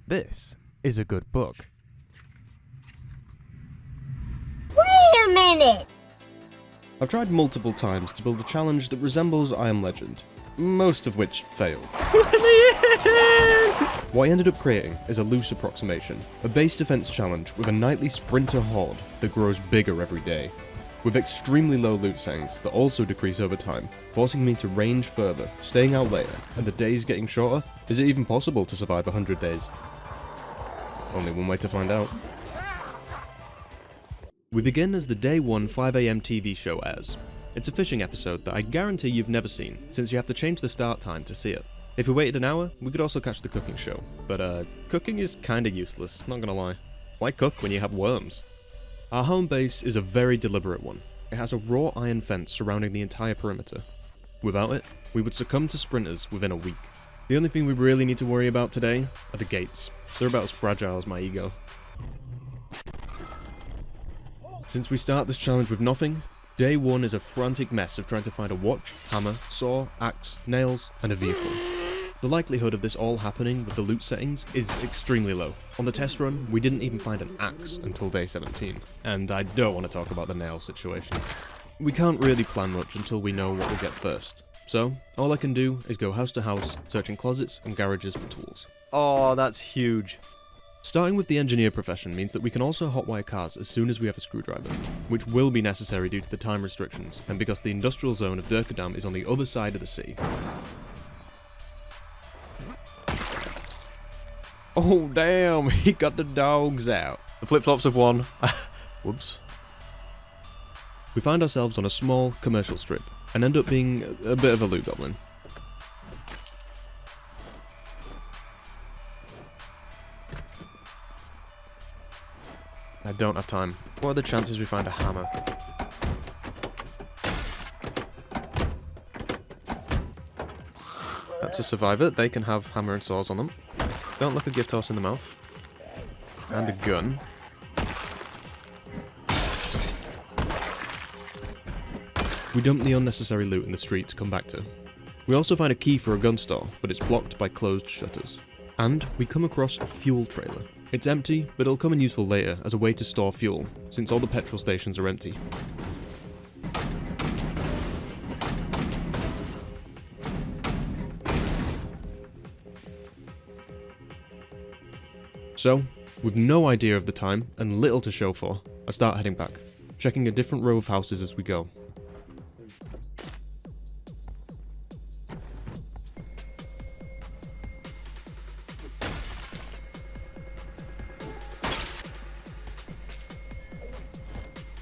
This is a good book. Wait a minute! I've tried multiple times to build a challenge that resembles I Am Legend, most of which failed. What I ended up creating is a loose approximation, a base defense challenge with a nightly sprinter horde that grows bigger every day, with extremely low loot settings that also decrease over time, forcing me to range further, staying out later, and the days getting shorter. Is it even possible to survive 100 days? Only one way to find out. We begin as the day 1 5 AM TV show airs. It's a fishing episode that I guarantee you've never seen, since you have to change the start time to see it. If we waited an hour, we could also catch the cooking show, but cooking is kinda useless, not gonna lie. Why cook when you have worms? Our home base is a very deliberate one. It has a raw iron fence surrounding the entire perimeter. Without it, we would succumb to sprinters within a week. The only thing we really need to worry about today are the gates. They're about as fragile as my ego. Since we start this challenge with nothing, day 1 is a frantic mess of trying to find a watch, hammer, saw, axe, nails, and a vehicle. The likelihood of this all happening with the loot settings is extremely low. On the test run, we didn't even find an axe until day 17, and I don't want to talk about the nail situation. We can't really plan much until we know what we'll get first, so all I can do is go house to house, searching closets and garages for tools. Oh, that's huge. Starting with the engineer profession means that we can also hotwire cars as soon as we have a screwdriver, which will be necessary due to the time restrictions, and because the industrial zone of Durkadam is on the other side of the sea. Oh damn, he got the dogs out. The flip-flops have won. Whoops. We find ourselves on a small commercial strip, and end up being a bit of a loot goblin. I don't have time. What are the chances we find a hammer? That's a survivor. They can have hammer and saws on them. Don't look a gift horse in the mouth. And a gun. We dump the unnecessary loot in the street to come back to. We also find a key for a gun store, but it's blocked by closed shutters. And we come across a fuel trailer. It's empty, but it'll come in useful later as a way to store fuel, since all the petrol stations are empty. So, with no idea of the time and little to show for, I start heading back, checking a different row of houses as we go.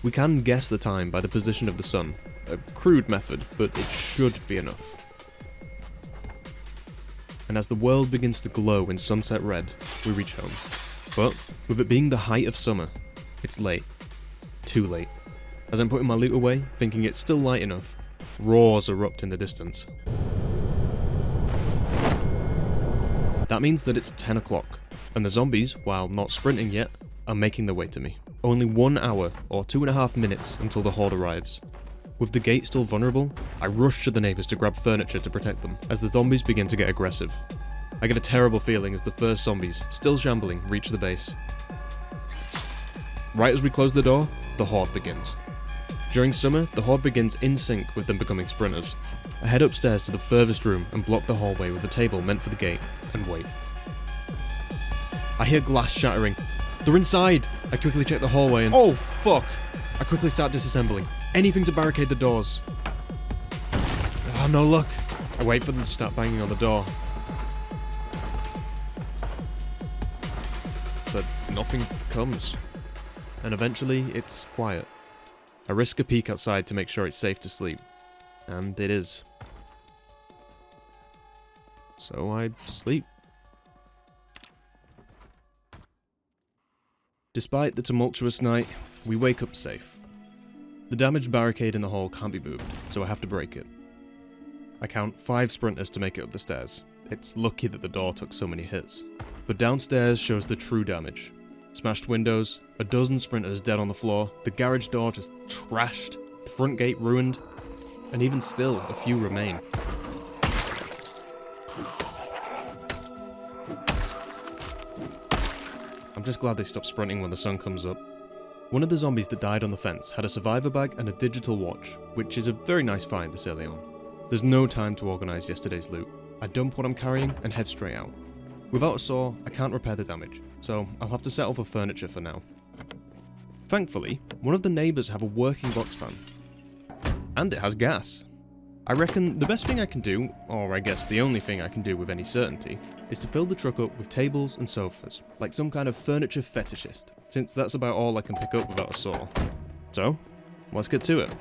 We can guess the time by the position of the sun, a crude method, but it should be enough. And as the world begins to glow in sunset red, we reach home. But, with it being the height of summer, it's late. Too late. As I'm putting my loot away, thinking it's still light enough, roars erupt in the distance. That means that it's 10 o'clock, and the zombies, while not sprinting yet, are making their way to me. Only 1 hour, or 2.5 minutes, until the horde arrives. With the gate still vulnerable, I rush to the neighbours to grab furniture to protect them, as the zombies begin to get aggressive. I get a terrible feeling as the first zombies, still shambling, reach the base. Right as we close the door, the horde begins. During summer, the horde begins in sync with them becoming sprinters. I head upstairs to the furthest room and block the hallway with a table meant for the gate, and wait. I hear glass shattering. They're inside! I quickly check the hallway and— oh fuck! I quickly start disassembling. Anything to barricade the doors. Oh, no luck. I wait for them to start banging on the door. But nothing comes. And eventually, it's quiet. I risk a peek outside to make sure it's safe to sleep. And it is. So I sleep. Despite the tumultuous night, we wake up safe. The damaged barricade in the hall can't be moved, so I have to break it. I count 5 sprinters to make it up the stairs. It's lucky that the door took so many hits. But downstairs shows the true damage. Smashed windows, a dozen sprinters dead on the floor, the garage door just trashed, the front gate ruined, and even still, a few remain. I'm just glad they stopped sprinting when the sun comes up. One of the zombies that died on the fence had a survivor bag and a digital watch, which is a very nice find this early on. There's no time to organise yesterday's loot. I dump what I'm carrying and head straight out. Without a saw, I can't repair the damage, so I'll have to settle for furniture for now. Thankfully, one of the neighbours have a working box fan. And it has gas. I reckon the best thing I can do, or I guess the only thing I can do with any certainty, is to fill the truck up with tables and sofas, like some kind of furniture fetishist, since that's about all I can pick up without a saw. So, let's get to it.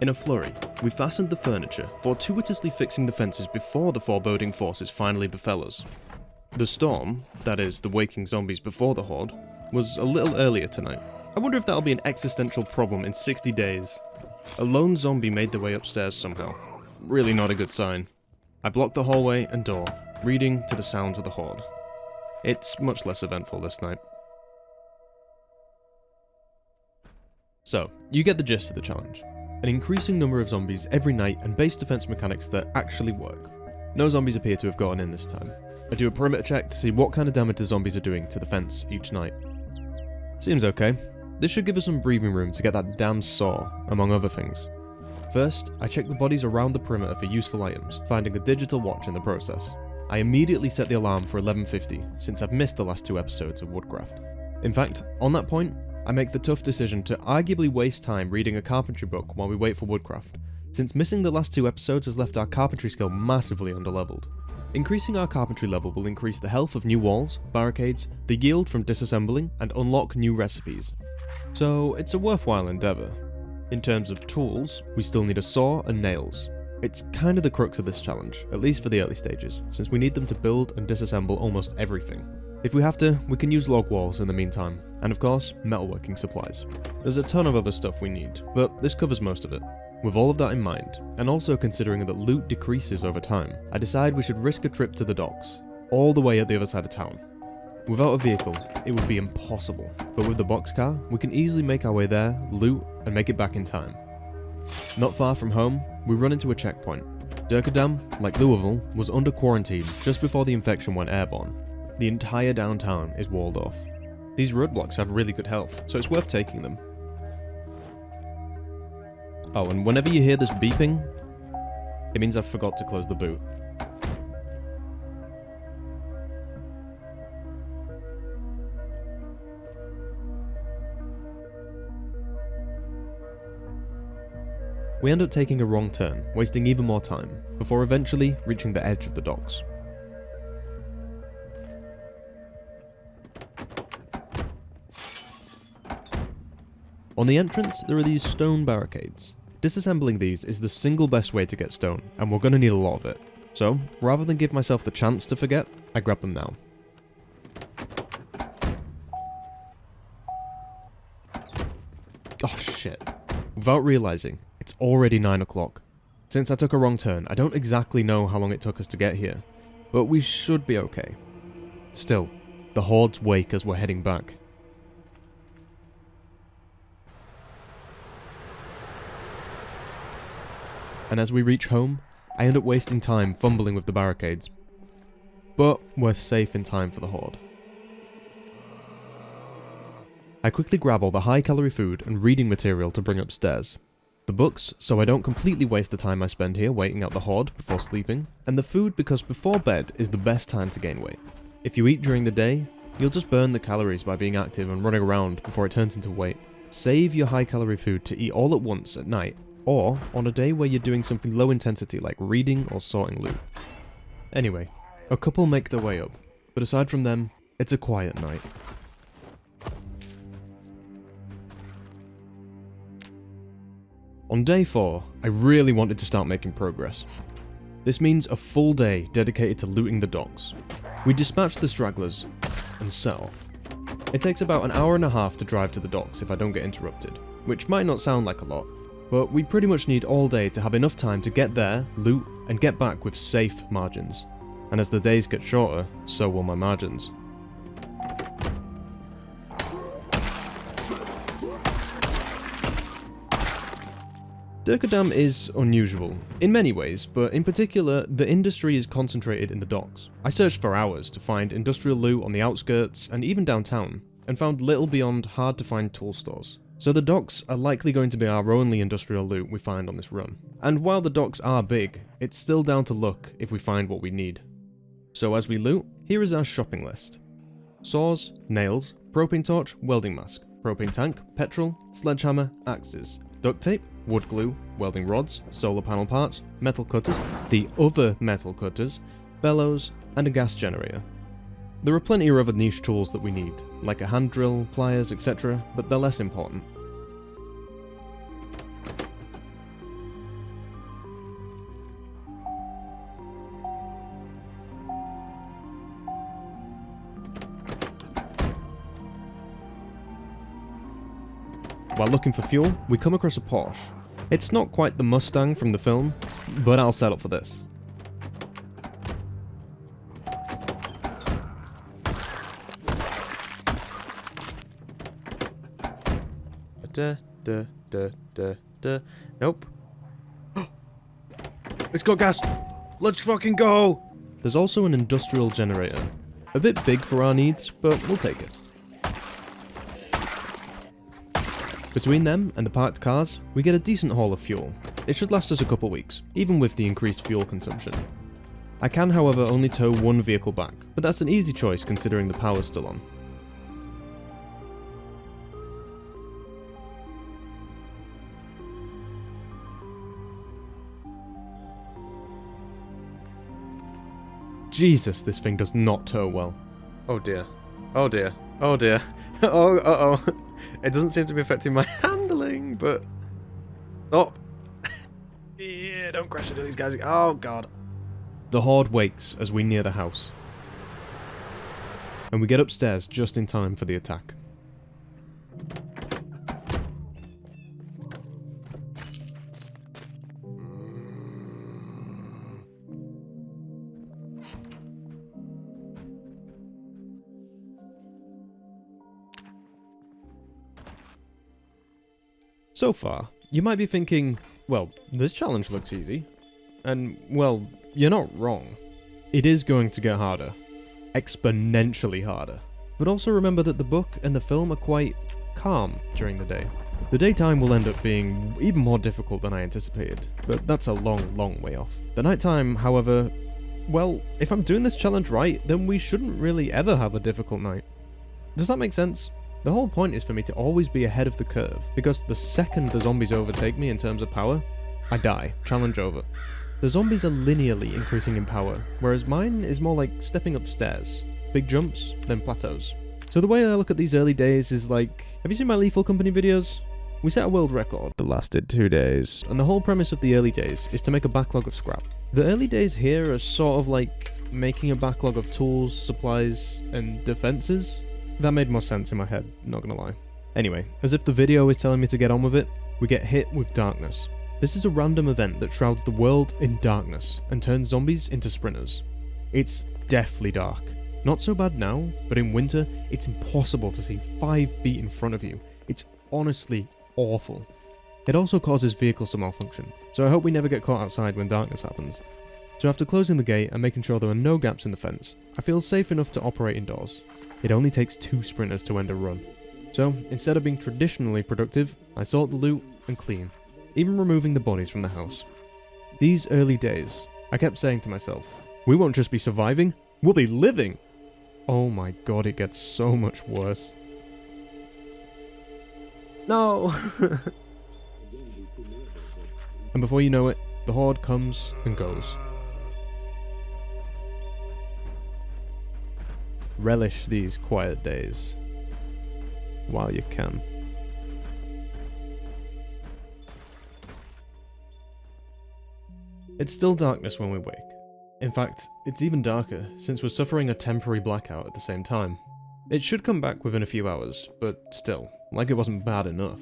In a flurry, we fastened the furniture, fortuitously fixing the fences before the foreboding forces finally befell us. The storm, that is, the waking zombies before the Horde, was a little earlier tonight. I wonder if that'll be an existential problem in 60 days. A lone zombie made their way upstairs somehow. Really not a good sign. I blocked the hallway and door, reading to the sounds of the Horde. It's much less eventful this night. So, you get the gist of the challenge. An increasing number of zombies every night and base defense mechanics that actually work. No zombies appear to have gotten in this time. I do a perimeter check to see what kind of damage the zombies are doing to the fence each night. Seems okay. This should give us some breathing room to get that damn saw, among other things. First, I check the bodies around the perimeter for useful items, finding a digital watch in the process. I immediately set the alarm for 11:50, since I've missed the last 2 episodes of Woodcraft. In fact, on that point, I make the tough decision to arguably waste time reading a carpentry book while we wait for Woodcraft, since missing the last 2 episodes has left our carpentry skill massively underleveled. Increasing our carpentry level will increase the health of new walls, barricades, the yield from disassembling, and unlock new recipes. So it's a worthwhile endeavour. In terms of tools, we still need a saw and nails. It's kind of the crux of this challenge, at least for the early stages, since we need them to build and disassemble almost everything. If we have to, we can use log walls in the meantime, and of course, metalworking supplies. There's a ton of other stuff we need, but this covers most of it. With all of that in mind, and also considering that loot decreases over time, I decide we should risk a trip to the docks, all the way at the other side of town. Without a vehicle, it would be impossible, but with the boxcar, we can easily make our way there, loot, and make it back in time. Not far from home, we run into a checkpoint. Durkadam, like Louisville, was under quarantine just before the infection went airborne. The entire downtown is walled off. These roadblocks have really good health, so it's worth taking them. Oh, and whenever you hear this beeping, it means I forgot to close the boot. we end up taking a wrong turn, wasting even more time, before eventually reaching the edge of the docks. On the entrance, there are these stone barricades. Disassembling these is the single best way to get stone, and we're going to need a lot of it. So, rather than give myself the chance to forget, I grab them now. Oh shit. Without realising, it's already 9 o'clock. Since I took a wrong turn, I don't exactly know how long it took us to get here, but we should be okay. Still, the Hordes wake as we're heading back. And as we reach home, I end up wasting time fumbling with the barricades. But we're safe in time for the Horde. I quickly grab all the high-calorie food and reading material to bring upstairs. The books, so I don't completely waste the time I spend here waiting out the Horde before sleeping, and the food because before bed is the best time to gain weight. If you eat during the day, you'll just burn the calories by being active and running around before it turns into weight. Save your high-calorie food to eat all at once at night, or on a day where you're doing something low intensity like reading or sorting loot. Anyway, a couple make their way up, but aside from them, it's a quiet night. On day 4, I really wanted to start making progress. This means a full day dedicated to looting the docks. We dispatch the stragglers and set off. It takes about an hour and a half to drive to the docks if I don't get interrupted, which might not sound like a lot, but we pretty much need all day to have enough time to get there, loot, and get back with safe margins. And as the days get shorter, so will my margins. Durkadam is unusual, in many ways, but in particular, the industry is concentrated in the docks. I searched for hours to find industrial loot on the outskirts and even downtown, and found little beyond hard to find tool stores. So the docks are likely going to be our only industrial loot we find on this run. And while the docks are big, it's still down to luck if we find what we need. So as we loot, here is our shopping list. Saws, nails, propane torch, welding mask, propane tank, petrol, sledgehammer, axes, duct tape, wood glue, welding rods, solar panel parts, metal cutters, the other metal cutters, bellows, and a gas generator. There are plenty of other niche tools that we need, like a hand drill, pliers, etc., but they're less important. While looking for fuel, we come across a Porsche. It's not quite the Mustang from the film, but I'll settle for this. Nope. It's got gas! Let's fucking go! There's also an industrial generator. A bit big for our needs, but we'll take it. Between them and the parked cars, we get a decent haul of fuel. It should last us a couple weeks, even with the increased fuel consumption. I can, however, only tow one vehicle back, but that's an easy choice considering the power's still on. Jesus, this thing does not tow well. Oh dear. Oh dear. Oh dear. Oh, uh-oh. It doesn't seem to be affecting my handling, but... Oh! Yeah, don't crash into these guys. Oh, God. The Horde wakes as we near the house. And we get upstairs just in time for the attack. So far, you might be thinking, well, this challenge looks easy. And, well, you're not wrong. It is going to get harder. Exponentially harder. But also remember that the book and the film are quite calm during the day. The daytime will end up being even more difficult than I anticipated, but that's a long, long way off. The nighttime, however, well, if I'm doing this challenge right, then we shouldn't really ever have a difficult night. Does that make sense? The whole point is for me to always be ahead of the curve, because the second the zombies overtake me in terms of power, I die, challenge over. The zombies are linearly increasing in power, whereas mine is more like stepping up stairs. Big jumps, then plateaus. So the way I look at these early days is like, have you seen my Lethal Company videos? We set a world record That lasted 2 days. and the whole premise of the early days is to make a backlog of scrap. The early days here are sort of like making a backlog of tools, supplies, and defenses. That made more sense in my head, not gonna lie. Anyway, as if the video is telling me to get on with it, we get hit with darkness. This is a random event that shrouds the world in darkness and turns zombies into sprinters. It's deathly dark. Not so bad now, but in winter, it's impossible to see 5 feet in front of you. It's honestly awful. It also causes vehicles to malfunction, so I hope we never get caught outside when darkness happens. So after closing the gate and making sure there are no gaps in the fence, I feel safe enough to operate indoors. It only takes 2 sprinters to end a run. So, instead of being traditionally productive, I sort the loot and clean, even removing the bodies from the house. These early days, I kept saying to myself, we won't just be surviving, we'll be living! Oh my god, it gets so much worse. No! And before you know it, the Horde comes and goes. Relish these quiet days while you can. It's still darkness when we wake. In fact, it's even darker since we're suffering a temporary blackout at the same time. It should come back within a few hours, but still, like it wasn't bad enough.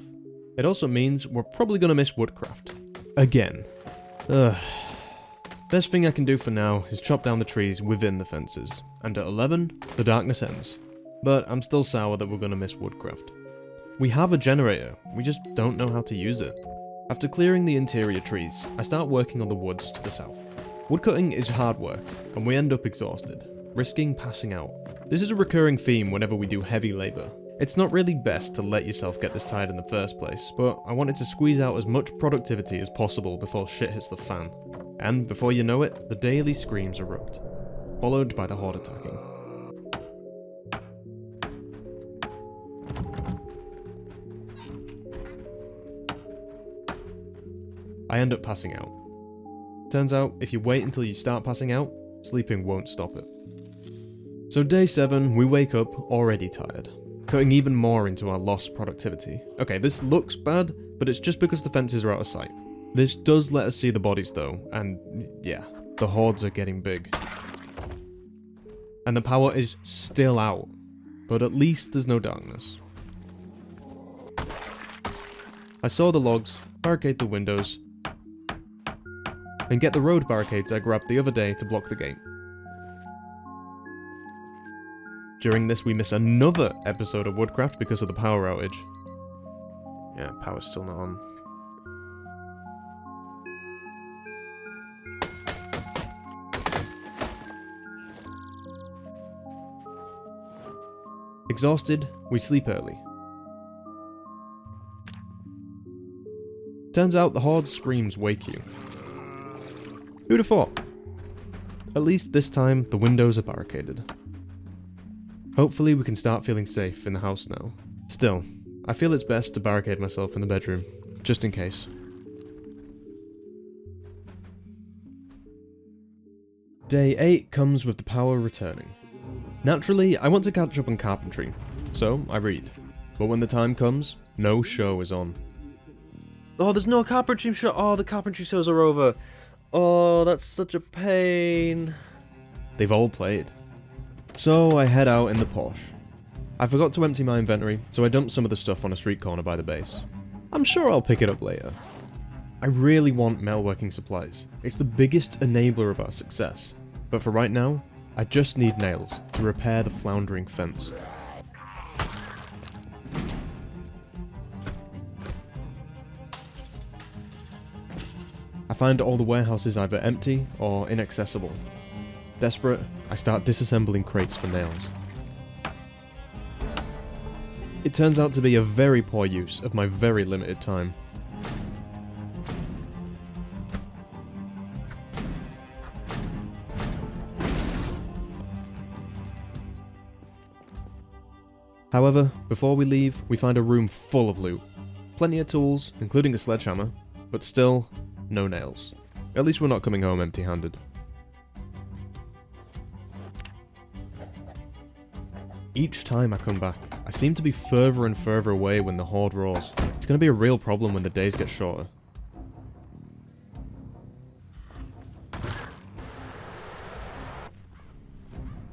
It also means we're probably gonna miss woodcraft. Again. Ugh. Best thing I can do for now is chop down the trees within the fences, and at 11, the darkness ends. But I'm still sour that we're gonna miss woodcraft. We have a generator, we just don't know how to use it. After clearing the interior trees, I start working on the woods to the south. Woodcutting is hard work, and we end up exhausted, risking passing out. This is a recurring theme whenever we do heavy labour. It's not really best to let yourself get this tired in the first place, but I wanted to squeeze out as much productivity as possible before shit hits the fan. And before you know it, the daily screams erupt, followed by the Horde attacking. I end up passing out. Turns out, if you wait until you start passing out, sleeping won't stop it. So day 7, we wake up already tired, cutting even more into our lost productivity. Okay, this looks bad, but it's just because the fences are out of sight. This does let us see the bodies though, and yeah, the hordes are getting big. And the power is still out, but at least there's no darkness. I saw the logs, barricade the windows, and get the road barricades I grabbed the other day to block the gate. During this, we miss another episode of Woodcraft because of the power outage. Yeah, power's still not on. Exhausted, we sleep early. Turns out the Horde screams wake you. Who'd have thought? At least this time, the windows are barricaded. Hopefully we can start feeling safe in the house now. Still, I feel it's best to barricade myself in the bedroom, just in case. Day 8 comes with the power returning. Naturally, I want to catch up on carpentry, so I read. But when the time comes, no show is on. Oh, there's no carpentry show! Oh, the carpentry shows are over! Oh, that's such a pain. They've all played. So I head out in the Porsche. I forgot to empty my inventory, so I dumped some of the stuff on a street corner by the base. I'm sure I'll pick it up later. I really want metalworking supplies. It's the biggest enabler of our success. But for right now, I just need nails to repair the floundering fence. I find all the warehouses either empty or inaccessible. Desperate, I start disassembling crates for nails. It turns out to be a very poor use of my very limited time. However, before we leave, we find a room full of loot. Plenty of tools, including a sledgehammer, but still, no nails. At least we're not coming home empty-handed. Each time I come back, I seem to be further and further away when the Horde roars. It's going to be a real problem when the days get shorter.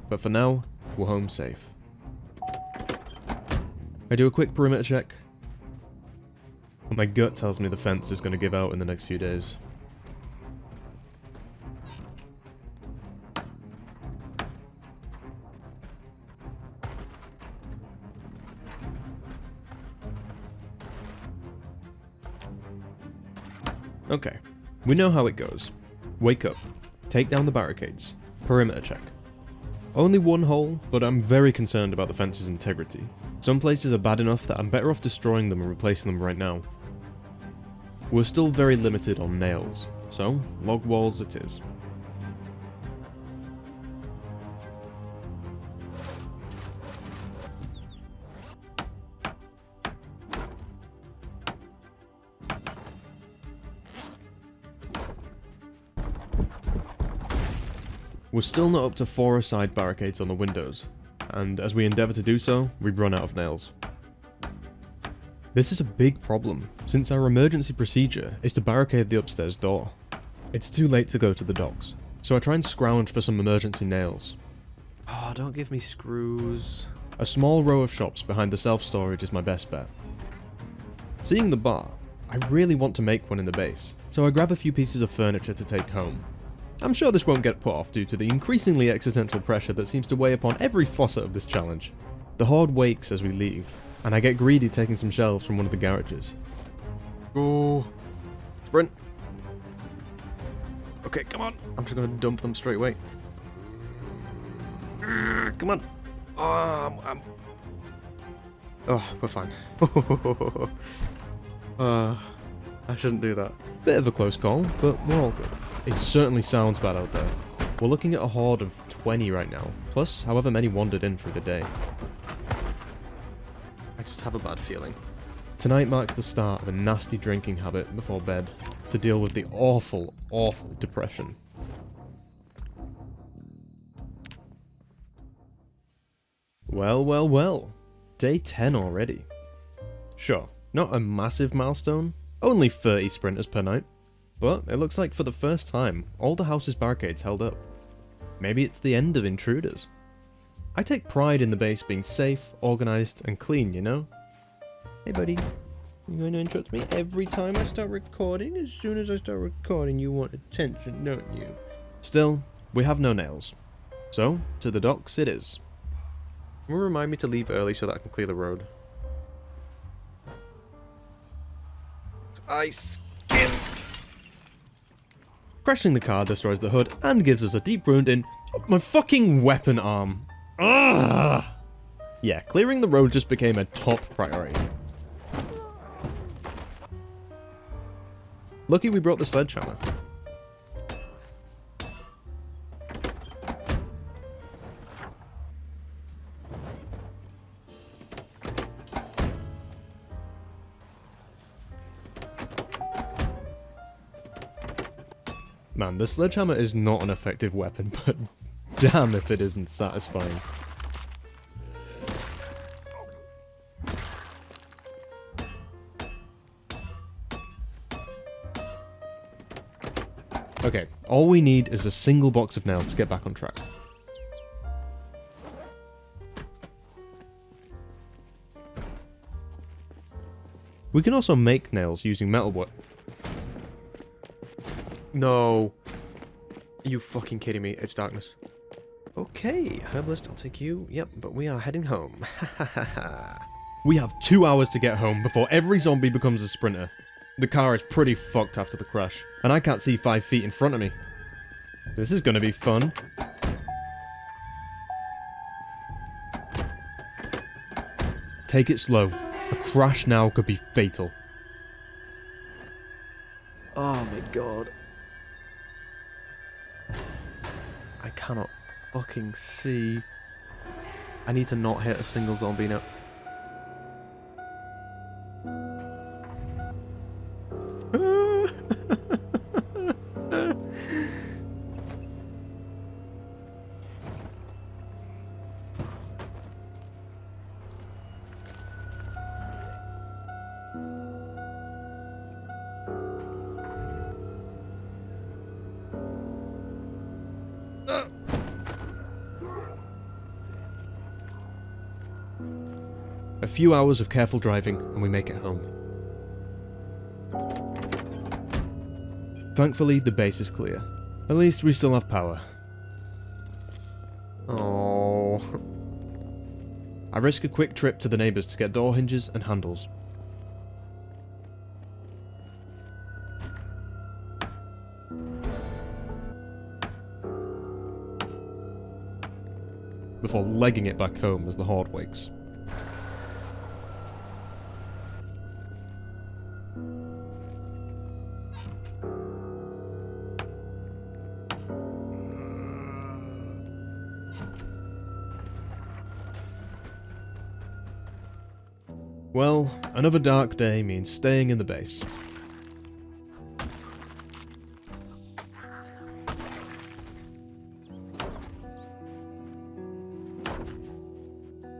But for now, we're home safe. I do a quick perimeter check, but my gut tells me the fence is going to give out in the next few days. Okay, we know how it goes. Wake up, take down the barricades, perimeter check. Only one hole, but I'm very concerned about the fence's integrity. Some places are bad enough that I'm better off destroying them and replacing them right now. We're still very limited on nails, so log walls it is. We're still not up to 4 side barricades on the windows, and as we endeavour to do so, we run out of nails. This is a big problem, since our emergency procedure is to barricade the upstairs door. It's too late to go to the docks, so I try and scrounge for some emergency nails. Oh, don't give me screws. A small row of shops behind the self-storage is my best bet. Seeing the bar, I really want to make one in the base, so I grab a few pieces of furniture to take home. I'm sure this won't get put off due to the increasingly existential pressure that seems to weigh upon every facet of this challenge. The Horde wakes as we leave, and I get greedy taking some shelves from one of the garages. Go! Sprint! Okay, come on! I'm just gonna dump them straight away. Come on! Oh, we're fine. I shouldn't do that. Bit of a close call, but we're all good. It certainly sounds bad out there. We're looking at a horde of 20 right now, plus however many wandered in through the day. I just have a bad feeling. Tonight marks the start of a nasty drinking habit before bed, to deal with the awful, awful depression. Well, well, well. Day 10 already. Sure, not a massive milestone, only 30 sprinters per night. But it looks like for the first time, all the house's barricades held up. Maybe it's the end of intruders. I take pride in the base being safe, organised, and clean, you know? Hey buddy, you're going to interrupt me every time I start recording? As soon as I start recording you want attention, don't you? Still, we have no nails. So, to the docks it is. Will you remind me to leave early so that I can clear the road? Ice skin! Crashing the car destroys the hood and gives us a deep wound in my fucking weapon arm. Ugh! Yeah, clearing the road just became a top priority. Lucky we brought the sledgehammer. Man, the sledgehammer is not an effective weapon, but damn if it isn't satisfying. Okay, all we need is a single box of nails to get back on track. We can also make nails using metalwood. No. Are you fucking kidding me? It's darkness. Okay, herbalist, I'll take you. Yep, but we are heading home. We have 2 hours to get home before every zombie becomes a sprinter. The car is pretty fucked after the crash, and I can't see 5 feet in front of me. This is gonna be fun. Take it slow. A crash now could be fatal. Oh my god. I cannot fucking see. I need to not hit a single zombie now. few hours of careful driving and we make it home. Thankfully, the base is clear. At least we still have power. Oh. I risk a quick trip to the neighbours to get door hinges and handles. Before legging it back home as the Horde wakes. Well, another dark day means staying in the base.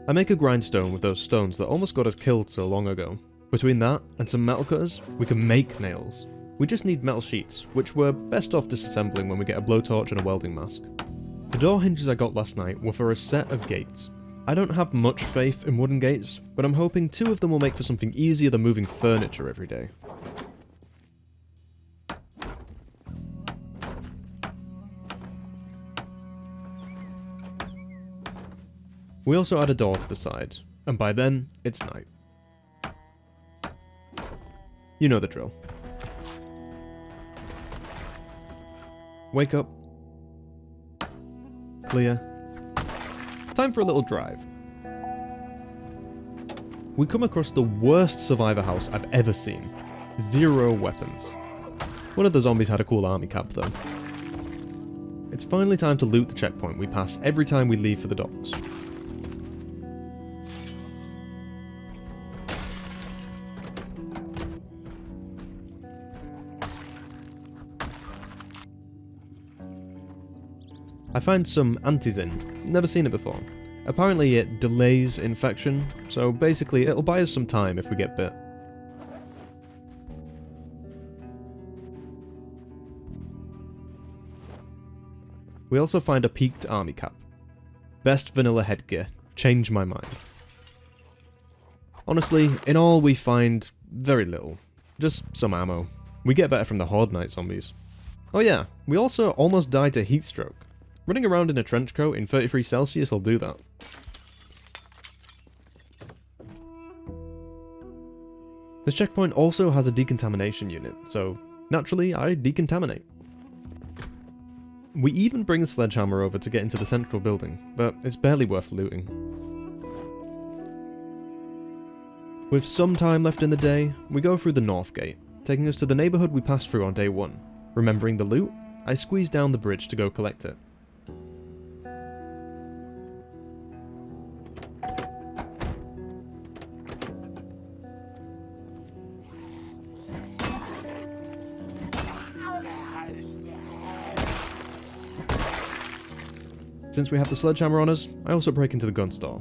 I make a grindstone with those stones that almost got us killed so long ago. Between that and some metal cutters, we can make nails. We just need metal sheets, which we're best off disassembling when we get a blowtorch and a welding mask. The door hinges I got last night were for a set of gates. I don't have much faith in wooden gates, but I'm hoping 2 of them will make for something easier than moving furniture every day. We also add a door to the side, and by then, it's night. You know the drill. Wake up. Clear. Time for a little drive. We come across the worst survivor house I've ever seen. 0 weapons. One of the zombies had a cool army cap though. It's finally time to loot the checkpoint we pass every time we leave for the docks. I find some antizin, never seen it before. Apparently it delays infection, so basically it'll buy us some time if we get bit. We also find a peaked army cap. Best vanilla headgear, changed my mind. Honestly, in all we find very little, just some ammo. We get better from the Horde Night zombies. Oh yeah, we also almost died to heat stroke. Running around in a trench coat in 33 Celsius will do that. This checkpoint also has a decontamination unit, so naturally I decontaminate. We even bring the sledgehammer over to get into the central building, but it's barely worth looting. With some time left in the day, we go through the north gate, taking us to the neighbourhood we passed through on day 1. Remembering the loot, I squeeze down the bridge to go collect it. Since we have the sledgehammer on us, I also break into the gun store.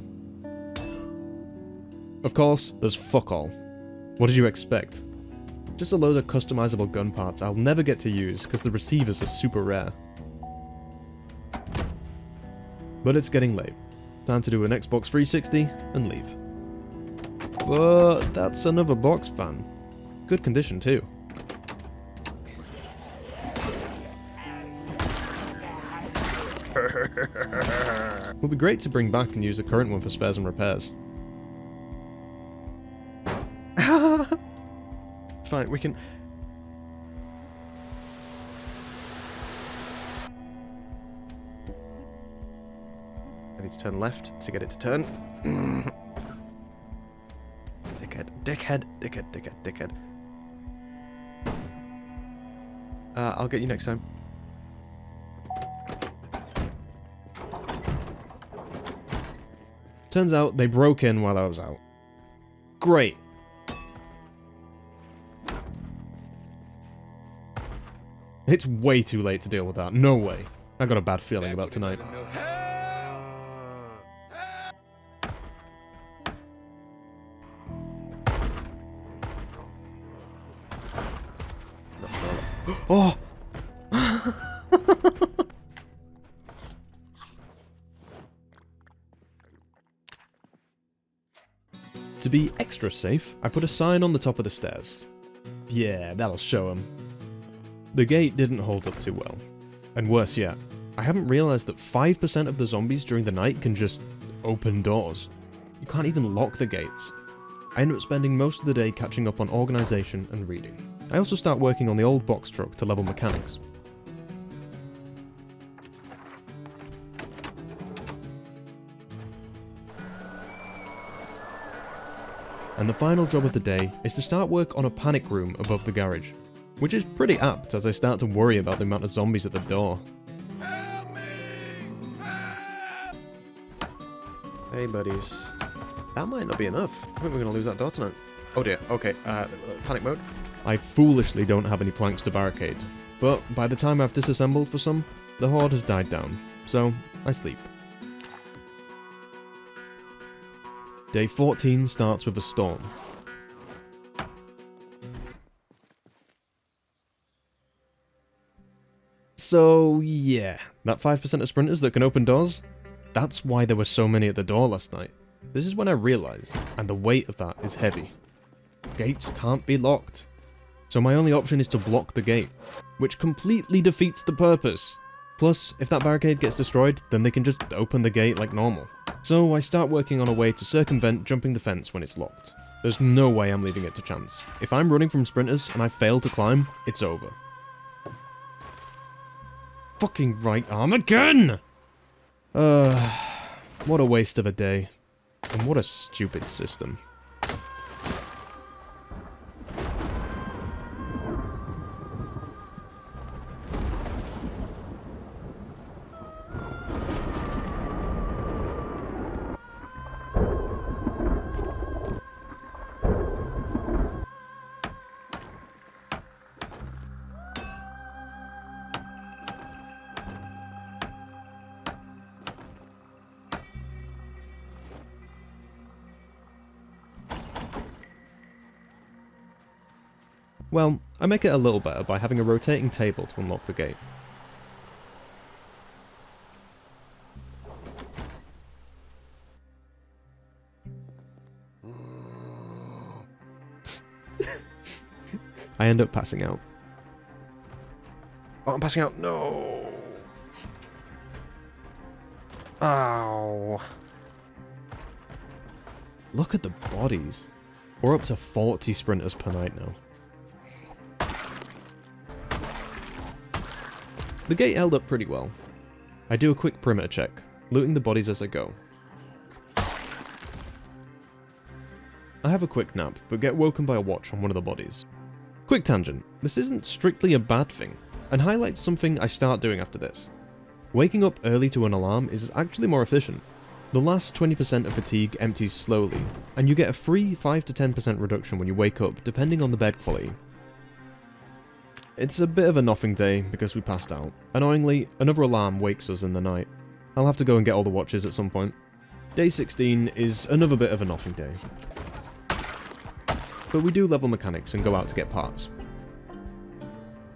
Of course, there's fuck all. What did you expect? Just a load of customizable gun parts I'll never get to use because the receivers are super rare. But it's getting late. Time to do an Xbox 360 and leave. But that's another box fan. Good condition too. Would be great to bring back and use the current one for spares and repairs. It's fine, we can... I need to turn left to get it to turn. Dickhead, dickhead, dickhead, dickhead, dickhead. I'll get you next time. Turns out they broke in while I was out. Great. It's way too late to deal with that. No way. I got a bad feeling about tonight. Oh! To be extra safe, I put a sign on the top of the stairs. Yeah, that'll show them. The gate didn't hold up too well. And worse yet, I haven't realised that 5% of the zombies during the night can just open doors. You can't even lock the gates. I end up spending most of the day catching up on organisation and reading. I also start working on the old box truck to level mechanics. And the final job of the day is to start work on a panic room above the garage, which is pretty apt as I start to worry about the amount of zombies at the door. Help me! Help! Hey buddies. That might not be enough. I think we're going to lose that door tonight. Oh dear, okay, panic mode. I foolishly don't have any planks to barricade, but by the time I've disassembled for some, the Horde has died down, so I sleep. Day 14 starts with a storm. So yeah, that 5% of sprinters that can open doors? That's why there were so many at the door last night. This is when I realised, and the weight of that is heavy. Gates can't be locked. So my only option is to block the gate, which completely defeats the purpose. Plus, if that barricade gets destroyed, then they can just open the gate like normal. So I start working on a way to circumvent jumping the fence when it's locked. There's no way I'm leaving it to chance. If I'm running from sprinters and I fail to climb, it's over. Fucking right arm again! What a waste of a day. And what a stupid system. Well, I make it a little better by having a rotating table to unlock the gate. I end up passing out. Oh, I'm passing out. No! Ow! Look at the bodies. We're up to 40 sprinters per night now. The gate held up pretty well. I do a quick perimeter check, looting the bodies as I go. I have a quick nap, but get woken by a watch on one of the bodies. Quick tangent, this isn't strictly a bad thing, and highlights something I start doing after this. Waking up early to an alarm is actually more efficient. The last 20% of fatigue empties slowly, and you get a free 5 to 10% reduction when you wake up depending on the bed quality. It's a bit of a nothing day because we passed out. Annoyingly, another alarm wakes us in the night. I'll have to go and get all the watches at some point. Day 16 is another bit of a nothing day. But we do level mechanics and go out to get parts.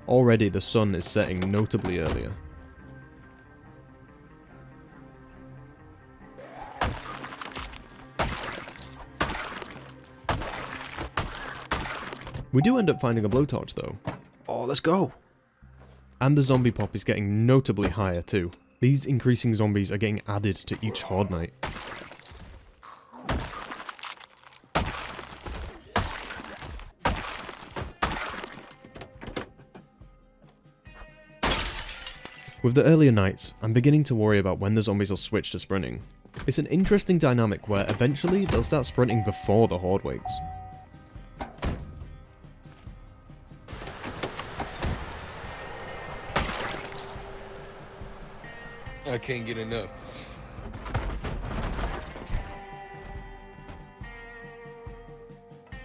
Already the sun is setting notably earlier. We do end up finding a blowtorch though. Oh, let's go! And the zombie pop is getting notably higher too. These increasing zombies are getting added to each Horde night. With the earlier nights, I'm beginning to worry about when the zombies will switch to sprinting. It's an interesting dynamic where eventually they'll start sprinting before the Horde wakes. I can't get enough.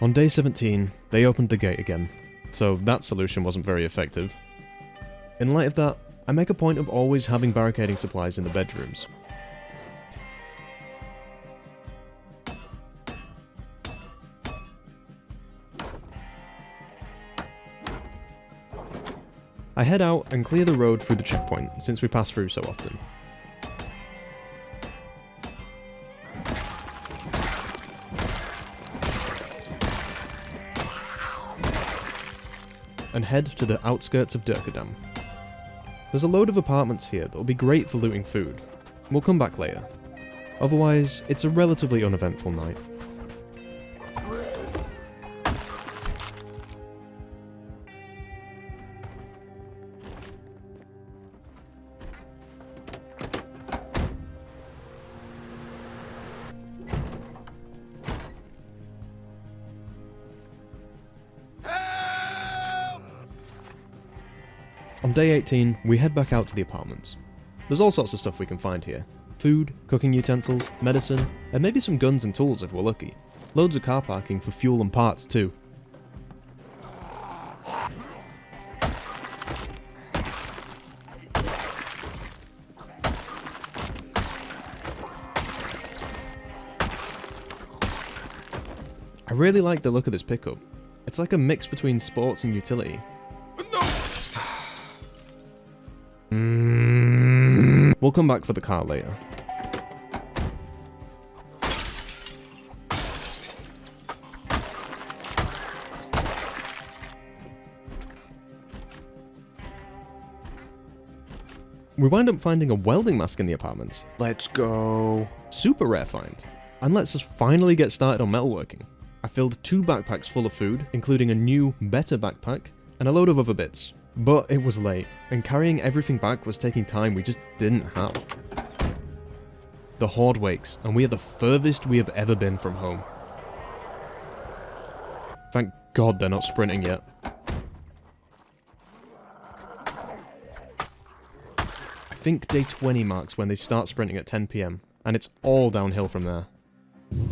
On day 17, they opened the gate again, so that solution wasn't very effective. In light of that, I make a point of always having barricading supplies in the bedrooms. I head out and clear the road through the checkpoint, since we pass through so often. and head to the outskirts of Durkadam. There's a load of apartments here that'll be great for looting food. We'll come back later. Otherwise, it's a relatively uneventful night. On day 18, we head back out to the apartments. There's all sorts of stuff we can find here. Food, cooking utensils, medicine, and maybe some guns and tools if we're lucky. Loads of car parking for fuel and parts too. I really like the look of this pickup. It's like a mix between sports and utility. We'll come back for the car later. We wind up finding a welding mask in the apartments. Let's go. Super rare find. And lets us finally get started on metalworking. I filled 2 backpacks full of food, including a new, better backpack, and a load of other bits. But it was late, and carrying everything back was taking time we just didn't have. The Horde wakes, and we are the furthest we have ever been from home. Thank God they're not sprinting yet. I think day 20 marks when they start sprinting at 10 PM, and it's all downhill from there.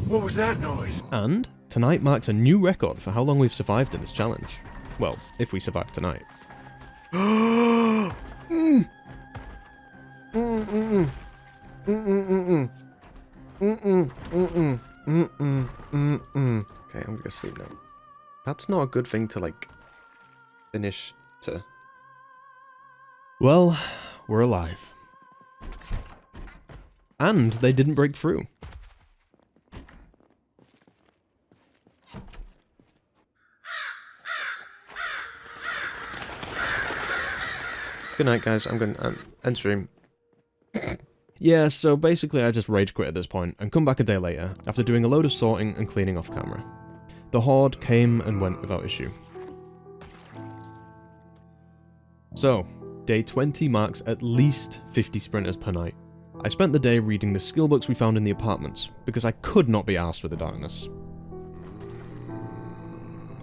What was that noise? And tonight marks a new record for how long we've survived in this challenge. Well, if we survive tonight. Okay, I'm gonna sleep now. That's not a good thing to, like, finish to. Well, we're alive. And they didn't break through. Good night, guys. I'm going to end stream. Yeah, so basically I just rage quit at this point and come back a day later after doing a load of sorting and cleaning off camera. The Horde came and went without issue. So, day 20 marks at least 50 sprinters per night. I spent the day reading the skill books we found in the apartments because I could not be arsed with the darkness.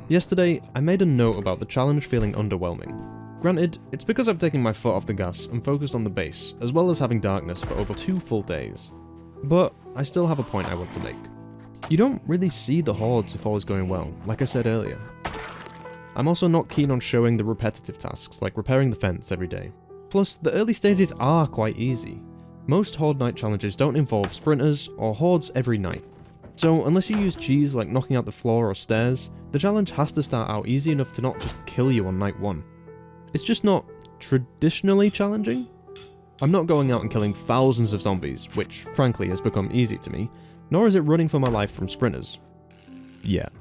Yesterday, I made a note about the challenge feeling underwhelming. Granted, it's because I've taken my foot off the gas and focused on the base, as well as having darkness for over 2 full days. But I still have a point I want to make. You don't really see the hordes if all is going well, like I said earlier. I'm also not keen on showing the repetitive tasks, like repairing the fence every day. Plus, the early stages are quite easy. Most Horde night challenges don't involve sprinters or hordes every night. So unless you use cheese like knocking out the floor or stairs, the challenge has to start out easy enough to not just kill you on night 1. It's just not traditionally challenging. I'm not going out and killing thousands of zombies, which frankly has become easy to me, nor is it running for my life from sprinters. Yet.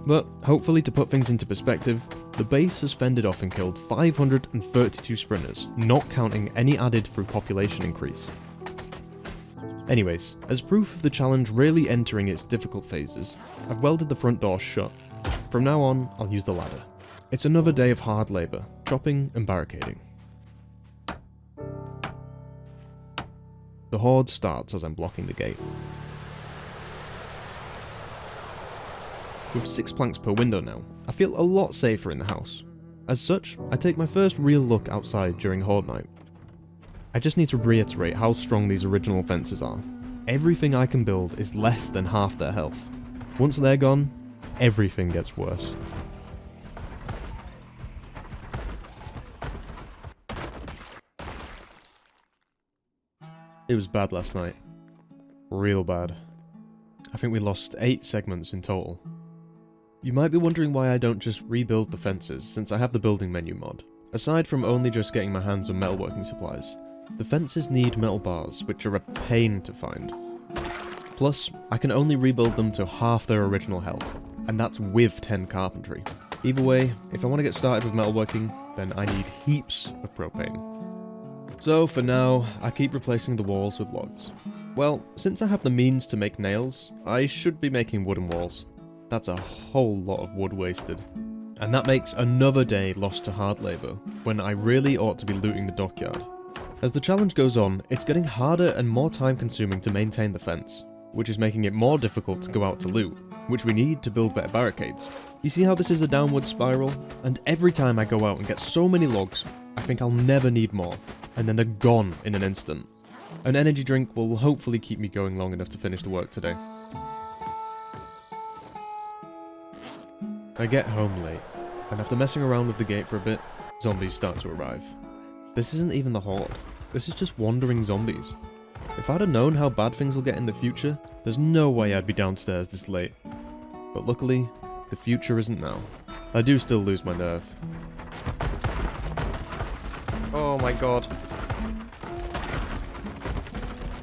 But hopefully, to put things into perspective, the base has fended off and killed 532 sprinters, not counting any added through population increase. Anyways, as proof of the challenge really entering its difficult phases, I've welded the front door shut. From now on, I'll use the ladder. It's another day of hard labour, chopping and barricading. The Horde starts as I'm blocking the gate. With 6 planks per window now, I feel a lot safer in the house. As such, I take my first real look outside during Horde night. I just need to reiterate how strong these original fences are. Everything I can build is less than half their health. Once they're gone, everything gets worse. It was bad last night. Real bad. I think we lost 8 segments in total. You might be wondering why I don't just rebuild the fences, since I have the building menu mod. Aside from only just getting my hands on metalworking supplies, the fences need metal bars, which are a pain to find. Plus, I can only rebuild them to half their original health, and that's with 10 carpentry. Either way, if I want to get started with metalworking, then I need heaps of propane. So for now, I keep replacing the walls with logs. Well, since I have the means to make nails, I should be making wooden walls. That's a whole lot of wood wasted. And that makes another day lost to hard labour, when I really ought to be looting the dockyard. As the challenge goes on, it's getting harder and more time consuming to maintain the fence, which is making it more difficult to go out to loot, which we need to build better barricades. You see how this is a downward spiral? And every time I go out and get so many logs, I think I'll never need more, and then they're gone in an instant. An energy drink will hopefully keep me going long enough to finish the work today. I get home late, and after messing around with the gate for a bit, zombies start to arrive. This isn't even the Horde, this is just wandering zombies. If I'd have known how bad things will get in the future, there's no way I'd be downstairs this late. But luckily, the future isn't now. I do still lose my nerve. Oh my god.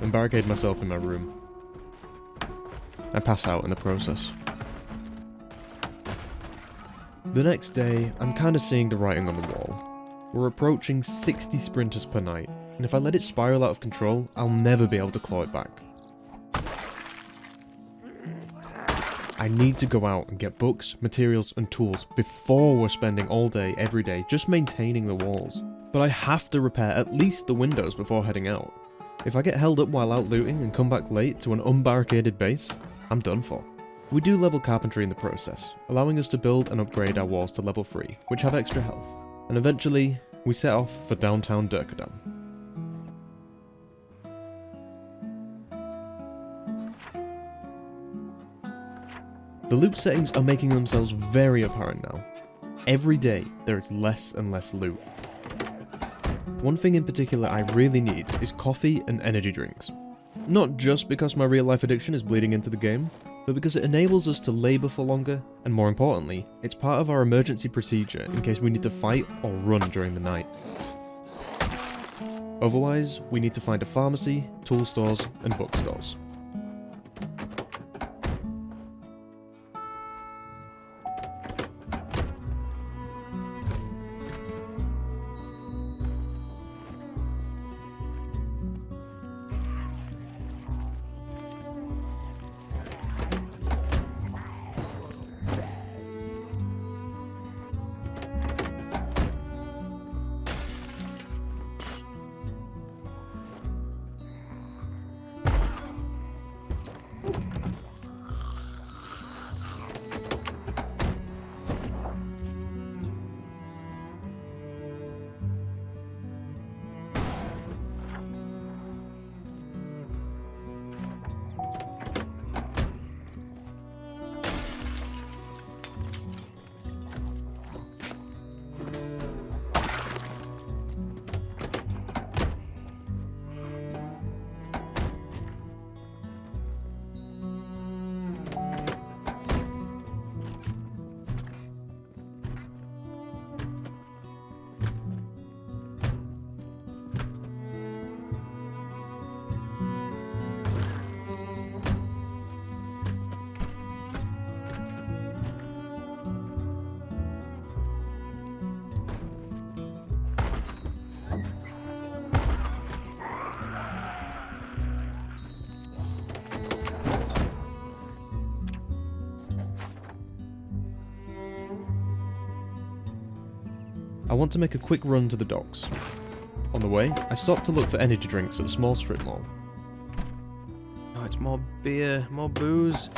And barricade myself in my room. I pass out in the process. The next day, I'm kinda seeing the writing on the wall. We're approaching 60 sprinters per night, and if I let it spiral out of control, I'll never be able to claw it back. I need to go out and get books, materials, and tools before we're spending all day, every day, just maintaining the walls. But I have to repair at least the windows before heading out. If I get held up while out looting and come back late to an unbarricaded base, I'm done for. We do level carpentry in the process, allowing us to build and upgrade our walls to level 3, which have extra health. And eventually, we set off for downtown Durkadam. The loot settings are making themselves very apparent now. Every day, there is less and less loot. One thing in particular I really need is coffee and energy drinks. Not just because my real life addiction is bleeding into the game, but because it enables us to labour for longer, and more importantly, it's part of our emergency procedure in case we need to fight or run during the night. Otherwise, we need to find a pharmacy, tool stores, and bookstores. I want to make a quick run to the docks. On the way, I stop to look for energy drinks at a small strip mall. Oh, it's more beer, more booze.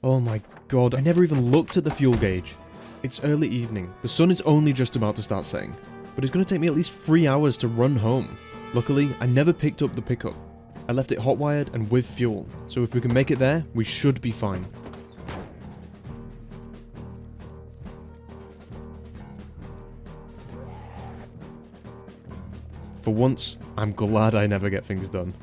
Oh my god, I never even looked at the fuel gauge. It's early evening, the sun is only just about to start setting, but it's going to take me at least 3 hours to run home. Luckily, I never picked up the pickup. I left it hot-wired and with fuel, so if we can make it there, we should be fine. For once, I'm glad I never get things done.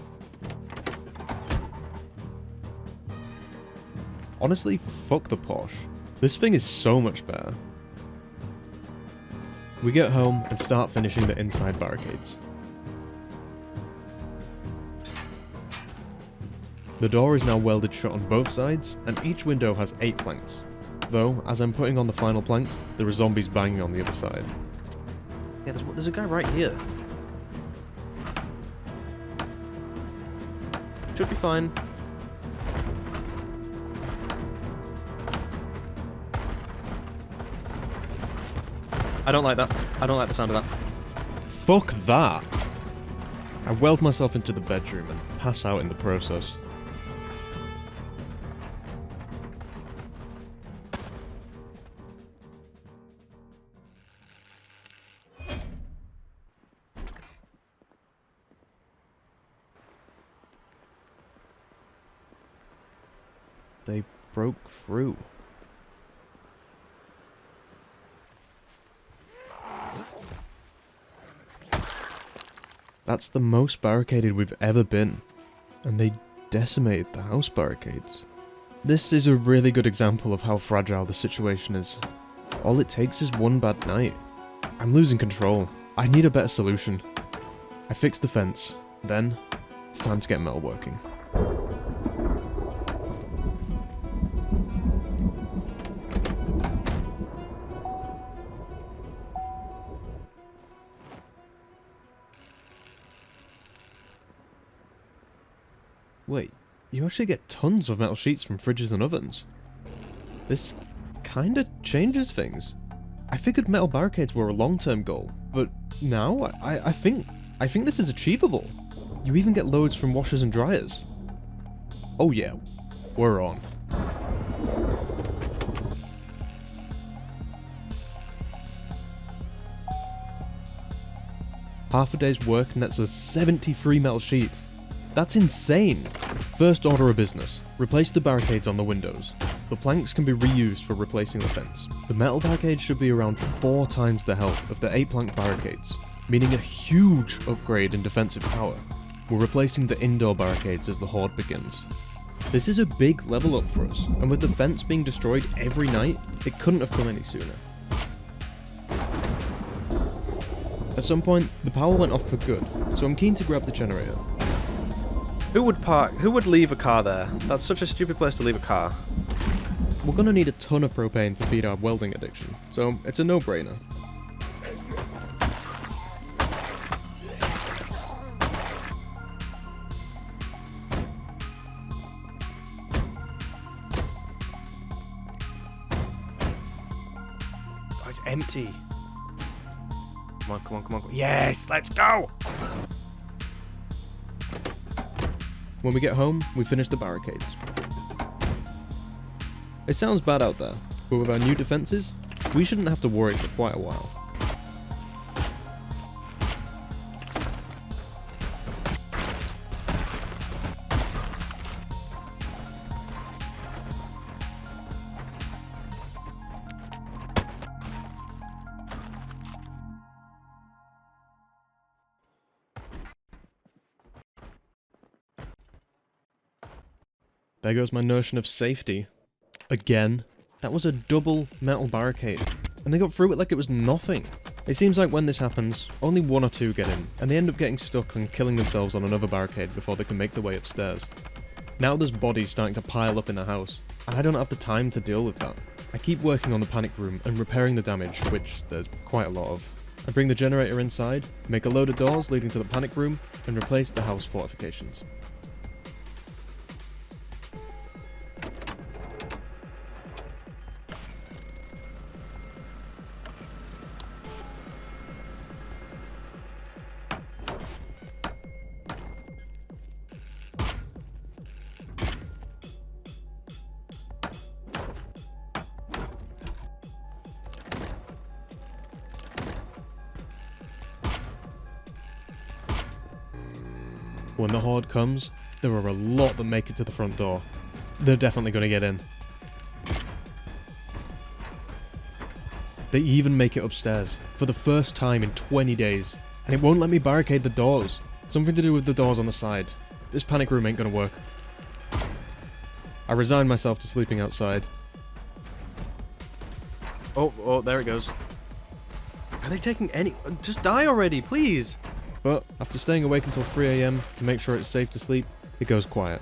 Honestly, fuck the Porsche. This thing is so much better. We get home and start finishing the inside barricades. The door is now welded shut on both sides, and each window has 8 planks. Though, as I'm putting on the final planks, there are zombies banging on the other side. Yeah, there's a guy right here. Should be fine. I don't like that. I don't like the sound of that. Fuck that! I weld myself into the bedroom and pass out in the process. They broke through. That's the most barricaded we've ever been, and they decimated the house barricades. This is a really good example of how fragile the situation is. All it takes is one bad night. I'm losing control. I need a better solution. I fixed the fence, then it's time to get metal working. Wait, you actually get tons of metal sheets from fridges and ovens. This kinda changes things. I figured metal barricades were a long-term goal, but now I think this is achievable. You even get loads from washers and dryers. Oh yeah, we're on. Half a day's work nets us 73 metal sheets. That's insane! First order of business. Replace the barricades on the windows. The planks can be reused for replacing the fence. The metal barricades should be around 4 times the health of the 8 plank barricades, meaning a huge upgrade in defensive power. We're replacing the indoor barricades as the Horde begins. This is a big level up for us, and with the fence being destroyed every night, it couldn't have come any sooner. At some point, the power went off for good, so I'm keen to grab the generator. Who would leave a car there? That's such a stupid place to leave a car. We're gonna need a ton of propane to feed our welding addiction, so it's a no-brainer. Oh, it's empty. Come on, come on, come on. Yes, let's go! When we get home, we finish the barricades. It sounds bad out there, but with our new defences, we shouldn't have to worry for quite a while. There goes my notion of safety. Again. That was a double metal barricade, and they got through it like it was nothing. It seems like when this happens, only 1 or 2 get in, and they end up getting stuck and killing themselves on another barricade before they can make their way upstairs. Now there's bodies starting to pile up in the house, and I don't have the time to deal with that. I keep working on the panic room and repairing the damage, which there's quite a lot of. I bring the generator inside, make a load of doors leading to the panic room, and replace the house fortifications. When the Horde comes, there are a lot that make it to the front door. They're definitely going to get in. They even make it upstairs, for the first time in 20 days, and it won't let me barricade the doors. Something to do with the doors on the side. This panic room ain't going to work. I resign myself to sleeping outside. Oh, there it goes. Are they taking any... Just die already, please! But after staying awake until 3 AM to make sure it's safe to sleep, it goes quiet.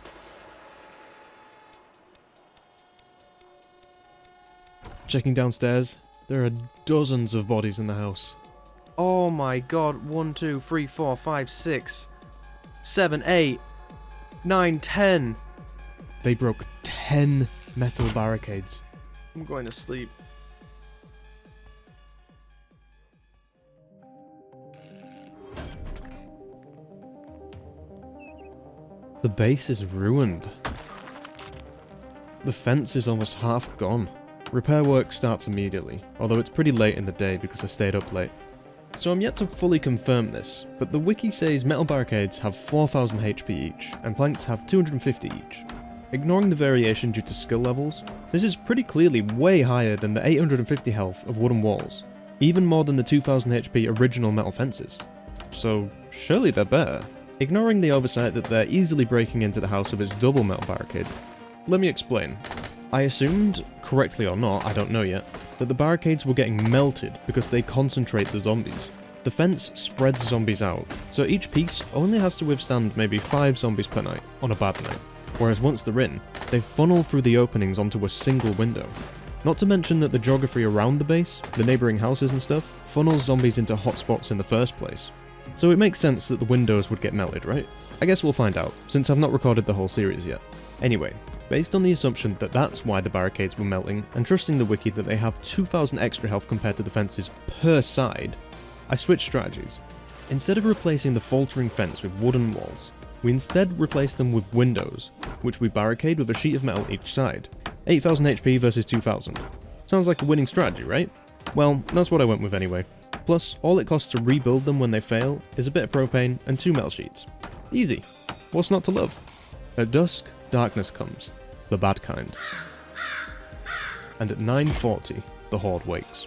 Checking downstairs, there are dozens of bodies in the house. Oh my god, 1, 2, 3, 4, 5, 6, 7, 8, 9, 10. They broke 10 metal barricades. I'm going to sleep. The base is ruined. The fence is almost half gone. Repair work starts immediately, although it's pretty late in the day because I stayed up late. So I'm yet to fully confirm this, but the wiki says metal barricades have 4000 HP each, and planks have 250 each. Ignoring the variation due to skill levels, this is pretty clearly way higher than the 850 health of wooden walls, even more than the 2000 HP original metal fences. So surely they're better. Ignoring the oversight that they're easily breaking into the house with its double metal barricade. Let me explain. I assumed, correctly or not, I don't know yet, that the barricades were getting melted because they concentrate the zombies. The fence spreads zombies out, so each piece only has to withstand maybe 5 zombies per night, on a bad night. Whereas once they're in, they funnel through the openings onto a single window. Not to mention that the geography around the base, the neighbouring houses and stuff, funnels zombies into hotspots in the first place. So it makes sense that the windows would get melted, right? I guess we'll find out, since I've not recorded the whole series yet. Anyway, based on the assumption that that's why the barricades were melting, and trusting the wiki that they have 2000 extra health compared to the fences per side, I switched strategies. Instead of replacing the faltering fence with wooden walls, we instead replace them with windows, which we barricade with a sheet of metal each side. 8000 HP versus 2000. Sounds like a winning strategy, right? Well, that's what I went with anyway. Plus, all it costs to rebuild them when they fail is a bit of propane and 2 metal sheets. Easy. What's not to love? At dusk, darkness comes. The bad kind. And at 9:40, the Horde wakes.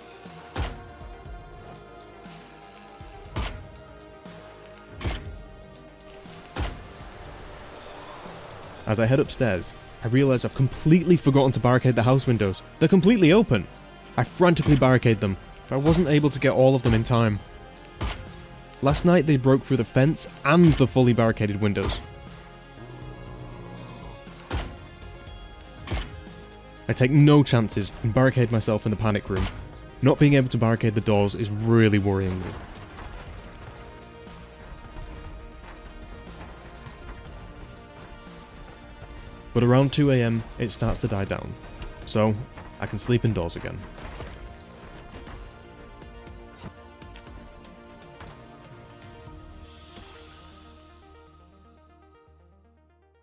As I head upstairs, I realise I've completely forgotten to barricade the house windows. They're completely open! I frantically barricade them, but I wasn't able to get all of them in time. Last night they broke through the fence and the fully barricaded windows. I take no chances and barricade myself in the panic room. Not being able to barricade the doors is really worrying me. But around 2 AM, it starts to die down, so I can sleep indoors again.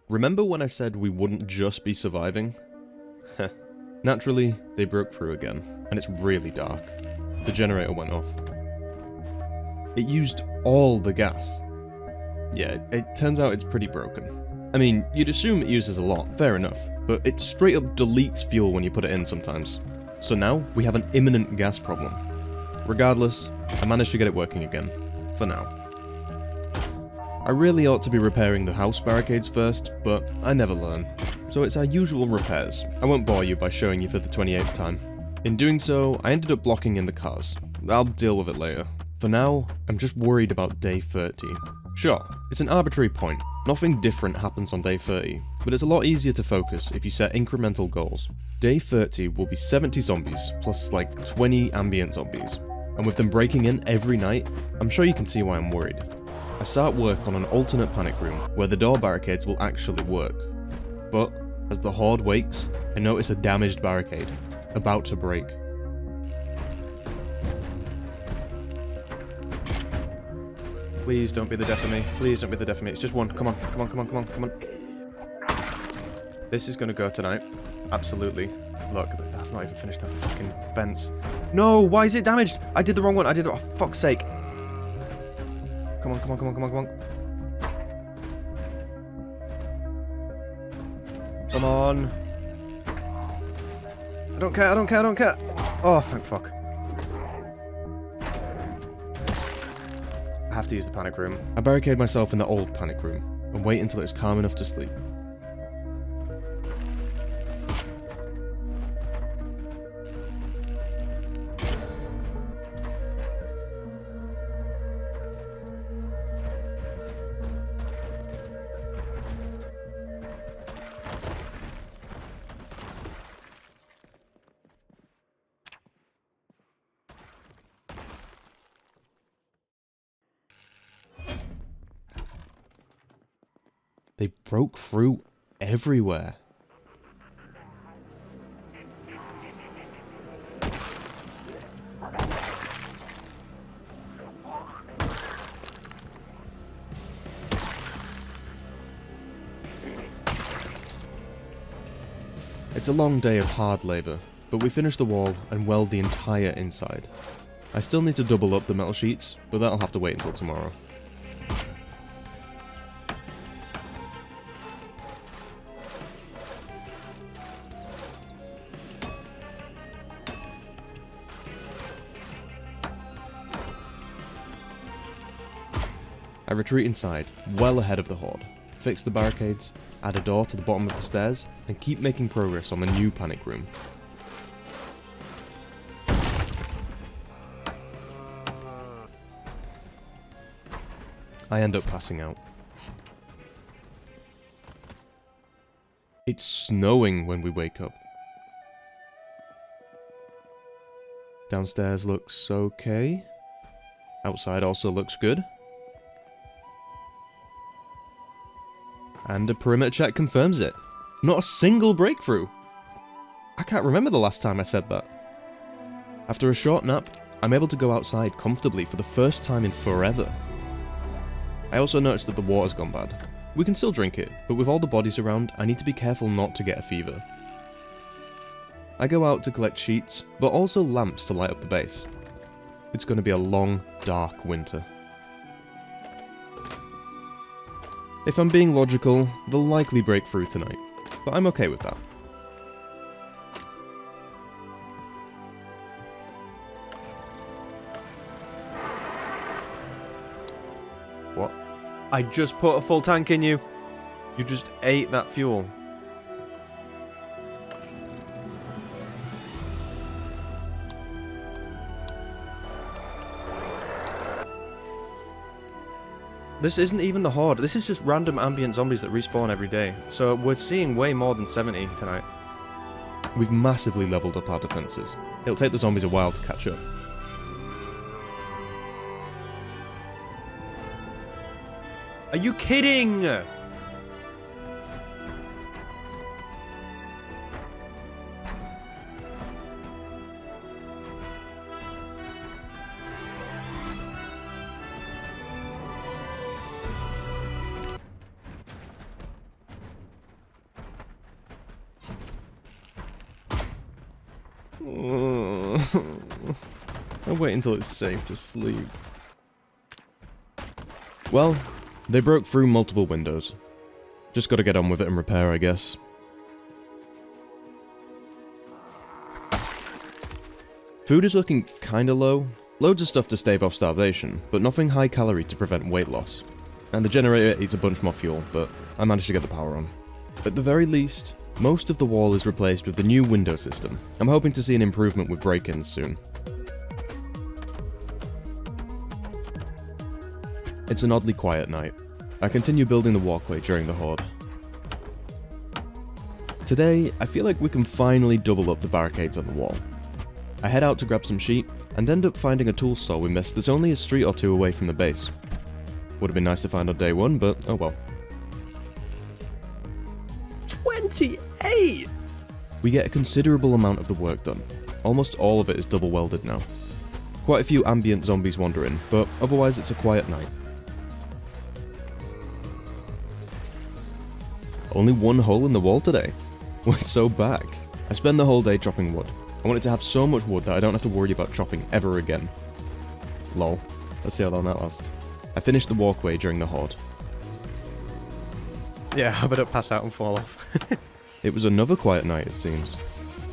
Remember when I said we wouldn't just be surviving? Heh. Naturally, they broke through again, and it's really dark. The generator went off. It used all the gas. Yeah, it turns out it's pretty broken. I mean, you'd assume it uses a lot, fair enough, but it straight up deletes fuel when you put it in sometimes. So now, we have an imminent gas problem. Regardless, I managed to get it working again. For now. I really ought to be repairing the house barricades first, but I never learn. So it's our usual repairs. I won't bore you by showing you for the 28th time. In doing so, I ended up blocking in the cars. I'll deal with it later. For now, I'm just worried about day 30. Sure, it's an arbitrary point. Nothing different happens on day 30, but it's a lot easier to focus if you set incremental goals. Day 30 will be 70 zombies, plus like 20 ambient zombies. And with them breaking in every night, I'm sure you can see why I'm worried. I start work on an alternate panic room, where the door barricades will actually work. But, as the Horde wakes, I notice a damaged barricade, about to break. Please don't be the death of me. Please don't be the death of me. It's just one. Come on, come on, come on, come on, come on. This is gonna go tonight. Absolutely. Look, I've not even finished the fucking fence. No, why is it damaged? I did the wrong one. I did it. Oh, fuck's sake. Come on, come on, come on, come on, come on. Come on. I don't care, I don't care, I don't care. Oh, thank fuck. I have to use the panic room. I barricade myself in the old panic room, and wait until it's calm enough to sleep. They broke through everywhere. It's a long day of hard labour, but we finished the wall and weld the entire inside. I still need to double up the metal sheets, but that'll have to wait until tomorrow. I retreat inside, well ahead of the Horde, fix the barricades, add a door to the bottom of the stairs, and keep making progress on the new panic room. I end up passing out. It's snowing when we wake up. Downstairs looks okay. Outside also looks good. And a perimeter check confirms it. Not a single breakthrough. I can't remember the last time I said that. After a short nap, I'm able to go outside comfortably for the first time in forever. I also noticed that the water's gone bad. We can still drink it, but with all the bodies around, I need to be careful not to get a fever. I go out to collect sheets, but also lamps to light up the base. It's going to be a long, dark winter. If I'm being logical, they'll likely break through tonight, but I'm okay with that. What? I just put a full tank in you. You just ate that fuel. This isn't even the Horde, this is just random ambient zombies that respawn every day. So we're seeing way more than 70 tonight. We've massively leveled up our defences. It'll take the zombies a while to catch up. Are you kidding? I'll wait until it's safe to sleep. Well, they broke through multiple windows. Just gotta get on with it and repair, I guess. Food is looking kinda low. Loads of stuff to stave off starvation, but nothing high calorie to prevent weight loss. And the generator eats a bunch more fuel, but I managed to get the power on. At the very least, most of the wall is replaced with the new window system. I'm hoping to see an improvement with break-ins soon. It's an oddly quiet night. I continue building the walkway during the Horde. Today, I feel like we can finally double up the barricades on the wall. I head out to grab some sheet, and end up finding a tool store we missed that's only a street or two away from the base. Would have been nice to find on day one, but oh well. 28! We get a considerable amount of the work done. Almost all of it is double welded now. Quite a few ambient zombies wander in, but otherwise it's a quiet night. Only one hole in the wall today. We're so back. I spend the whole day chopping wood. I want it to have so much wood that I don't have to worry about chopping ever again. Lol. Let's see how long that lasts. I finished the walkway during the Horde. Yeah, I better pass out and fall off. It was another quiet night, it seems.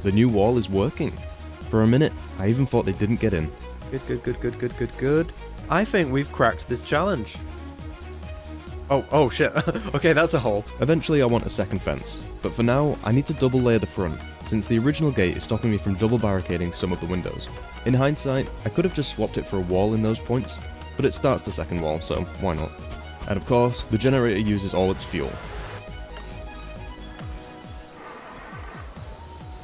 The new wall is working. For a minute, I even thought they didn't get in. Good. I think we've cracked this challenge. Oh shit. Okay, that's a hole. Eventually I want a second fence, but for now I need to double layer the front, since the original gate is stopping me from double barricading some of the windows. In hindsight, I could have just swapped it for a wall in those points, but it starts the second wall, so why not? And of course, the generator uses all its fuel.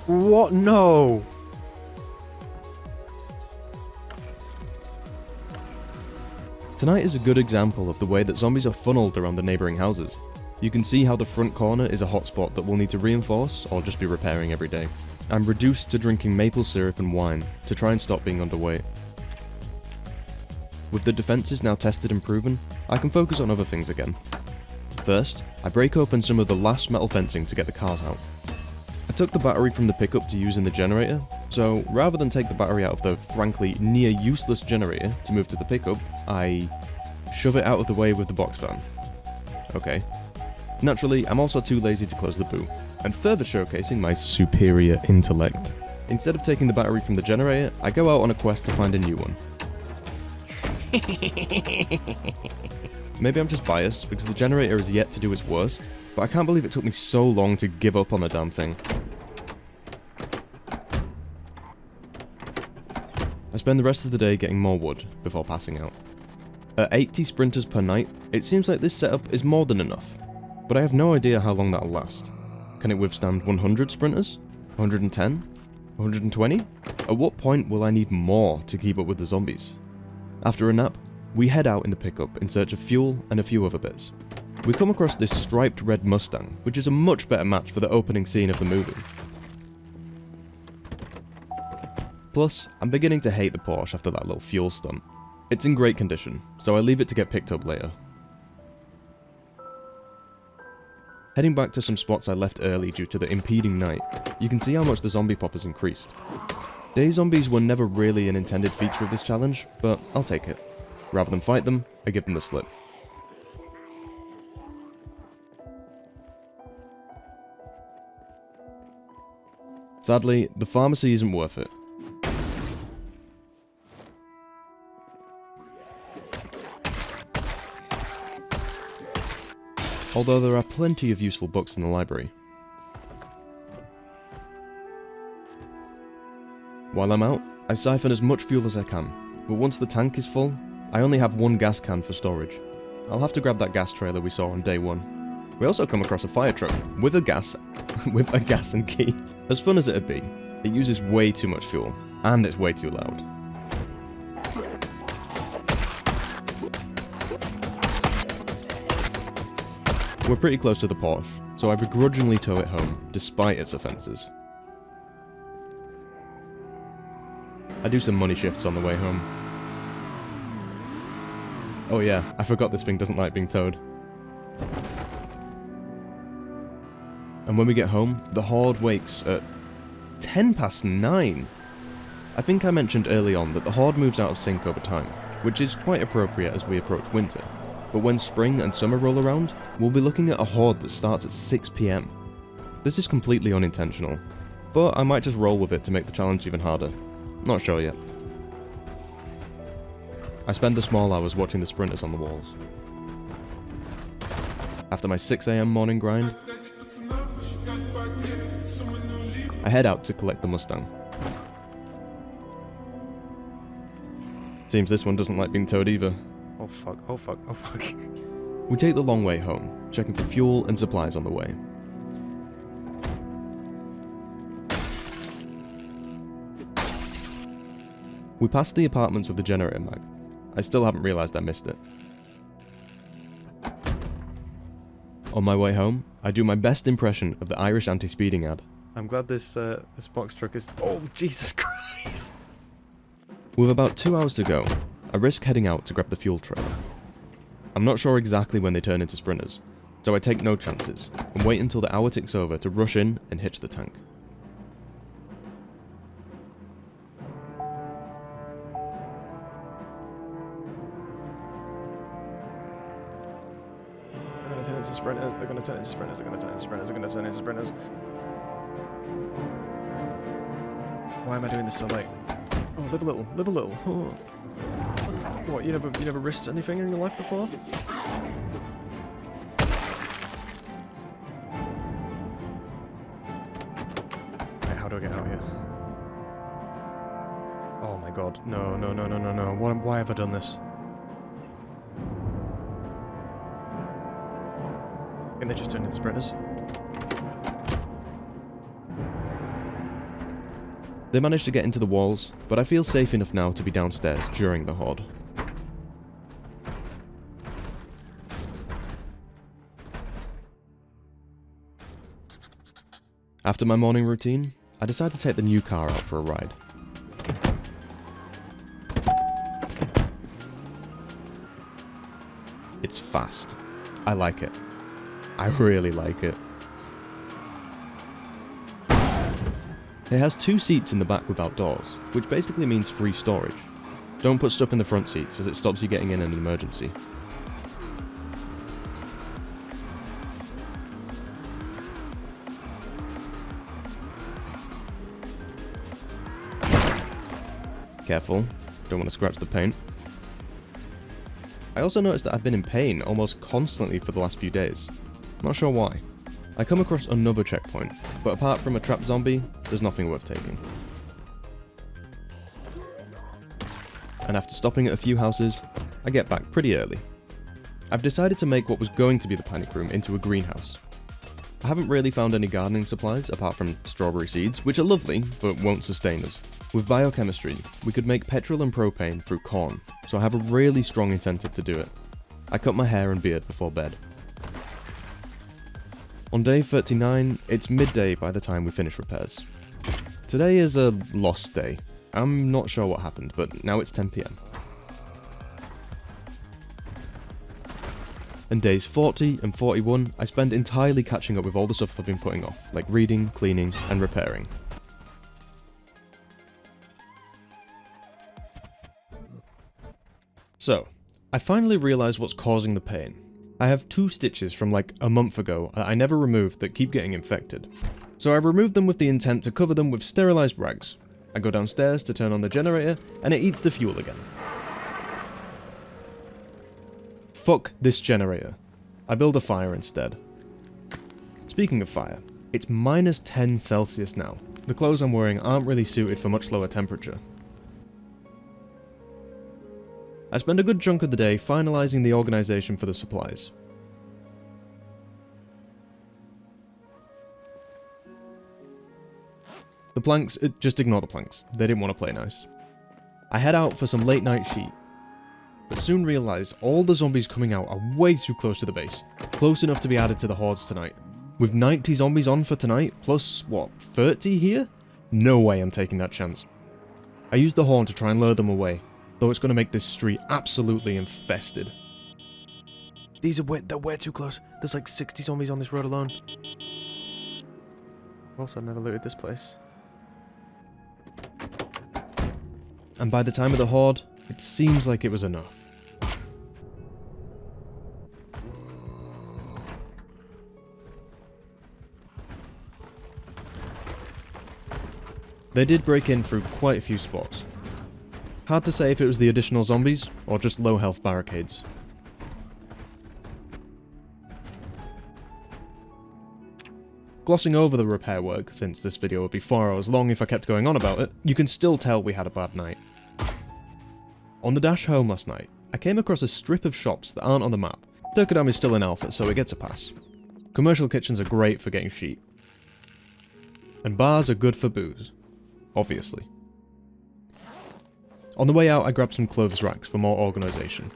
What? No! Tonight is a good example of the way that zombies are funneled around the neighbouring houses. You can see how the front corner is a hotspot that we'll need to reinforce or just be repairing every day. I'm reduced to drinking maple syrup and wine to try and stop being underweight. With the defences now tested and proven, I can focus on other things again. First, I break open some of the last metal fencing to get the cars out. I took the battery from the pickup to use in the generator, so rather than take the battery out of the frankly near useless generator to move to the pickup, I shove it out of the way with the box fan. Okay. Naturally, I'm also too lazy to close the boot, and further showcasing my superior intellect. Instead of taking the battery from the generator, I go out on a quest to find a new one. Maybe I'm just biased, because the generator is yet to do its worst, but I can't believe it took me so long to give up on the damn thing. I spend the rest of the day getting more wood, before passing out. At 80 sprinters per night, it seems like this setup is more than enough, but I have no idea how long that'll last. Can it withstand 100 sprinters? 110? 120? At what point will I need more to keep up with the zombies? After a nap, we head out in the pickup in search of fuel and a few other bits. We come across this striped red Mustang, which is a much better match for the opening scene of the movie. Plus, I'm beginning to hate the Porsche after that little fuel stunt. It's in great condition, so I leave it to get picked up later. Heading back to some spots I left early due to the impeding night, you can see how much the zombie pop has increased. Day zombies were never really an intended feature of this challenge, but I'll take it. Rather than fight them, I give them the slip. Sadly, the pharmacy isn't worth it. Although there are plenty of useful books in the library. While I'm out, I siphon as much fuel as I can, but once the tank is full, I only have one gas can for storage. I'll have to grab that gas trailer we saw on day one. We also come across a fire truck with a gas and key. As fun as it'd be, it uses way too much fuel, and it's way too loud. We're pretty close to the Porsche, so I begrudgingly tow it home, despite its offences. I do some money shifts on the way home. Oh yeah, I forgot this thing doesn't like being towed. And when we get home, the Horde wakes at 9:10. I think I mentioned early on that the Horde moves out of sync over time, which is quite appropriate as we approach winter. But when spring and summer roll around, we'll be looking at a Horde that starts at 6 PM. This is completely unintentional, but I might just roll with it to make the challenge even harder. Not sure yet. I spend the small hours watching the sprinters on the walls. After my 6 AM morning grind, I head out to collect the Mustang. Seems this one doesn't like being towed either. Oh fuck, oh fuck, oh fuck. We take the long way home, checking for fuel and supplies on the way. We passed the apartments with the generator mag. I still haven't realised I missed it. On my way home, I do my best impression of the Irish anti-speeding ad. I'm glad this box truck is... Oh, Jesus Christ! With about 2 hours to go, I risk heading out to grab the fuel trailer. I'm not sure exactly when they turn into sprinters, so I take no chances, and wait until the hour ticks over to rush in and hitch the tank. They're gonna turn into sprinters, they're gonna turn into sprinters, they're gonna turn into sprinters, they're gonna turn into sprinters. Why am I doing this so late? Oh, live a little, live a little. Oh. What, you never risked anything in your life before? Right, how do I get out here? Oh my god, no, no, no, no, no, no. Why have I done this? And they just turned into sprinters. They manage to get into the walls, but I feel safe enough now to be downstairs during the Horde. After my morning routine, I decide to take the new car out for a ride. It's fast. I like it. I really like it. It has 2 seats in the back without doors, which basically means free storage. Don't put stuff in the front seats as it stops you getting in an emergency. Careful, don't want to scratch the paint. I also noticed that I've been in pain almost constantly for the last few days. Not sure why. I come across another checkpoint, but apart from a trapped zombie, there's nothing worth taking. And after stopping at a few houses, I get back pretty early. I've decided to make what was going to be the panic room into a greenhouse. I haven't really found any gardening supplies apart from strawberry seeds, which are lovely, but won't sustain us. With biochemistry, we could make petrol and propane through corn, so I have a really strong incentive to do it. I cut my hair and beard before bed. On day 39, it's midday by the time we finish repairs. Today is a lost day. I'm not sure what happened, but now it's 10 PM. And days 40 and 41, I spend entirely catching up with all the stuff I've been putting off, like reading, cleaning, and repairing. So, I finally realised what's causing the pain. I have 2 stitches from like a month ago that I never removed that keep getting infected. So I removed them with the intent to cover them with sterilised rags. I go downstairs to turn on the generator, and it eats the fuel again. Fuck this generator. I build a fire instead. Speaking of fire, it's minus 10 Celsius now. The clothes I'm wearing aren't really suited for much lower temperature. I spend a good chunk of the day finalising the organisation for the supplies. The planks, just ignore the planks, they didn't want to play nice. I head out for some late night sheet, but soon realise all the zombies coming out are way too close to the base, close enough to be added to the hordes tonight. With 90 zombies on for tonight, plus, what, 30 here? No way I'm taking that chance. I use the horn to try and lure them away, though it's going to make this street absolutely infested. They're way too close. There's like 60 zombies on this road alone. Also, I've never looted this place. And by the time of the horde, it seems like it was enough. They did break in through quite a few spots. Hard to say if it was the additional zombies, or just low health barricades. Glossing over the repair work, since this video would be 4 hours long if I kept going on about it, you can still tell we had a bad night. On the dash home last night, I came across a strip of shops that aren't on the map. Turkadam is still in alpha, so it gets a pass. Commercial kitchens are great for getting sheet. And bars are good for booze. Obviously. On the way out, I grabbed some clothes racks for more organisation.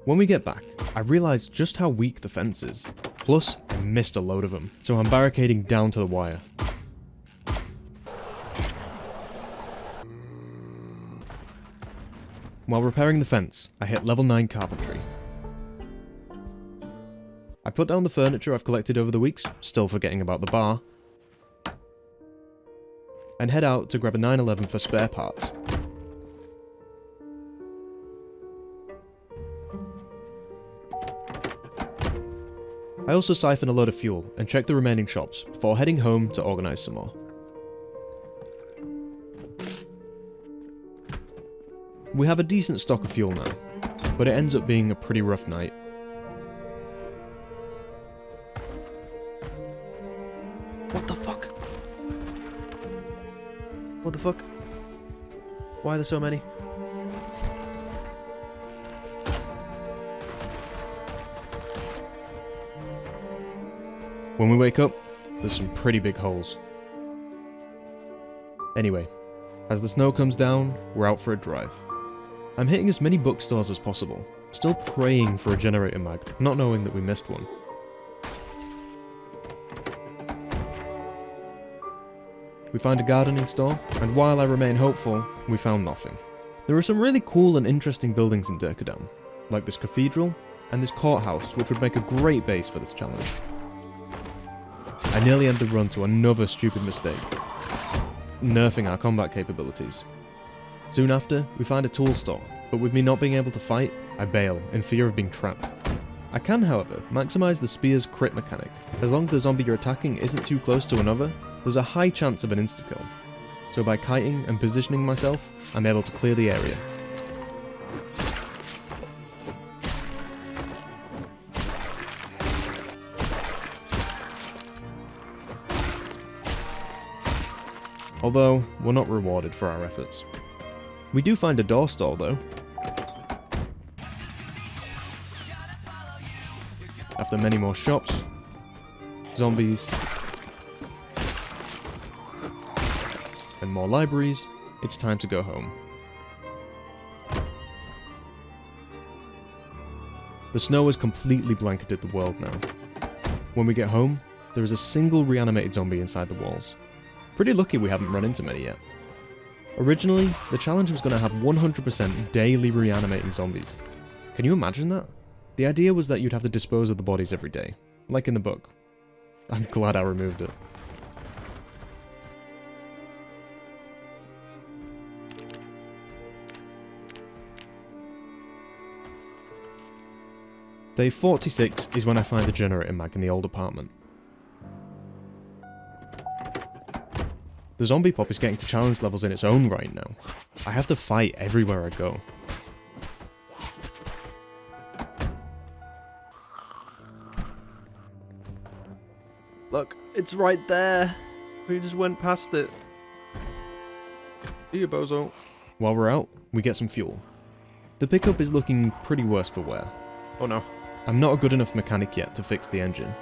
When we get back, I realise just how weak the fence is. Plus, I missed a load of them, so I'm barricading down to the wire. While repairing the fence, I hit level 9 carpentry. I put down the furniture I've collected over the weeks, still forgetting about the bar, and head out to grab a 911 for spare parts. I also siphon a load of fuel and check the remaining shops before heading home to organise some more. We have a decent stock of fuel now, but it ends up being a pretty rough night. What the fuck? What the fuck? Why are there so many? When we wake up, there's some pretty big holes. Anyway, as the snow comes down, we're out for a drive. I'm hitting as many bookstores as possible, still praying for a generator mag, not knowing that we missed one. we find a gardening store, and while I remain hopeful, we found nothing. There are some really cool and interesting buildings in Durkadam, like this cathedral and this courthouse, which would make a great base for this challenge. I nearly end the run to another stupid mistake, nerfing our combat capabilities. Soon after, we find a tool store, but with me not being able to fight, I bail in fear of being trapped. I can, however, maximise the spear's crit mechanic. As long as the zombie you're attacking isn't too close to another, there's a high chance of an insta-kill. So by kiting and positioning myself, I'm able to clear the area. Although, we're not rewarded for our efforts. We do find a door stall though. After many more shops, zombies, and more libraries, it's time to go home. The snow has completely blanketed the world now. When we get home, there is a single reanimated zombie inside the walls. Pretty lucky we haven't run into many yet. Originally, the challenge was going to have 100% daily reanimating zombies. Can you imagine that? The idea was that you'd have to dispose of the bodies every day, like in the book. I'm glad I removed it. Day 46 is when I find the generator mag in the old apartment. The zombie pop is getting to challenge levels in its own right now. I have to fight everywhere I go. Look, it's right there. We just went past it. See you, bozo. While we're out, we get some fuel. The pickup is looking pretty worse for wear. Oh no. I'm not a good enough mechanic yet to fix the engine.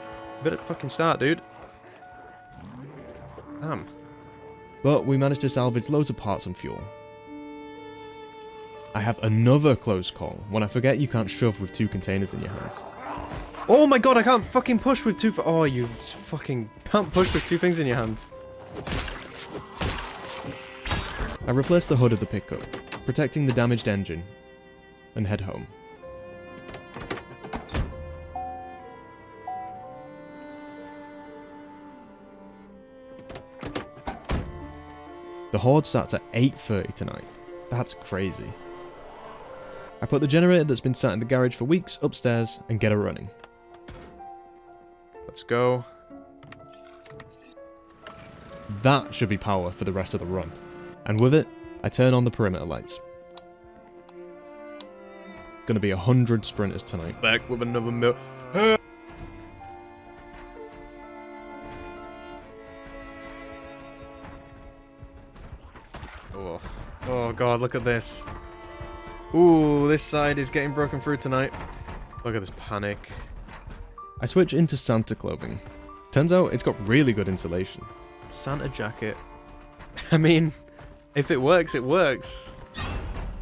Better fucking start, dude. Damn. But we managed to salvage loads of parts and fuel. I have another close call when I forget you can't shove with 2 containers in your hands. Oh my god, I can't fucking push with 2 oh, you fucking can't push with 2 things in your hand. I replaced the hood of the pickup, protecting the damaged engine, and head home. The Horde starts at 8:30 tonight. That's crazy. I put the generator that's been sat in the garage for weeks upstairs and get her running. Let's go. That should be power for the rest of the run. And with it, I turn on the perimeter lights. Gonna be 100 sprinters tonight. Back with another mill. Oh. Oh god, look at this. Ooh, this side is getting broken through tonight. Look at this panic. I switch into Santa clothing. Turns out it's got really good insulation. Santa jacket. I mean, if it works, it works.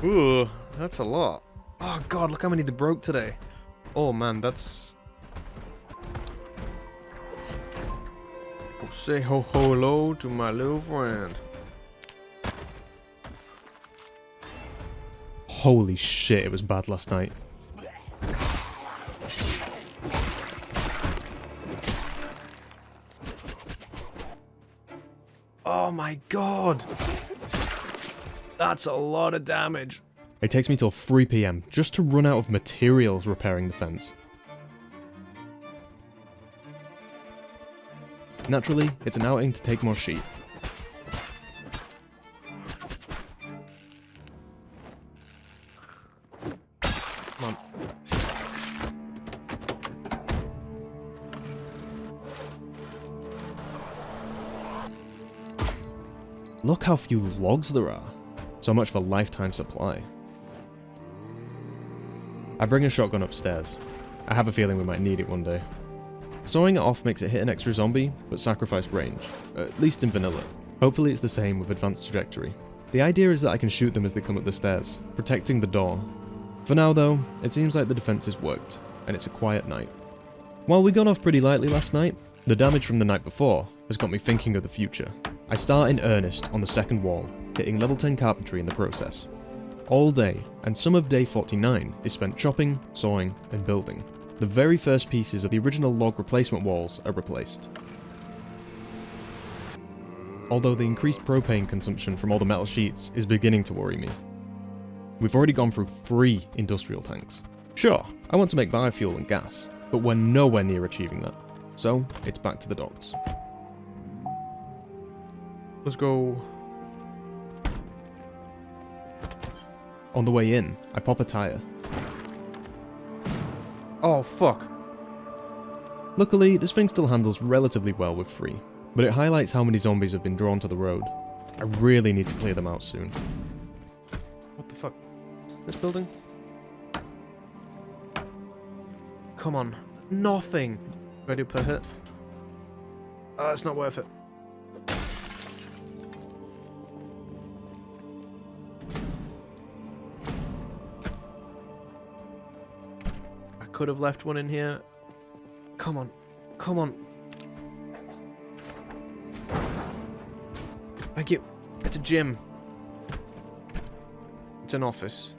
Ooh, that's a lot. Oh god, look how many they broke today. Oh man, that's... Oh, say ho hello to my little friend. Holy shit, it was bad last night. Oh my god! That's a lot of damage. It takes me till 3 PM just to run out of materials repairing the fence. Naturally, it's an outing to take more sheep. Come on. Look how few logs there are. So much for lifetime supply. I bring a shotgun upstairs. I have a feeling we might need it one day. Sawing it off makes it hit an extra zombie, but sacrifice range, at least in vanilla. Hopefully it's the same with advanced trajectory. The idea is that I can shoot them as they come up the stairs, protecting the door. For now though, it seems like the defenses worked, and it's a quiet night. While we got off pretty lightly last night, the damage from the night before has got me thinking of the future. I start in earnest on the second wall, hitting level 10 carpentry in the process. All day, and some of day 49 is spent chopping, sawing, and building. The very first pieces of the original log replacement walls are replaced. Although the increased propane consumption from all the metal sheets is beginning to worry me. We've already gone through 3 industrial tanks. Sure, I want to make biofuel and gas, but we're nowhere near achieving that. So, it's back to the docks. Let's go. On the way in, I pop a tyre. Oh, fuck. Luckily, this thing still handles relatively well with 3, but it highlights how many zombies have been drawn to the road. I really need to clear them out soon. What the fuck? This building? Come on. Nothing. Ready per hit? Oh, it's not worth it. I could have left one in here. Come on. Come on. Thank you. It's a gym. It's an office.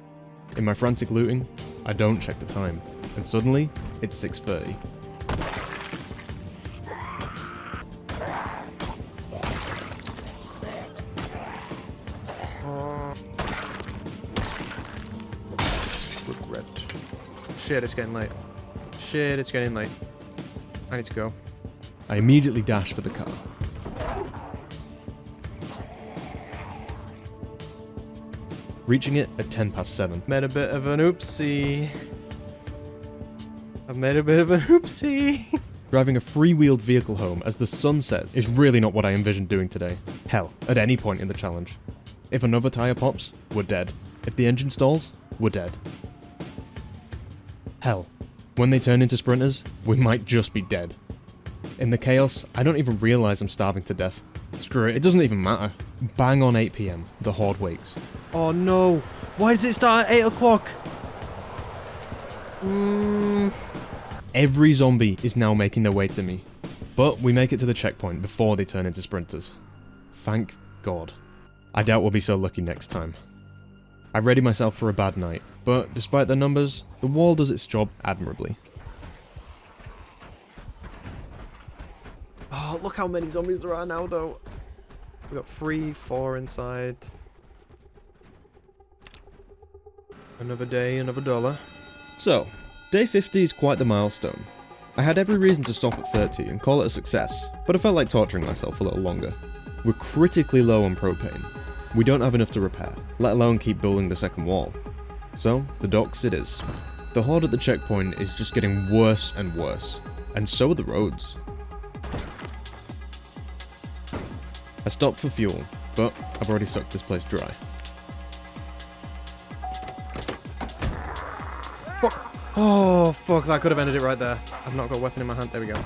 In my frantic looting, I don't check the time, and suddenly, it's 6:30. Regret. Shit, it's getting late. Shit, it's getting late. I need to go. I immediately dash for the car. Reaching it at 7:10. Made a bit of an oopsie. I've made a bit of an oopsie. Driving a three-wheeled vehicle home as the sun sets is really not what I envisioned doing today. Hell, at any point in the challenge. If another tyre pops, we're dead. If the engine stalls, we're dead. Hell, when they turn into sprinters, we might just be dead. In the chaos, I don't even realise I'm starving to death. Screw it, it doesn't even matter. Bang on 8 PM, the Horde wakes. Oh no! Why does it start at 8 o'clock? Every zombie is now making their way to me. But we make it to the checkpoint before they turn into sprinters. Thank God. I doubt we'll be so lucky next time. I ready myself for a bad night, but despite their numbers, the wall does its job admirably. Oh, look how many zombies there are now though. We got 3, 4 inside. Another day, another dollar. So, day 50 is quite the milestone. I had every reason to stop at 30 and call it a success, but I felt like torturing myself a little longer. We're critically low on propane. We don't have enough to repair, let alone keep building the second wall. So, the docks it is. The Horde at the checkpoint is just getting worse and worse, and so are the roads. I stopped for fuel, but I've already sucked this place dry. Fuck! Oh, fuck, that could have ended it right there. I've not got a weapon in my hand. There we go.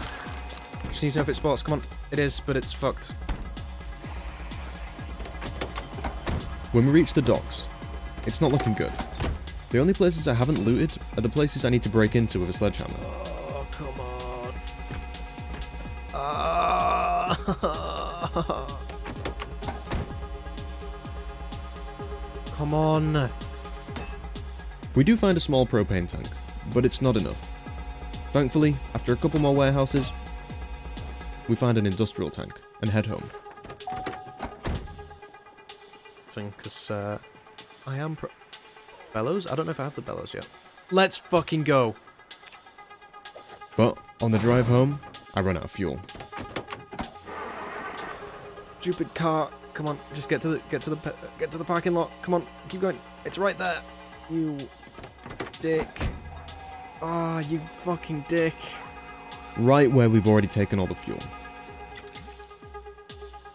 Just need to know if it spawns. Come on. It is, but it's fucked. When we reach the docks, it's not looking good. The only places I haven't looted are the places I need to break into with a sledgehammer. Oh, come on. Come on. We do find a small propane tank, but it's not enough. Thankfully, after a couple more warehouses, we find an industrial tank and head home. Because I am bellows? I don't know if I have the bellows yet. Let's fucking go. But on the drive home, I run out of fuel. Stupid car. Come on, just get to the parking lot. Come on, keep going. It's right there. You dick. Ah, you fucking dick. Right where we've already taken all the fuel.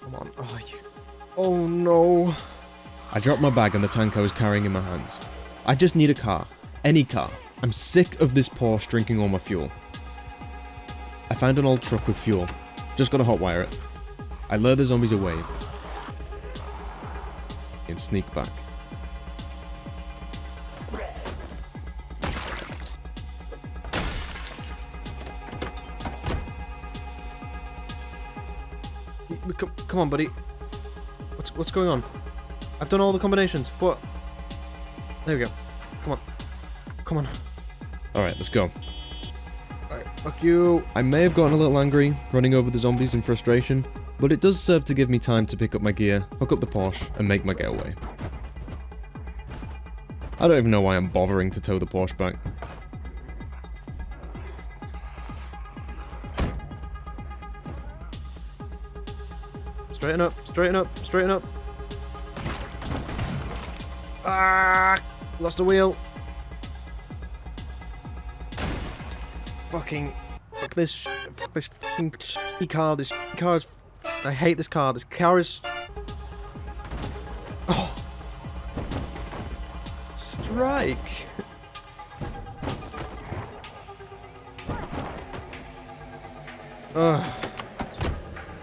Come on. Oh, you. Oh no. I drop my bag and the tank I was carrying in my hands. I just need a car. Any car. I'm sick of this Porsche drinking all my fuel. I found an old truck with fuel. Just gotta hotwire it. I lure the zombies away and sneak back. Come on, buddy. What's going on? I've done all the combinations. What? There we go. Come on. Come on. Alright, let's go. Alright, fuck you. I may have gotten a little angry, running over the zombies in frustration, but it does serve to give me time to pick up my gear, hook up the Porsche, and make my getaway. I don't even know why I'm bothering to tow the Porsche back. Straighten up, straighten up, straighten up. Ah! Lost a wheel. Fucking... Fuck this fucking shitty car. This car is... I hate this car. This car is... Oh! Strike! Ugh.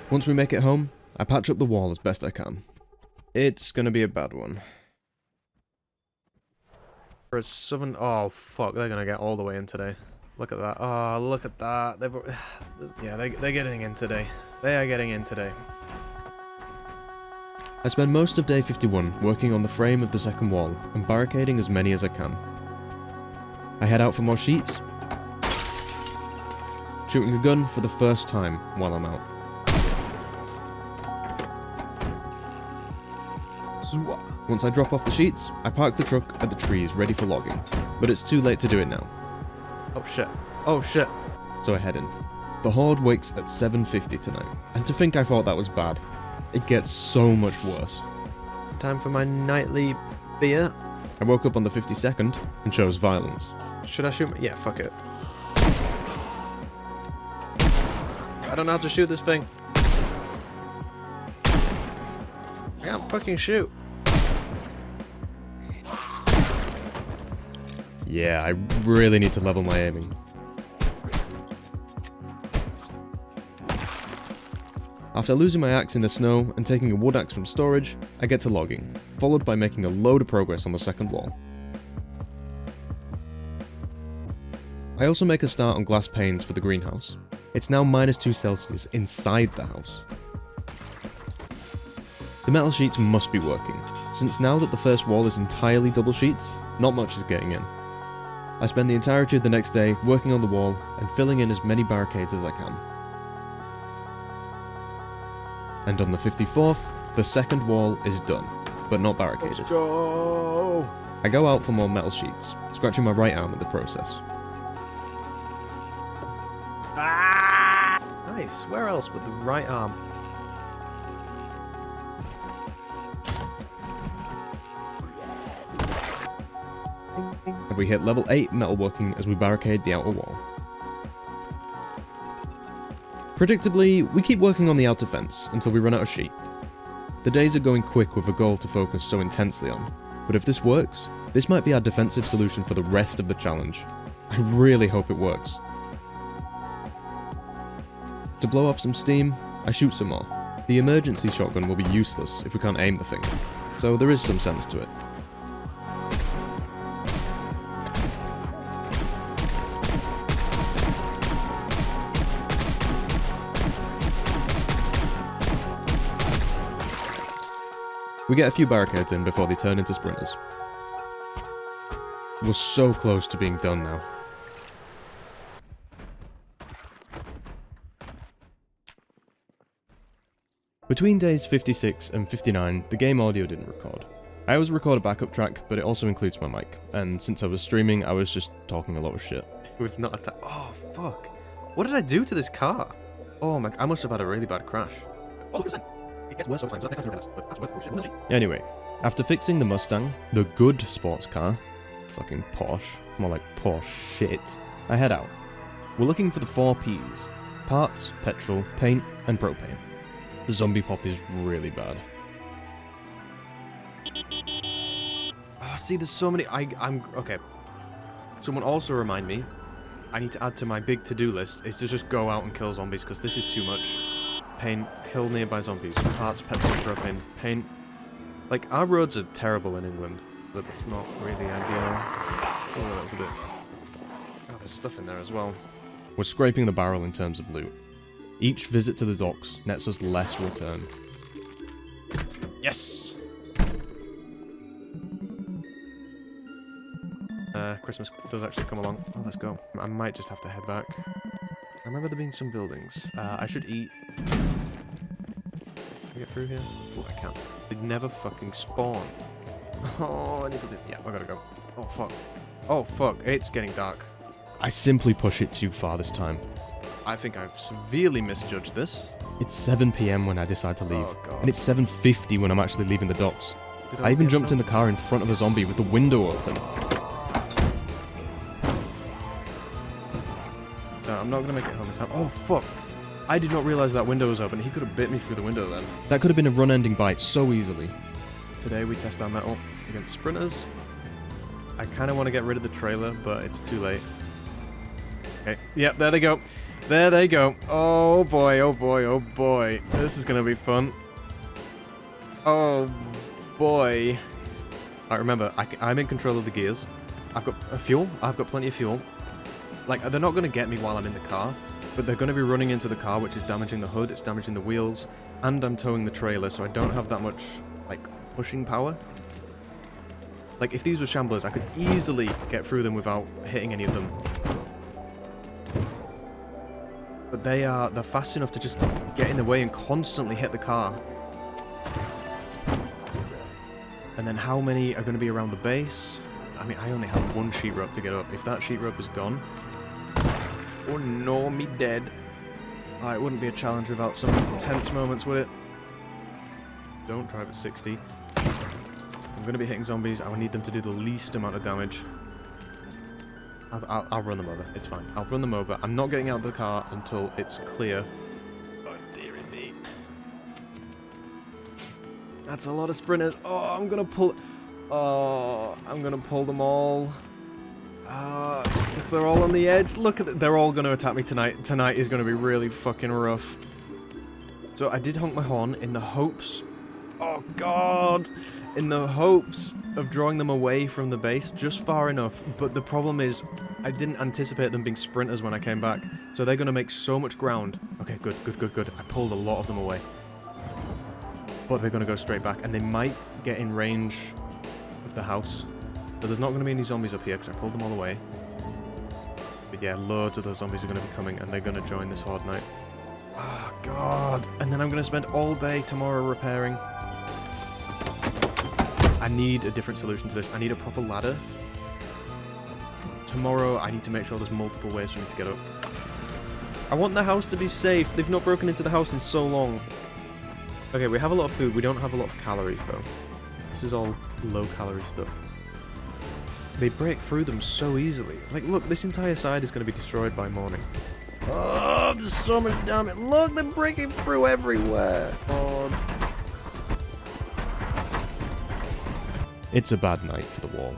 Once we make it home, I patch up the wall as best I can. It's gonna be a bad one. For a southern... Oh, fuck. They're gonna get all the way in today. Look at that. Oh, look at that. They've... Yeah, they're getting in today. They are getting in today. I spend most of day 51 working on the frame of the second wall and barricading as many as I can. I head out for more sheets, shooting a gun for the first time while I'm out. Once I drop off the sheets, I park the truck at the trees ready for logging, but it's too late to do it now. Oh shit. Oh shit. So I head in. The Horde wakes at 7:50 tonight, and to think I thought that was bad, it gets so much worse. Time for my nightly beer. I woke up on the 52nd and chose violence. Should I shoot? Yeah, fuck it. I don't know how to shoot this thing. I can't fucking shoot. Yeah, I really need to level my aiming. After losing my axe in the snow and taking a wood axe from storage, I get to logging, followed by making a load of progress on the second wall. I also make a start on glass panes for the greenhouse. It's now -2 Celsius inside the house. The metal sheets must be working, since now that the first wall is entirely double sheets, not much is getting in. I spend the entirety of the next day working on the wall and filling in as many barricades as I can. And on the 54th, the second wall is done, but not barricaded. Let's go! I go out for more metal sheets, scratching my right arm in the process. Ah! Nice. Where else but the right arm? And we hit level 8 metalworking as we barricade the outer wall. Predictably, we keep working on the outer fence until we run out of sheet. The days are going quick with a goal to focus so intensely on, but if this works, this might be our defensive solution for the rest of the challenge. I really hope it works. To blow off some steam, I shoot some more. The emergency shotgun will be useless if we can't aim the thing, so there is some sense to it. We get a few barricades in before they turn into sprinters. We're so close to being done now. Between days 56 and 59, the game audio didn't record. I always record a backup track, but it also includes my mic, and since I was streaming, I was just talking a lot of shit. We've not attacked. Oh, fuck. What did I do to this car? Oh my, I must have had a really bad crash. Oh, it gets worse sometimes. That's worth it. Anyway, after fixing the Mustang, the good sports car, fucking Porsche, more like Porsche shit, I head out. We're looking for the 4 Ps: parts, petrol, paint, and propane. The zombie pop is really bad. Oh, see, there's so many. I'm okay. Someone also remind me. I need to add to my big to-do list is to just go out and kill zombies because this is too much. Paint, kill nearby zombies. Parts, petrol, propane, paint. Like, our roads are terrible in England, but it's not really ideal. Oh, that was a bit... Oh, there's stuff in there as well. We're scraping the barrel in terms of loot. Each visit to the docks nets us less return. Yes! Christmas does actually come along. Oh, let's go. I might just have to head back. I remember there being some buildings. I should eat. Can I get through here? Oh, I can't. They never fucking spawn. Oh, I need to do... Yeah, I gotta go. Oh, fuck. Oh, fuck. It's getting dark. I simply push it too far this time. I think I've severely misjudged this. It's 7 PM when I decide to leave, Oh, God. and it's 7:50 when I'm actually leaving the docks. Did I even get jumped in the shot? car in front of a zombie with the window open. So I'm not gonna make it home in time. Oh, fuck. I did not realize that window was open. He could have bit me through the window then. That could have been a run-ending bite so easily. Today we test our metal against sprinters. I kind of want to get rid of the trailer, but it's too late. Okay, yep, there they go. There they go. Oh boy, oh boy, oh boy. This is gonna be fun. Oh boy. I remember, I'm in control of the gears. I've got fuel. I've got plenty of fuel. Like, they're not gonna get me while I'm in the car, but they're gonna be running into the car, which is damaging the hood, it's damaging the wheels, and I'm towing the trailer, so I don't have that much, like, pushing power. Like, if these were shamblers, I could easily get through them without hitting any of them. But they're fast enough to just get in the way and constantly hit the car. And then how many are going to be around the base? I mean, I only have one sheet rope to get up. If that sheet rope is gone... Oh no, me dead. Oh, it wouldn't be a challenge without some tense moments, would it? Don't drive at 60. I'm going to be hitting zombies. I will need them to do the least amount of damage. I'll run them over. It's fine. I'll run them over. I'm not getting out of the car until it's clear. Oh, dearie me. That's a lot of sprinters. Oh, I'm going to pull... Oh, I'm going to pull them all. Because they're all on the edge. Look at it. They're all going to attack me tonight. Tonight is going to be really fucking rough. So I did honk my horn in the hopes... Oh, God! In the hopes of drawing them away from the base just far enough, but the problem is I didn't anticipate them being sprinters when I came back, so they're going to make so much ground. Okay, good. I pulled a lot of them away. But they're going to go straight back, and they might get in range of the house. But there's not going to be any zombies up here, because I pulled them all away. But yeah, loads of those zombies are going to be coming, and they're going to join this Horde night. Oh, God. And then I'm going to spend all day tomorrow repairing. I need a different solution to this. I need a proper ladder. Tomorrow, I need to make sure there's multiple ways for me to get up. I want the house to be safe. They've not broken into the house in so long. Okay, we have a lot of food. We don't have a lot of calories, though. This is all low-calorie stuff. They break through them so easily. Like, look, this entire side is going to be destroyed by morning. Oh, there's so much damage. Look, they're breaking through everywhere. God. It's a bad night for the wall.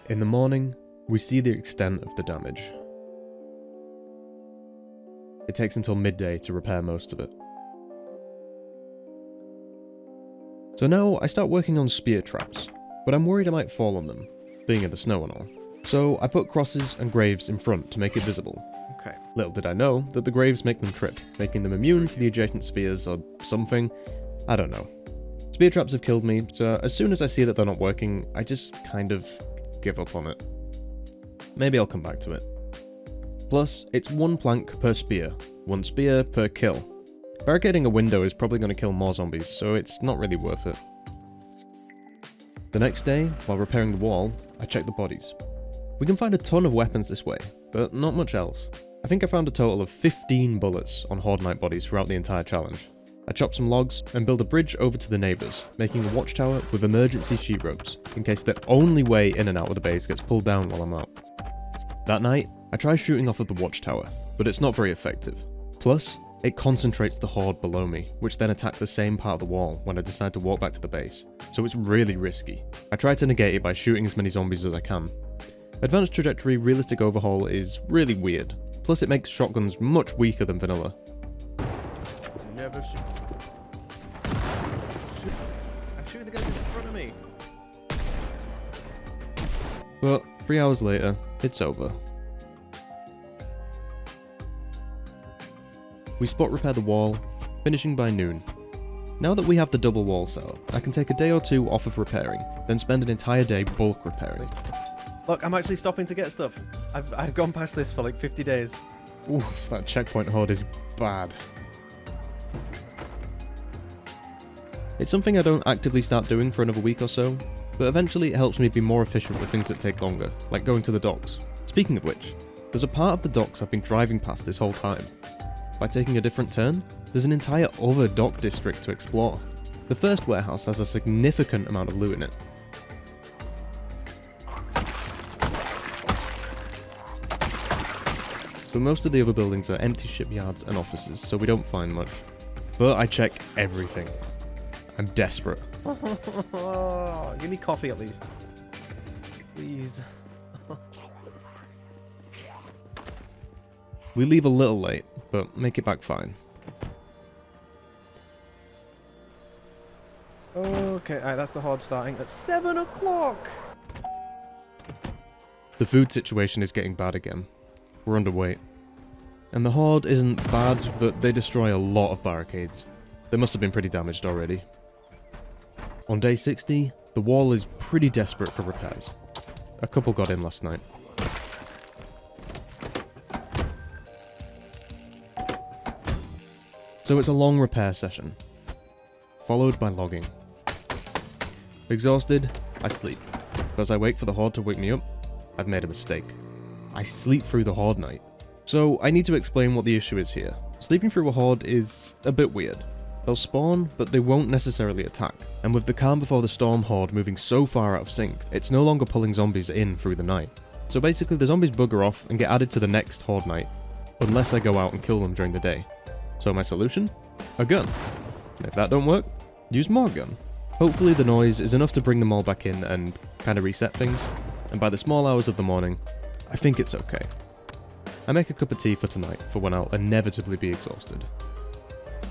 In the morning, we see the extent of the damage. It takes until midday to repair most of it. So now I start working on spear traps, but I'm worried I might fall on them, being in the snow and all. So I put crosses and graves in front to make it visible. Okay. Little did I know that the graves make them trip, making them immune to the adjacent spears or something. I don't know. Spear traps have killed me, so as soon as I see that they're not working, I just kind of give up on it. Maybe I'll come back to it. Plus, it's 1 plank per spear, 1 spear per kill. Barricading a window is probably going to kill more zombies, so it's not really worth it. The next day, while repairing the wall, I check the bodies. We can find a ton of weapons this way, but not much else. I think I found a total of 15 bullets on Horde Night bodies throughout the entire challenge. I chop some logs and build a bridge over to the neighbours, making a watchtower with emergency sheet ropes, in case the only way in and out of the base gets pulled down while I'm out. That night, I try shooting off of the watchtower, but it's not very effective. Plus, it concentrates the horde below me, which then attack the same part of the wall when I decide to walk back to the base, so it's really risky. I try to negate it by shooting as many zombies as I can. Advanced Trajectory Realistic Overhaul is really weird, plus it makes shotguns much weaker than vanilla. Never shoot. I'm shooting the guys in front of me. But 3 hours later, it's over. We spot repair the wall, finishing by noon. Now that we have the double wall set up, I can take a day or two off of repairing, then spend an entire day bulk repairing. Look, I'm actually stopping to get stuff. I've gone past this for like 50 days. Oof, that checkpoint horde is bad. It's something I don't actively start doing for another week or so, but eventually it helps me be more efficient with things that take longer, like going to the docks. Speaking of which, there's a part of the docks I've been driving past this whole time. By taking a different turn, there's an entire other dock district to explore. The first warehouse has a significant amount of loot in it. But most of the other buildings are empty shipyards and offices, so we don't find much. But I check everything. I'm desperate. Give me coffee at least. Please. We leave a little late, but make it back fine. Okay, alright, that's the horde starting at 7 o'clock. The food situation is getting bad again. We're underweight. And the horde isn't bad, but they destroy a lot of barricades. They must have been pretty damaged already. On day 60, the wall is pretty desperate for repairs. A couple got in last night. So it's a long repair session, followed by logging. Exhausted, I sleep. As I wait for the horde to wake me up, I've made a mistake. I sleep through the horde night. So I need to explain what the issue is here. Sleeping through a horde is a bit weird. They'll spawn, but they won't necessarily attack. And with the calm before the storm horde moving so far out of sync, it's no longer pulling zombies in through the night. So basically the zombies bugger off and get added to the next horde night, unless I go out and kill them during the day. So my solution? A gun. And if that don't work, use more gun. Hopefully the noise is enough to bring them all back in and kind of reset things. And by the small hours of the morning, I think it's okay. I make a cup of tea for tonight for when I'll inevitably be exhausted.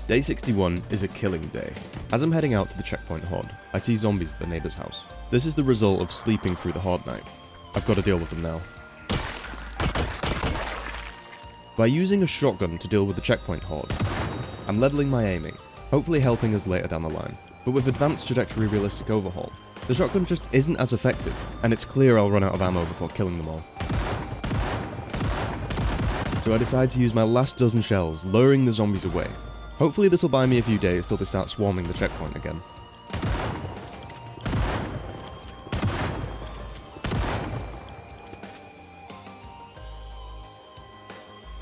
Day 61 is a killing day. As I'm heading out to the checkpoint horde, I see zombies at the neighbour's house. This is the result of sleeping through the horde night. I've got to deal with them now. By using a shotgun to deal with the checkpoint horde, I'm leveling my aiming, hopefully helping us later down the line. But with advanced trajectory realistic overhaul, the shotgun just isn't as effective, and it's clear I'll run out of ammo before killing them all. So I decide to use my last dozen shells, luring the zombies away. Hopefully this will buy me a few days till they start swarming the checkpoint again.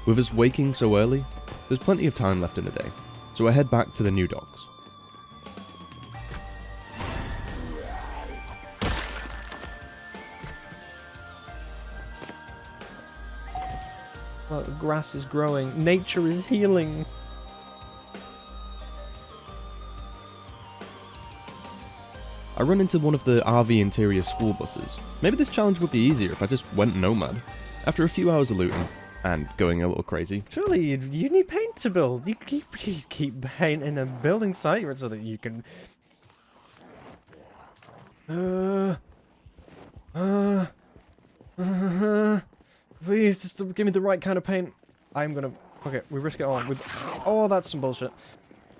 With us waking so early, there's plenty of time left in the day, so I head back to the new docks. Well, the grass is growing. Nature is healing. I run into one of the RV interior school buses. Maybe this challenge would be easier if I just went nomad. After a few hours of looting, and going a little crazy. Surely you need paint to build. You keep painting a building site so that you can... Please, just give me the right kind of paint. I'm gonna... Okay, we risk it all. Oh, that's some bullshit.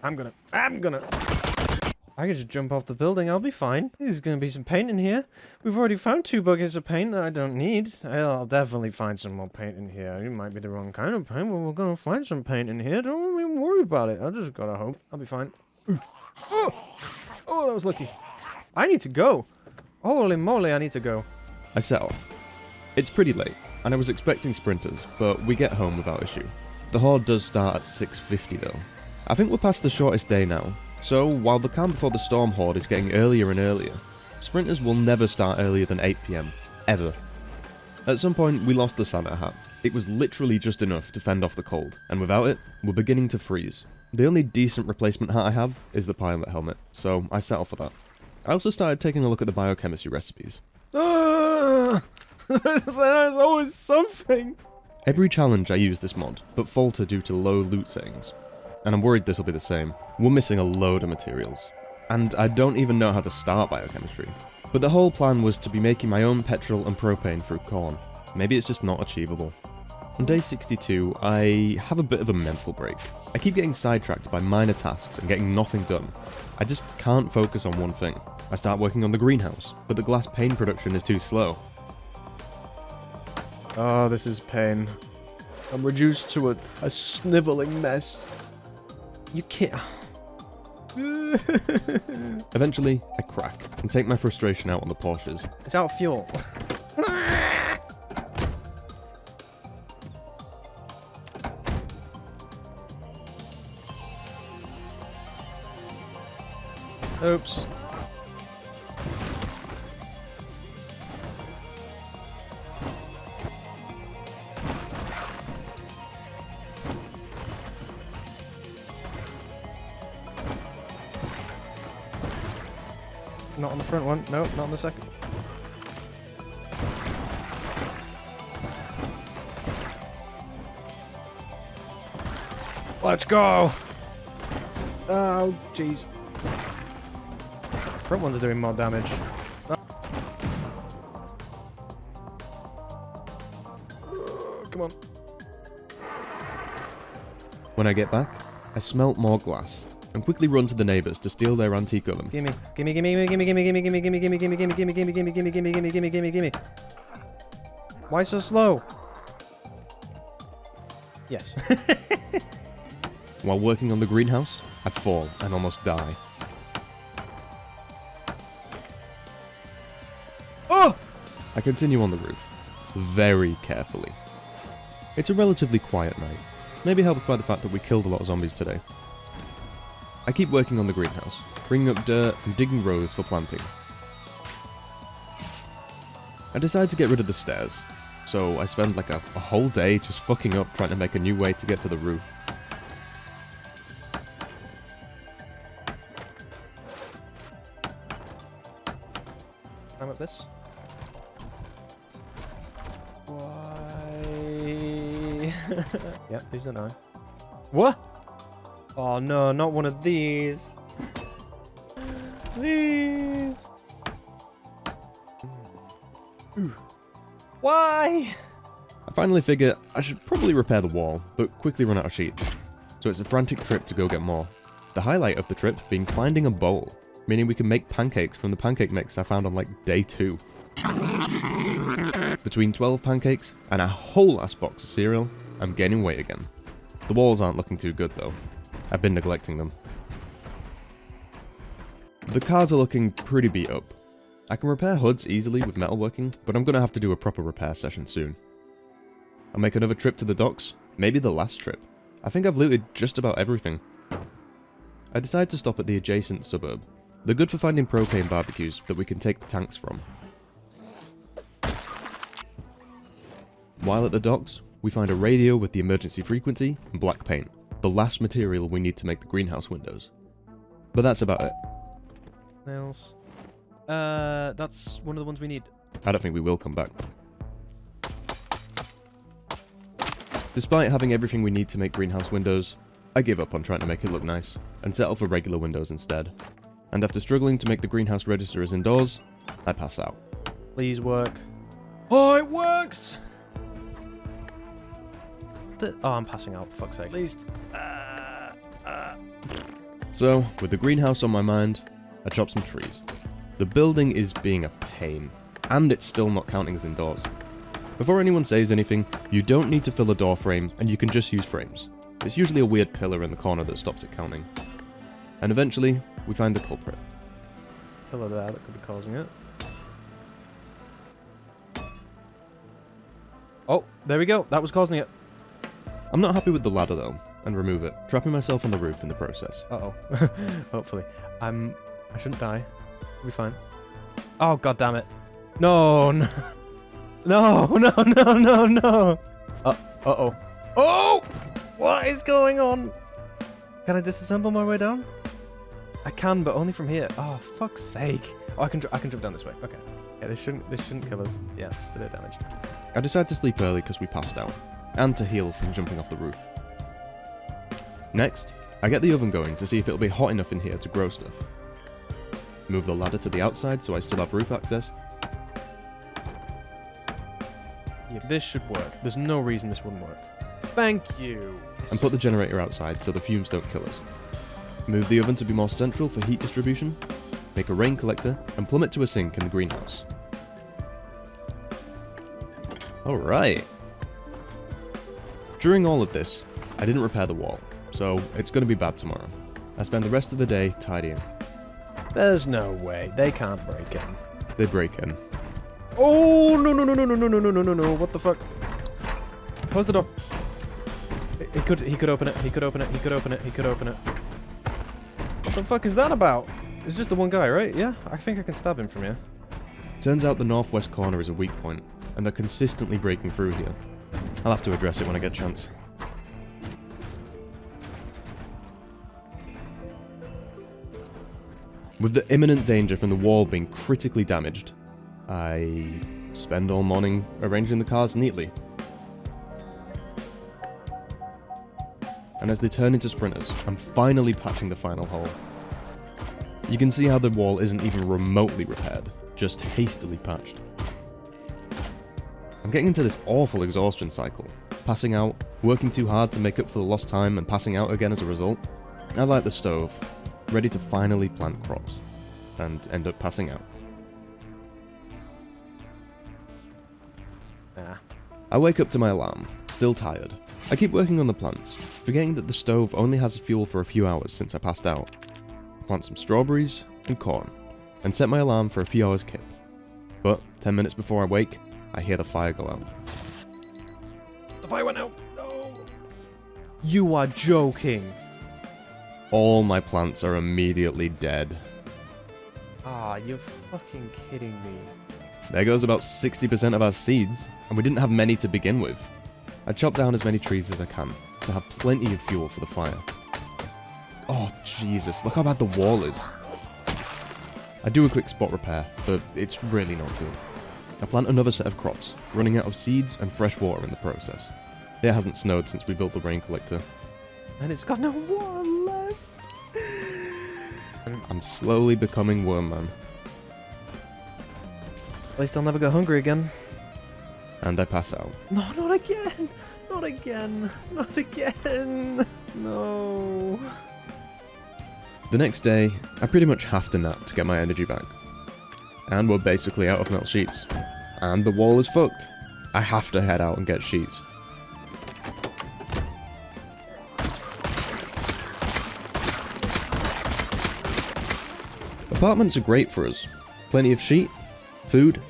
I'm gonna... I can just jump off the building, I'll be fine. There's gonna be some paint in here. We've already found 2 buckets of paint that I don't need. I'll definitely find some more paint in here. It might be the wrong kind of paint, but we're gonna find some paint in here. Don't even worry about it. I just gotta hope. I'll be fine. Oh, that was lucky. I need to go. Holy moly, I need to go. I set off. It's pretty late, and I was expecting sprinters, but we get home without issue. The horde does start at 6:50 though. I think we're past the shortest day now. So, while the calm before the storm horde is getting earlier and earlier, sprinters will never start earlier than 8 PM, ever. At some point, we lost the Santa hat. It was literally just enough to fend off the cold, and without it, we're beginning to freeze. The only decent replacement hat I have is the pilot helmet, so I settle for that. I also started taking a look at the biochemistry recipes. There's always something. Every challenge I use this mod, but falter due to low loot settings. And I'm worried this will be the same. We're missing a load of materials. And I don't even know how to start biochemistry. But the whole plan was to be making my own petrol and propane through corn. Maybe it's just not achievable. On day 62, I have a bit of a mental break. I keep getting sidetracked by minor tasks and getting nothing done. I just can't focus on one thing. I start working on the greenhouse, but the glass pane production is too slow. Oh, this is pain. I'm reduced to a snivelling mess. You can't... Eventually, I crack and take my frustration out on the Porsches. It's out of fuel. Oops. Not on the front one. No, not on the second. Let's go! Oh, jeez. The front ones are doing more damage. Come on. When I get back, I smelt more glass and quickly run to the neighbours to steal their antique oven. Gimme, gimme, gimme, gimme, gimme, gimme, gimme, gimme, gimme, gimme, gimme, gimme, gimme, gimme, gimme, gimme, gimme, gimme, gimme, gimme. Why so slow? Yes. While working on the greenhouse, I fall and almost die. Oh! I continue on the roof, very carefully. It's a relatively quiet night, maybe helped by the fact that we killed a lot of zombies today. I keep working on the greenhouse, bringing up dirt and digging rows for planting. I decide to get rid of the stairs, so I spend like a whole day just fucking up trying to make a new way to get to the roof. Climb up this. Why? Yep, these don't know. What? Oh no, not one of these. Please. Why? I finally figure I should probably repair the wall, but quickly run out of sheet. So it's a frantic trip to go get more. The highlight of the trip being finding a bowl, meaning we can make pancakes from the pancake mix I found on like day 2. Between 12 pancakes and a whole ass box of cereal, I'm gaining weight again. The walls aren't looking too good though. I've been neglecting them. The cars are looking pretty beat up. I can repair hoods easily with metalworking, but I'm gonna have to do a proper repair session soon. I'll make another trip to the docks, maybe the last trip. I think I've looted just about everything. I decide to stop at the adjacent suburb. They're good for finding propane barbecues that we can take the tanks from. While at the docks, we find a radio with the emergency frequency and black paint, the last material we need to make the greenhouse windows. But that's about it. Nails. That's one of the ones we need. I don't think we will come back. Despite having everything we need to make greenhouse windows, I give up on trying to make it look nice, and settle for regular windows instead. And after struggling to make the greenhouse register as indoors, I pass out. Please work. Oh, it works! Oh, I'm passing out, for fuck's sake. Please. So, with the greenhouse on my mind, I chop some trees. The building is being a pain, and it's still not counting as indoors. Before anyone says anything, you don't need to fill a door frame, and you can just use frames. It's usually a weird pillar in the corner that stops it counting. And eventually, we find the culprit. Pillar there that could be causing it. Oh, there we go. That was causing it. I'm not happy with the ladder though, and remove it, trapping myself on the roof in the process. Uh-oh. Hopefully. I shouldn't die. We'll be fine. Oh, god damn it. No, no. No, no, no, no, no. Uh-oh. Oh! What is going on? Can I disassemble my way down? I can, but only from here. Oh, fuck's sake. Oh, I can jump down this way. Okay. Yeah, this shouldn't kill us. Yeah, it's still damage. I decide to sleep early because we passed out, and to heal from jumping off the roof. Next, I get the oven going to see if it'll be hot enough in here to grow stuff. Move the ladder to the outside so I still have roof access. Yeah, this should work. There's no reason this wouldn't work. Thank you. And put the generator outside so the fumes don't kill us. Move the oven to be more central for heat distribution. Make a rain collector and plumb it to a sink in the greenhouse. Alright. During all of this, I didn't repair the wall, so it's going to be bad tomorrow. I spend the rest of the day tidying. There's no way. They can't break in. They break in. Oh, no, no, no, no, no, no, no, no, no, no, no. What the fuck? Close the door. He could open it. He could open it. He could open it. He could open it. What the fuck is that about? It's just the one guy, right? Yeah? I think I can stab him from here. Turns out the northwest corner is a weak point, and they're consistently breaking through here. I'll have to address it when I get a chance. With the imminent danger from the wall being critically damaged, I spend all morning arranging the cars neatly. And as they turn into sprinters, I'm finally patching the final hole. You can see how the wall isn't even remotely repaired, just hastily patched. I'm getting into this awful exhaustion cycle, passing out, working too hard to make up for the lost time and passing out again as a result. I light the stove, ready to finally plant crops, and end up passing out. I wake up to my alarm, still tired. I keep working on the plants, forgetting that the stove only has fuel for a few hours since I passed out. I plant some strawberries and corn, and set my alarm for a few hours kip. But 10 minutes before I wake, I hear the fire go out. The fire went out! No! You are joking! All my plants are immediately dead. Ah, you're fucking kidding me. There goes about 60% of our seeds, and we didn't have many to begin with. I chop down as many trees as I can, to have plenty of fuel for the fire. Oh Jesus, look how bad the wall is. I do a quick spot repair, but it's really not good. I plant another set of crops, running out of seeds and fresh water in the process. It hasn't snowed since we built the rain collector. And it's got no water left. I'm slowly becoming Worm Man. At least I'll never go hungry again. And I pass out. No, not again! Not again! Not again! No. The next day, I pretty much have to nap to get my energy back. And we're basically out of metal sheets. And the wall is fucked. I have to head out and get sheets. Apartments are great for us. Plenty of sheet, food,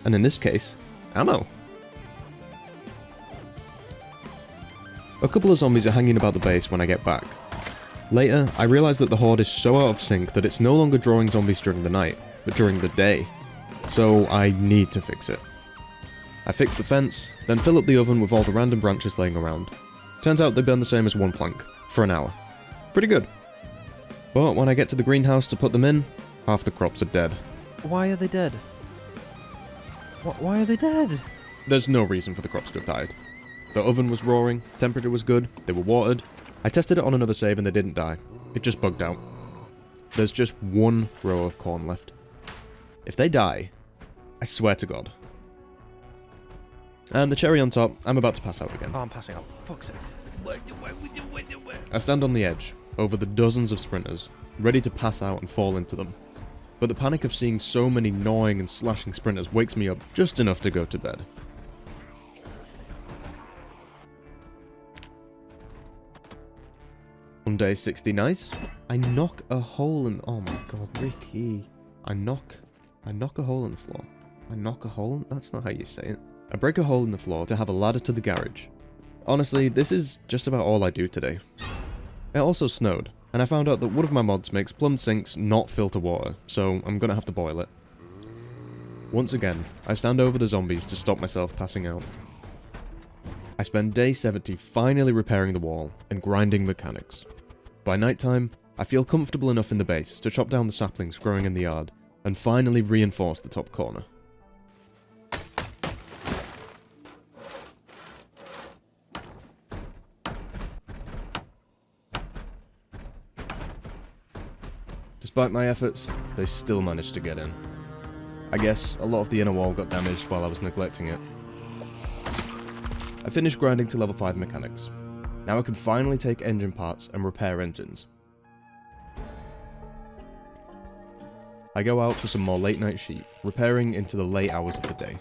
and in this case, ammo. A couple of zombies are hanging about the base when I get back. Later, I realise that the Horde is so out of sync that it's no longer drawing zombies during the night, but during the day. So I need to fix it. I fix the fence, then fill up the oven with all the random branches laying around. Turns out they burn the same as one plank, for an hour. Pretty good. But when I get to the greenhouse to put them in, half the crops are dead. Why are they dead? Why are they dead? There's no reason for the crops to have died. The oven was roaring, temperature was good, they were watered. I tested it on another save and they didn't die. It just bugged out. There's just one row of corn left. If they die, I swear to God. And the cherry on top, I'm about to pass out again. Oh, I'm passing out. Fuck's sake. I stand on the edge, over the dozens of sprinters, ready to pass out and fall into them. But the panic of seeing so many gnawing and slashing sprinters wakes me up just enough to go to bed. On day 60 nice, I knock a hole in... Oh my god, Ricky. I knock a hole in the floor. I knock a hole in... That's not how you say it. I break a hole in the floor to have a ladder to the garage. Honestly, this is just about all I do today. It also snowed, and I found out that one of my mods makes plumbed sinks not filter water, so I'm gonna have to boil it. Once again, I stand over the zombies to stop myself passing out. I spend day 70 finally repairing the wall and grinding mechanics. By nighttime, I feel comfortable enough in the base to chop down the saplings growing in the yard and finally reinforce the top corner. Despite my efforts, they still managed to get in. I guess a lot of the inner wall got damaged while I was neglecting it. I finished grinding to level 5 mechanics. Now I can finally take engine parts and repair engines. I go out for some more late night sheep, repairing into the late hours of the day.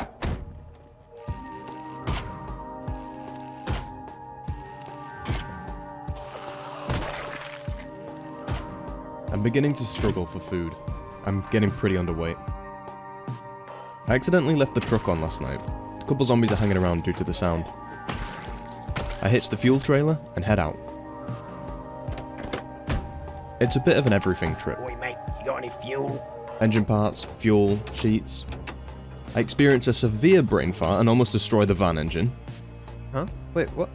I'm beginning to struggle for food. I'm getting pretty underweight. I accidentally left the truck on last night. A couple zombies are hanging around due to the sound. I hitch the fuel trailer and head out. It's a bit of an everything trip. Boy, mate, you got any fuel? Engine parts, fuel, sheets. I experience a severe brain fart and almost destroy the van engine. Huh? Wait, what?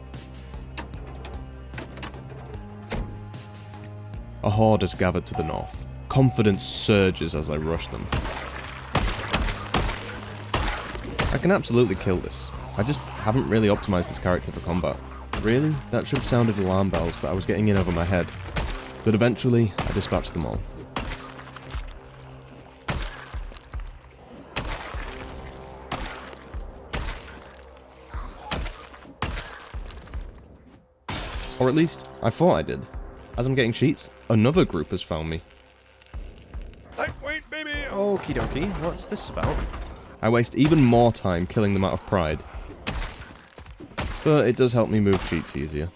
A horde has gathered to the north. Confidence surges as I rush them. I can absolutely kill this. I just haven't really optimized this character for combat. Really? That should have sounded alarm bells that I was getting in over my head. But eventually, I dispatched them all. Or at least, I thought I did. As I'm getting sheets, another group has found me. Lightweight, baby! Okie dokie, what's this about? I waste even more time killing them out of pride. But it does help me move sheets easier.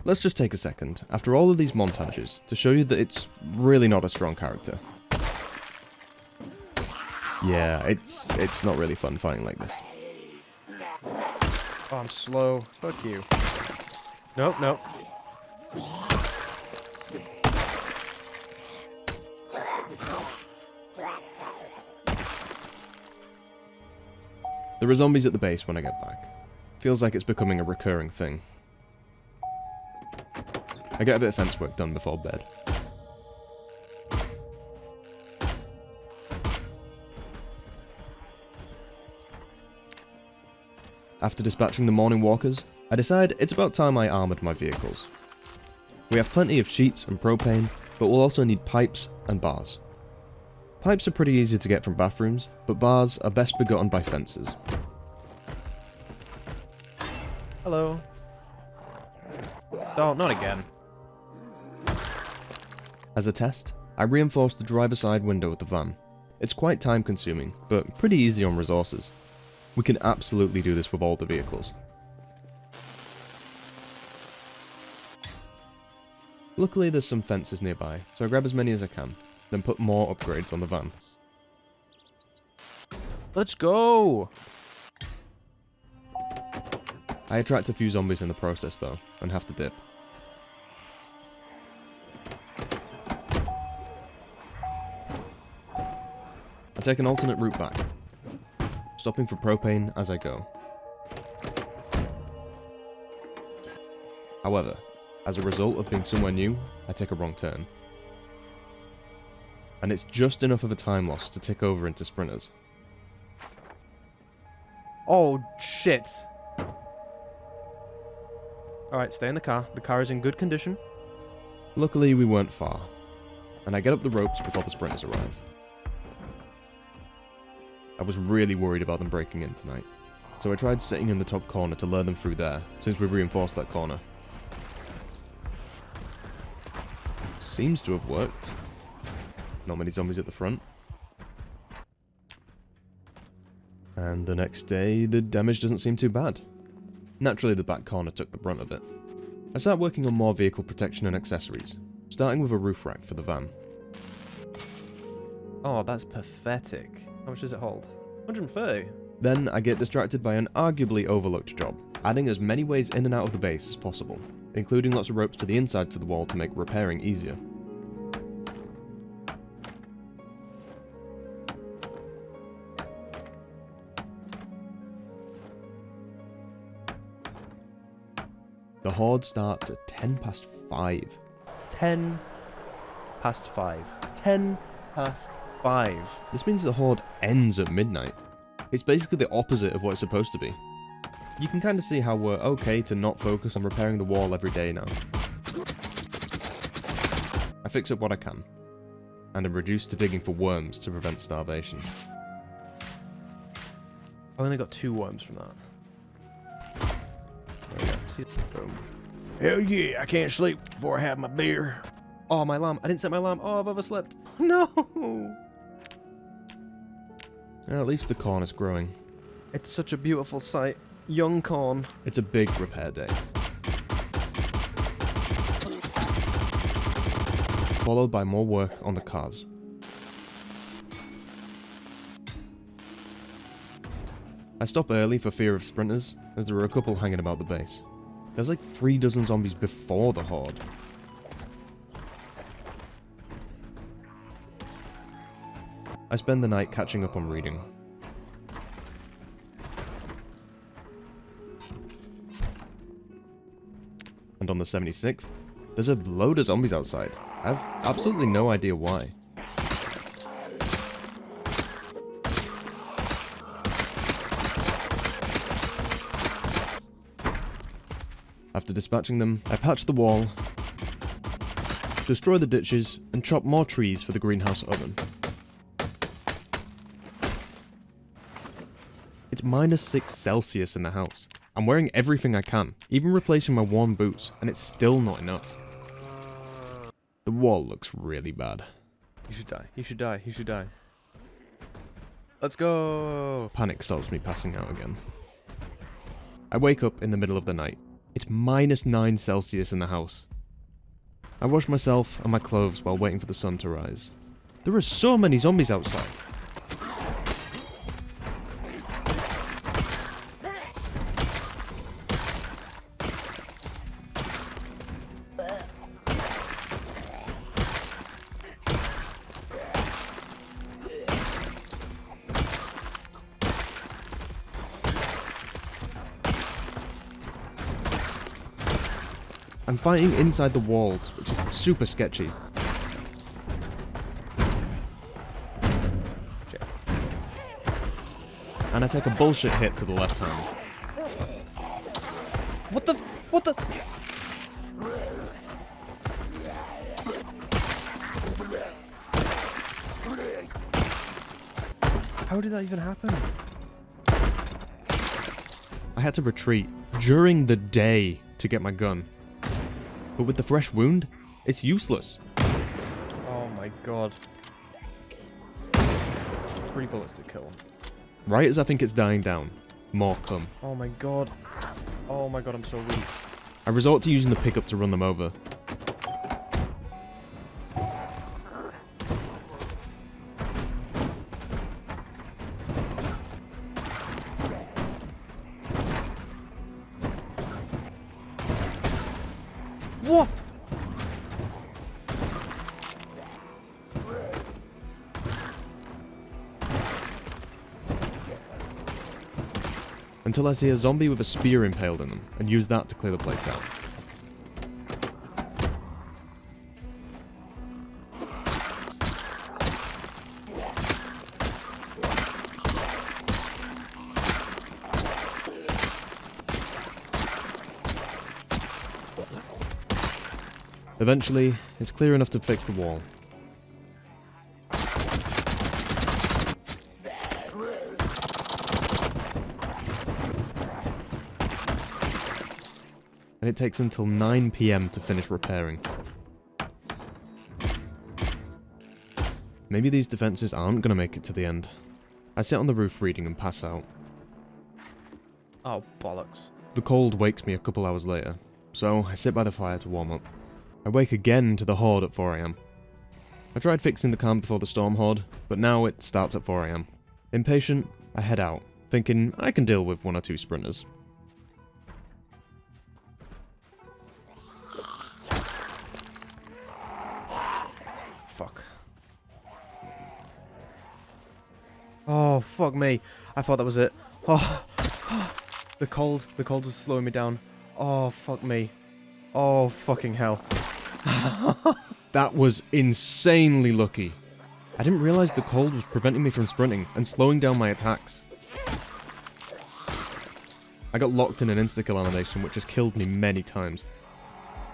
Let's just take a second, after all of these montages, to show you that it's really not a strong character. Yeah, it's not really fun fighting like this. Oh, I'm slow. Fuck you. Nope, nope. There are zombies at the base when I get back. Feels like it's becoming a recurring thing. I get a bit of fence work done before bed. After dispatching the morning walkers, I decide it's about time I armoured my vehicles. We have plenty of sheets and propane, but we'll also need pipes and bars. Pipes are pretty easy to get from bathrooms, but bars are best begotten by fences. Hello. Oh, not again. As a test, I reinforced the driver's side window of the van. It's quite time consuming, but pretty easy on resources. We can absolutely do this with all the vehicles. Luckily there's some fences nearby, so I grab as many as I can, then put more upgrades on the van. Let's go! I attract a few zombies in the process though, and have to dip. I take an alternate route back, stopping for propane as I go. However, as a result of being somewhere new, I take a wrong turn. And it's just enough of a time loss to tick over into sprinters. Oh, shit. Alright, stay in the car. The car is in good condition. Luckily, we weren't far, and I get up the ropes before the sprinters arrive. I was really worried about them breaking in tonight, so I tried sitting in the top corner to lure them through there, since we reinforced that corner. Seems to have worked. Not many zombies at the front. And the next day, the damage doesn't seem too bad. Naturally, the back corner took the brunt of it. I start working on more vehicle protection and accessories, starting with a roof rack for the van. Oh, that's pathetic. How much does it hold? 130. Then I get distracted by an arguably overlooked job, adding as many ways in and out of the base as possible, including lots of ropes to the inside to the wall to make repairing easier. The Horde starts at 10 past 5. 10 past 5. 10 past 5. This means the Horde ends at midnight. It's basically the opposite of what it's supposed to be. You can kind of see how we're okay to not focus on repairing the wall every day now. I fix up what I can, and am reduced to digging for worms to prevent starvation. I only got 2 worms from that. There we go. See, boom. Hell yeah, I can't sleep before I have my beer. Oh, my alarm. I didn't set my alarm. Oh, I've overslept. No! At least the corn is growing. It's such a beautiful sight. Young corn. It's a big repair day. Followed by more work on the cars. I stop early for fear of sprinters, as there are a couple hanging about the base. There's like 3 dozen zombies before the Horde. I spend the night catching up on reading. And on the 76th, there's a load of zombies outside. I have absolutely no idea why. After dispatching them, I patch the wall, destroy the ditches, and chop more trees for the greenhouse oven. It's -6 Celsius in the house. I'm wearing everything I can, even replacing my warm boots, and it's still not enough. The wall looks really bad. You should die. You should die. You should die. Let's go! Panic stops me passing out again. I wake up in the middle of the night. It's -9 Celsius in the house. I wash myself and my clothes while waiting for the sun to rise. There are so many zombies outside. I'm fighting inside the walls, which is super sketchy. Shit. And I take a bullshit hit to the left hand. What the? What the? How did that even happen? I had to retreat during the day to get my gun. But with the fresh wound, it's useless. Oh my god. 3 bullets to kill him. Right as I think it's dying down, more come. Oh my god. Oh my god, I'm so weak. I resort to using the pickup to run them over. What? Until I see a zombie with a spear impaled in them, and use that to clear the place out. Eventually, it's clear enough to fix the wall. And it takes until 9 PM to finish repairing. Maybe these defenses aren't gonna make it to the end. I sit on the roof reading and pass out. Oh, bollocks. The cold wakes me a couple hours later, so I sit by the fire to warm up. I wake again to the Horde at 4 AM. I tried fixing the camp before the storm Horde, but now it starts at 4 AM. Impatient, I head out, thinking I can deal with 1 or 2 sprinters. Fuck. Oh, fuck me. I thought that was it. Oh, the cold was slowing me down. Oh, fuck me. Oh, fucking hell. That was insanely lucky. I didn't realize the cold was preventing me from sprinting and slowing down my attacks. I got locked in an insta-kill animation which has killed me many times.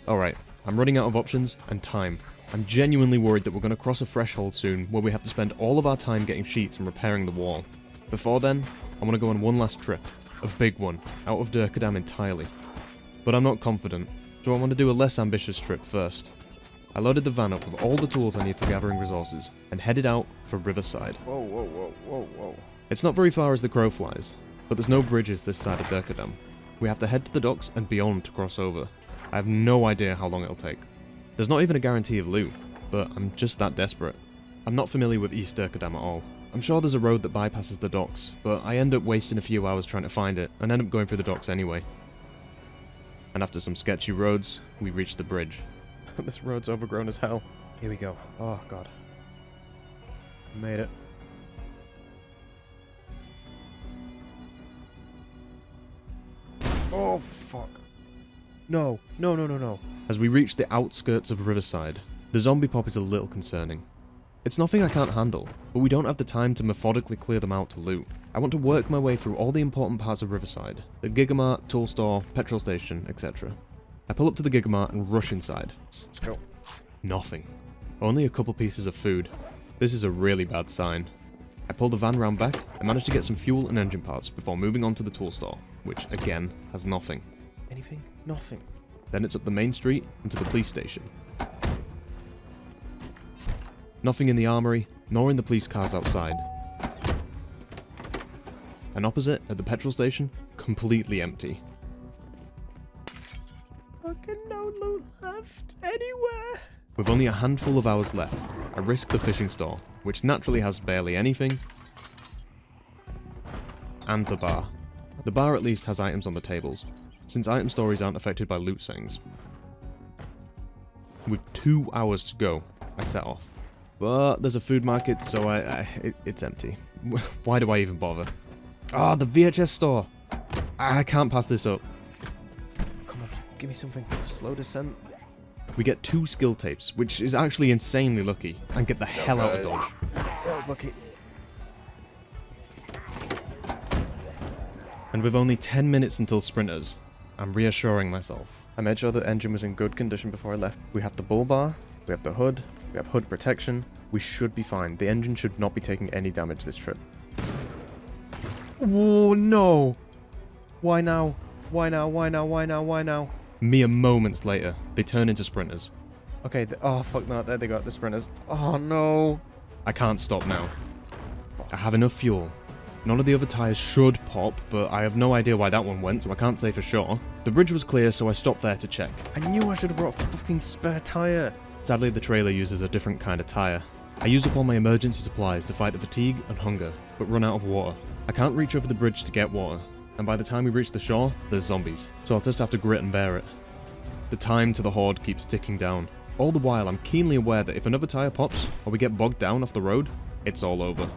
Alright, I'm running out of options and time. I'm genuinely worried that we're going to cross a threshold soon where we have to spend all of our time getting sheets and repairing the wall. Before then, I want to go on one last trip, a big one, out of Durkadam entirely. But I'm not confident, so I want to do a less ambitious trip first. I loaded the van up with all the tools I need for gathering resources, and headed out for Riverside. Whoa, whoa, whoa, whoa, whoa. It's not very far as the crow flies, but there's no bridges this side of Durkadam. We have to head to the docks and beyond to cross over. I have no idea how long it'll take. There's not even a guarantee of loot, but I'm just that desperate. I'm not familiar with East Durkadam at all. I'm sure there's a road that bypasses the docks, but I end up wasting a few hours trying to find it, and end up going through the docks anyway. And after some sketchy roads, we reach the bridge. This road's overgrown as hell. Here we go. Oh, God. Made it. Oh, fuck. No. No, no, no, no. As we reach the outskirts of Riverside, the zombie pop is a little concerning. It's nothing I can't handle, but we don't have the time to methodically clear them out to loot. I want to work my way through all the important parts of Riverside, the Gigamart, tool store, petrol station, etc. I pull up to the Gigamart and rush inside. Let's go. Nothing. Only a couple pieces of food. This is a really bad sign. I pull the van round back and manage to get some fuel and engine parts before moving on to the tool store, which again has nothing. Anything? Nothing. Then it's up the main street and to the police station. Nothing in the armory, nor in the police cars outside. And opposite, at the petrol station, completely empty. Fucking no loot left anywhere. With only a handful of hours left, I risk the fishing store, which naturally has barely anything, and the bar. The bar at least has items on the tables, since item stories aren't affected by loot settings. With 2 hours to go, I set off. But there's a food market, so it's empty. Why do I even bother? Ah, the VHS store! I can't pass this up. Come on, give me something. Slow descent. We get 2 skill tapes, which is actually insanely lucky, and get the hell out of Dodge. That was lucky. And with only 10 minutes until sprinters, I'm reassuring myself. I made sure the engine was in good condition before I left. We have the bull bar, we have the hood, we have hood protection. We should be fine. The engine should not be taking any damage this trip. Oh no! Why now? Why now? Why now? Why now? Why now? Mere moments later, they turn into sprinters. Okay, oh fuck no, there they got the sprinters. Oh no! I can't stop now. I have enough fuel. None of the other tyres should pop, but I have no idea why that one went, so I can't say for sure. The bridge was clear, so I stopped there to check. I knew I should have brought a fucking spare tyre. Sadly, the trailer uses a different kind of tyre. I use up all my emergency supplies to fight the fatigue and hunger, but run out of water. I can't reach over the bridge to get water, and by the time we reach the shore, there's zombies, so I'll just have to grit and bear it. The time to the Horde keeps ticking down. All the while, I'm keenly aware that if another tyre pops, or we get bogged down off the road, it's all over.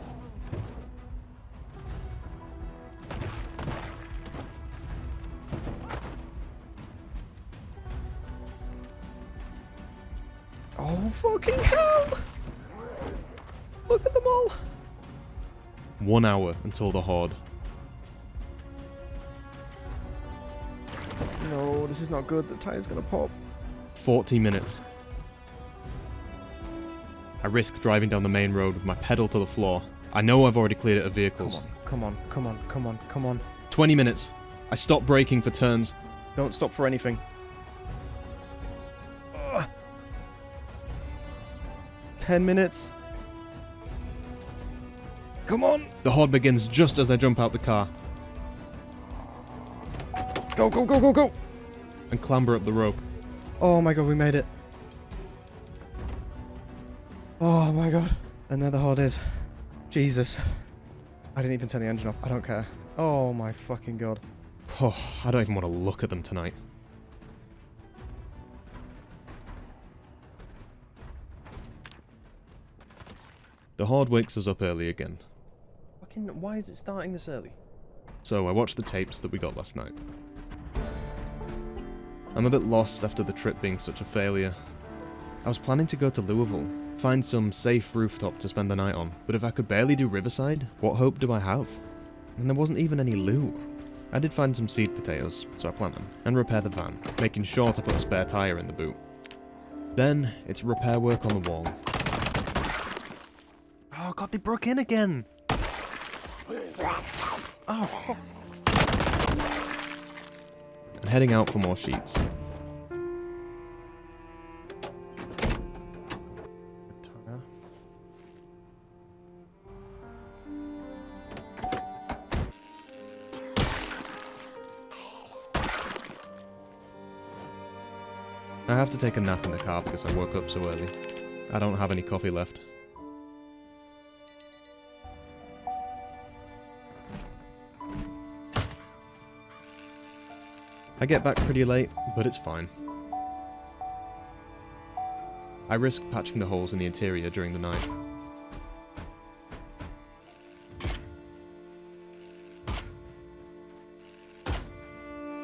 Oh fucking hell! Look at them all! 1 hour until the Horde. No, this is not good. The tire's gonna pop. 40 minutes. I risk driving down the main road with my pedal to the floor. I know I've already cleared it of vehicles. Come on, come on, come on, come on. 20 minutes. I stop braking for turns. Don't stop for anything. 10 minutes. Come on! The Horde begins just as I jump out the car Go, go, go, go, go! and clamber up the rope. Oh my god, we made it. Oh my god. And there the Horde is. Jesus. I didn't even turn the engine off. I don't care. Oh my fucking god. Oh, I don't even want to look at them tonight. The Horde wakes us up early again. Fucking, why is it starting this early? So I watched the tapes that we got last night. I'm a bit lost after the trip being such a failure. I was planning to go to Louisville, find some safe rooftop to spend the night on, but if I could barely do Riverside, what hope do I have? And there wasn't even any loot. I did find some seed potatoes, so I plant them, and repair the van, making sure to put a spare tyre in the boot. Then, it's repair work on the wall. Oh god, they broke in again! Oh, fuck. And heading out for more sheets. I have to take a nap in the car because I woke up so early. I don't have any coffee left. I get back pretty late, but it's fine. I risk patching the holes in the interior during the night.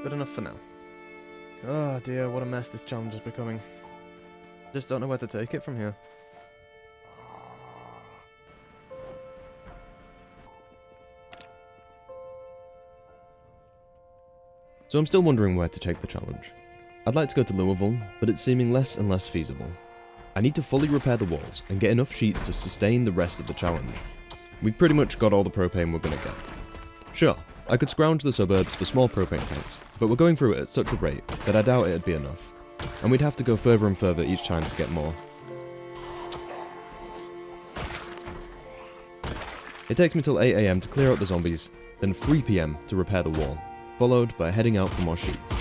Good enough for now. Oh dear, what a mess this challenge is becoming. Just don't know where to take it from here. So I'm still wondering where to take the challenge. I'd like to go to Louisville, but it's seeming less and less feasible. I need to fully repair the walls and get enough sheets to sustain the rest of the challenge. We've pretty much got all the propane we're gonna get. Sure, I could scrounge the suburbs for small propane tanks, but we're going through it at such a rate that I doubt it'd be enough, and we'd have to go further and further each time to get more. It takes me till 8 AM to clear out the zombies, then 3 PM to repair the wall, followed by heading out for more sheets.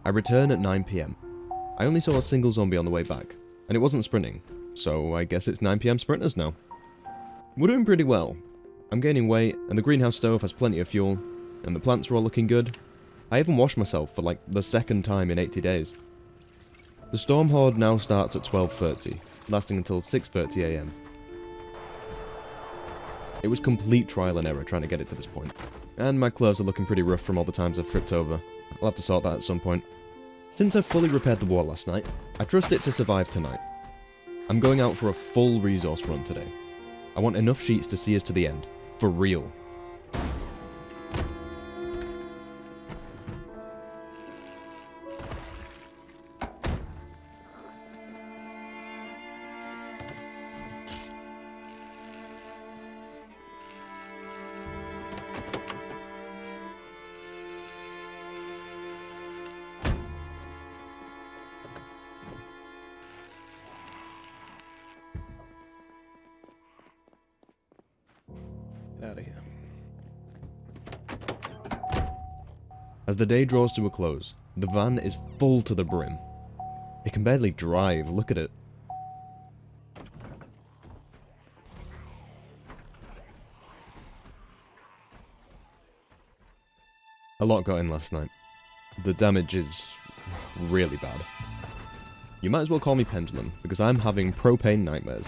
I return at 9 PM. I only saw a single zombie on the way back, and it wasn't sprinting, so I guess it's 9 PM sprinters now. We're doing pretty well. I'm gaining weight, and the greenhouse stove has plenty of fuel, and the plants are all looking good. I even washed myself for like the second time in 80 days. The storm horde now starts at 12:30, lasting until 6:30 AM. It was complete trial and error trying to get it to this point, and my clothes are looking pretty rough from all the times I've tripped over. I'll have to sort that at some point. Since I've fully repaired the wall last night, I trust it to survive tonight. I'm going out for a full resource run today. I want enough sheets to see us to the end. For real. Out of here. As the day draws to a close, the van is full to the brim. It can barely drive, look at it. A lot got in last night. The damage is really bad. You might as well call me Pendulum, because I'm having propane nightmares.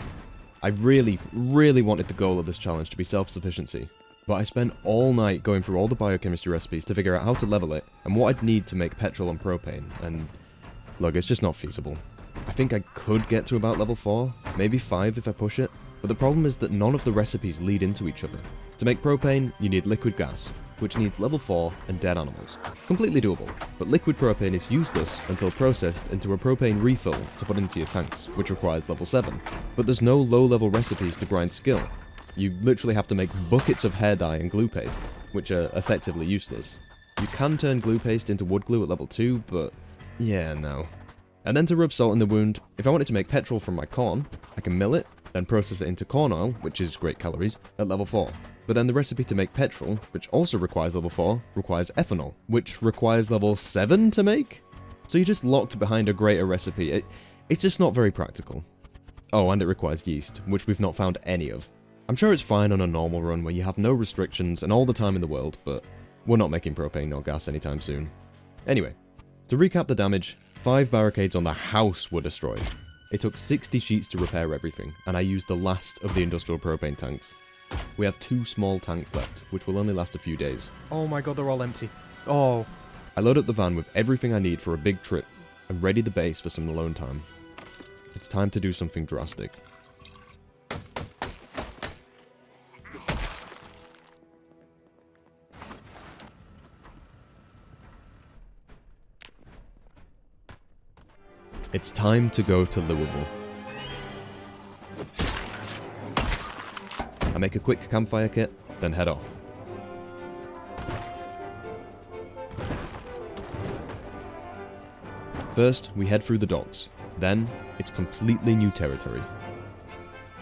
I really wanted the goal of this challenge to be self-sufficiency, but I spent all night going through all the biochemistry recipes to figure out how to level it and what I'd need to make petrol and propane, and look, it's just not feasible. I think I could get to about level 4, maybe 5 if I push it, but the problem is that none of the recipes lead into each other. To make propane, you need liquid gas, which needs level 4 and dead animals. Completely doable, but liquid propane is useless until processed into a propane refill to put into your tanks, which requires level 7. But there's no low-level recipes to grind skill. You literally have to make buckets of hair dye and glue paste, which are effectively useless. You can turn glue paste into wood glue at level 2, but yeah, no. And then to rub salt in the wound, if I wanted to make petrol from my corn, I can mill it, then process it into corn oil, which is great calories, at level 4. But then the recipe to make petrol, which also requires level 4, requires ethanol, which requires level 7 to make? So you're just locked behind a greater recipe. It's just not very practical. Oh, and it requires yeast, which we've not found any of. I'm sure it's fine on a normal run where you have no restrictions and all the time in the world, but we're not making propane nor gas anytime soon. Anyway, to recap the damage, 5 barricades on the house were destroyed. It took 60 sheets to repair everything, and I used the last of the industrial propane tanks. We have 2 small tanks left, which will only last a few days. Oh my god, they're all empty. Oh. I load up the van with everything I need for a big trip, and ready the base for some alone time. it's time to do something drastic. It's time to go to Louisville. I make a quick campfire kit, then head off. First, we head through the docks. Then, it's completely new territory.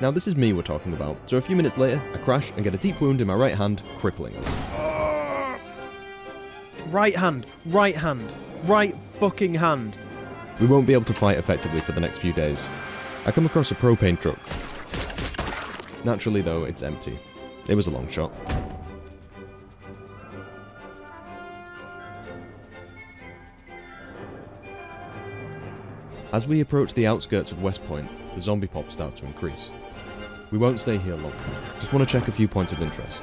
Now this is me we're talking about, so a few minutes later, I crash and get a deep wound in my right hand, crippling us. Right hand, right fucking hand. We won't be able to fight effectively for the next few days. I come across a propane truck. Naturally though, it's empty. It was a long shot. As we approach the outskirts of West Point, the zombie pop starts to increase. We won't stay here long, just want to check a few points of interest.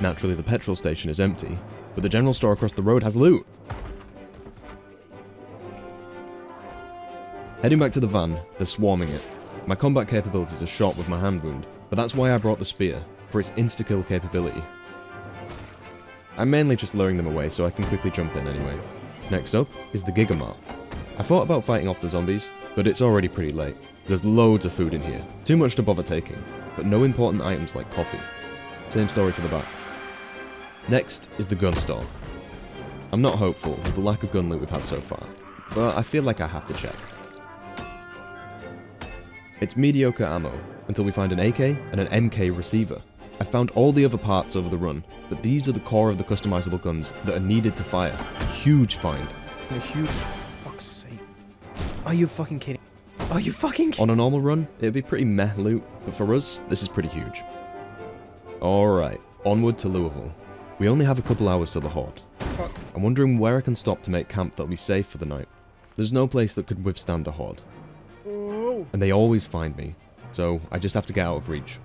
Naturally the petrol station is empty, but the general store across the road has loot! Heading back to the van, they're swarming it. My combat capabilities are shot with my hand wound, but that's why I brought the spear, for its insta-kill capability. I'm mainly just luring them away so I can quickly jump in anyway. Next up is the Gigamart. I thought about fighting off the zombies, but it's already pretty late. There's loads of food in here, too much to bother taking, but no important items like coffee. Same story for the back. Next is the gun store. I'm not hopeful with the lack of gun loot we've had so far, but I feel like I have to check. It's mediocre ammo, until we find an AK and an MK receiver. I found all the other parts over the run, but these are the core of the customizable guns that are needed to fire. Huge find. A huge... fuck's sake. Are you fucking kidding? Are you fucking kidding? On a normal run, it'd be pretty meh loot, but for us, this is pretty huge. Alright, onward to Louisville. We only have a couple hours till the Horde. Fuck. I'm wondering where I can stop to make camp that'll be safe for the night. There's no place that could withstand a Horde. Oh. And they always find me, so I just have to get out of reach.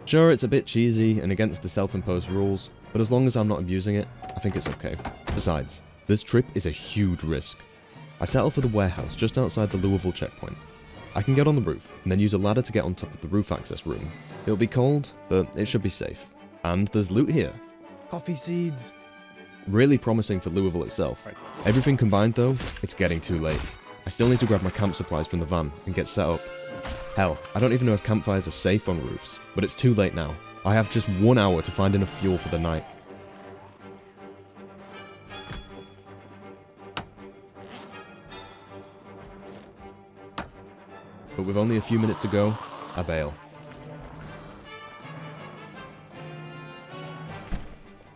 Sure, it's a bit cheesy and against the self-imposed rules, but as long as I'm not abusing it, I think it's okay. Besides, this trip is a huge risk. I settle for the warehouse just outside the Louisville checkpoint. I can get on the roof, and then use a ladder to get on top of the roof access room. It'll be cold, but it should be safe. And there's loot here. Coffee seeds. Really promising for Louisville itself. Everything combined though, it's getting too late. I still need to grab my camp supplies from the van and get set up. Hell, I don't even know if campfires are safe on roofs, but it's too late now. I have just 1 hour to find enough fuel for the night. But with only a few minutes to go, I bail.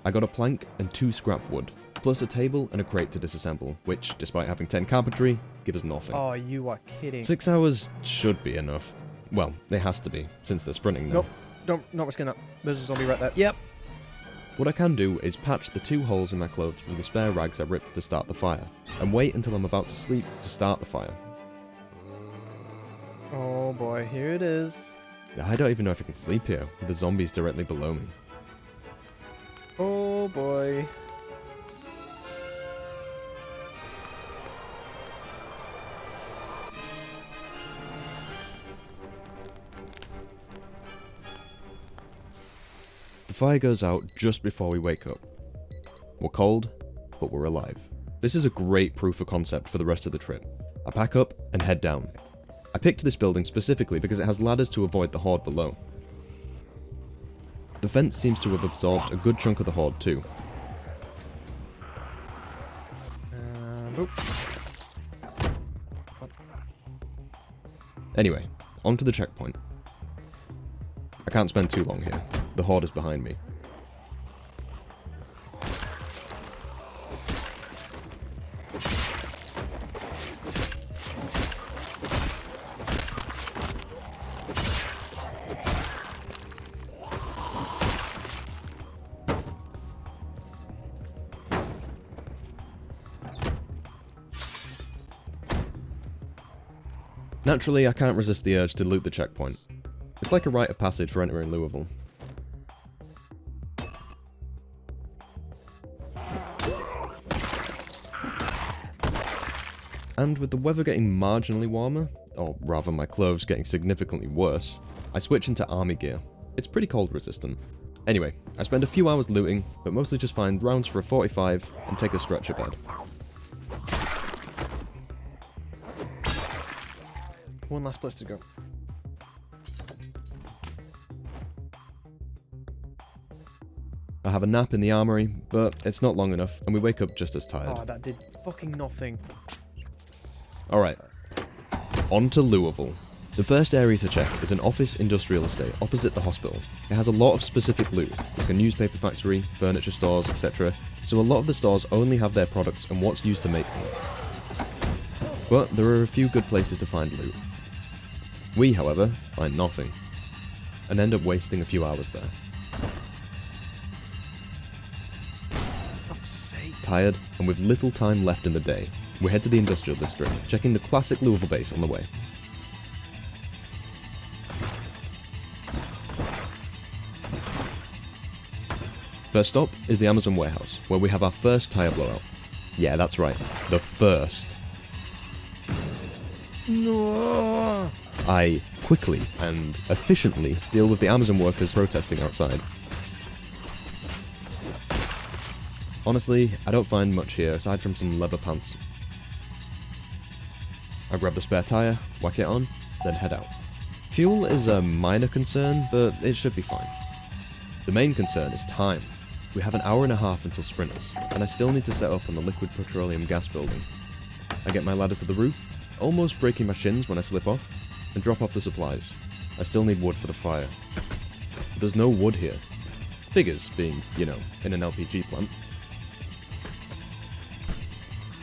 I got a plank and 2 scrap wood, plus a table and a crate to disassemble, which, despite having 10 carpentry, give us nothing. Oh, you are kidding. 6 hours should be enough. Well, it has to be, since they're sprinting now. Nope, not risking that. There's a zombie right there. Yep. What I can do is patch the 2 holes in my clothes with the spare rags I ripped to start the fire, and wait until I'm about to sleep to start the fire. Oh boy, here it is. I don't even know if I can sleep here, with the zombies directly below me. Oh boy. The fire goes out just before we wake up. We're cold, but we're alive. This is a great proof of concept for the rest of the trip. I pack up and head down. I picked this building specifically because it has ladders to avoid the Horde below. The fence seems to have absorbed a good chunk of the Horde too. Boop. Anyway, on to the checkpoint. I can't spend too long here. The Horde is behind me. Naturally, I can't resist the urge to loot the checkpoint. It's like a rite of passage for entering Louisville. And with the weather getting marginally warmer, or rather my clothes getting significantly worse, I switch into army gear. It's pretty cold resistant. Anyway, I spend a few hours looting, but mostly just find rounds for a 45 and take a stretcher bed. One last place to go. I have a nap in the armory, but it's not long enough, and we wake up just as tired. Oh, that did fucking nothing. Alright, on to Louisville. The first area to check is an office industrial estate opposite the hospital. It has a lot of specific loot, like a newspaper factory, furniture stores, etc. So a lot of the stores only have their products and what's used to make them. But there are a few good places to find loot. We, however, find nothing, and end up wasting a few hours there. Fuck's sake. Tired, and with little time left in the day, we head to the industrial district, checking the classic Louisville base on the way. First stop is the Amazon warehouse, where we have our first tire blowout. Yeah, that's right, the first. No. I quickly and efficiently deal with the Amazon workers protesting outside. Honestly, I don't find much here aside from some leather pants. I grab the spare tire, whack it on, then head out. Fuel is a minor concern, but it should be fine. The main concern is time. We have an hour and a half until sprinters, and I still need to set up on the liquid petroleum gas building. I get my ladder to the roof, almost breaking my shins when I slip off, and drop off the supplies. I still need wood for the fire. But there's no wood here. Figures, being, you know, in an LPG plant.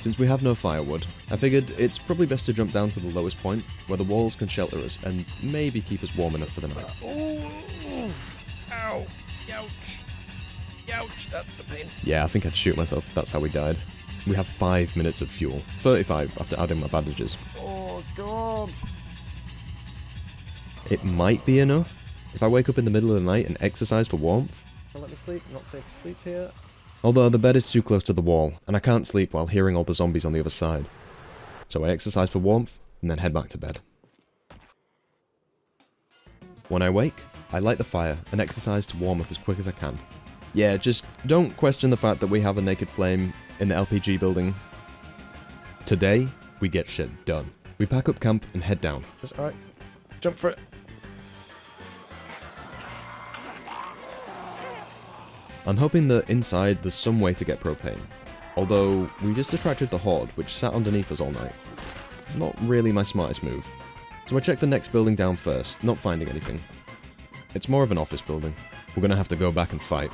Since we have no firewood, I figured it's probably best to jump down to the lowest point, where the walls can shelter us and maybe keep us warm enough for the night. Oh, oof. Ow. Ouch. Ouch, that's a pain. Yeah, I think I'd shoot myself if that's how we died. We have 5 minutes of fuel. 35 after adding my bandages. Oh, God. It might be enough if I wake up in the middle of the night and exercise for warmth. Let me sleep. Not safe to sleep here. Although the bed is too close to the wall, and I can't sleep while hearing all the zombies on the other side. So I exercise for warmth, and then head back to bed. When I wake, I light the fire and exercise to warm up as quick as I can. Yeah, just don't question the fact that we have a naked flame in the LPG building. Today, we get shit done. We pack up camp and head down. Just, alright. Jump for it. I'm hoping that inside there's some way to get propane. Although, we just attracted the Horde, which sat underneath us all night. Not really my smartest move. So I checked the next building down first, not finding anything. It's more of an office building. We're gonna have to go back and fight.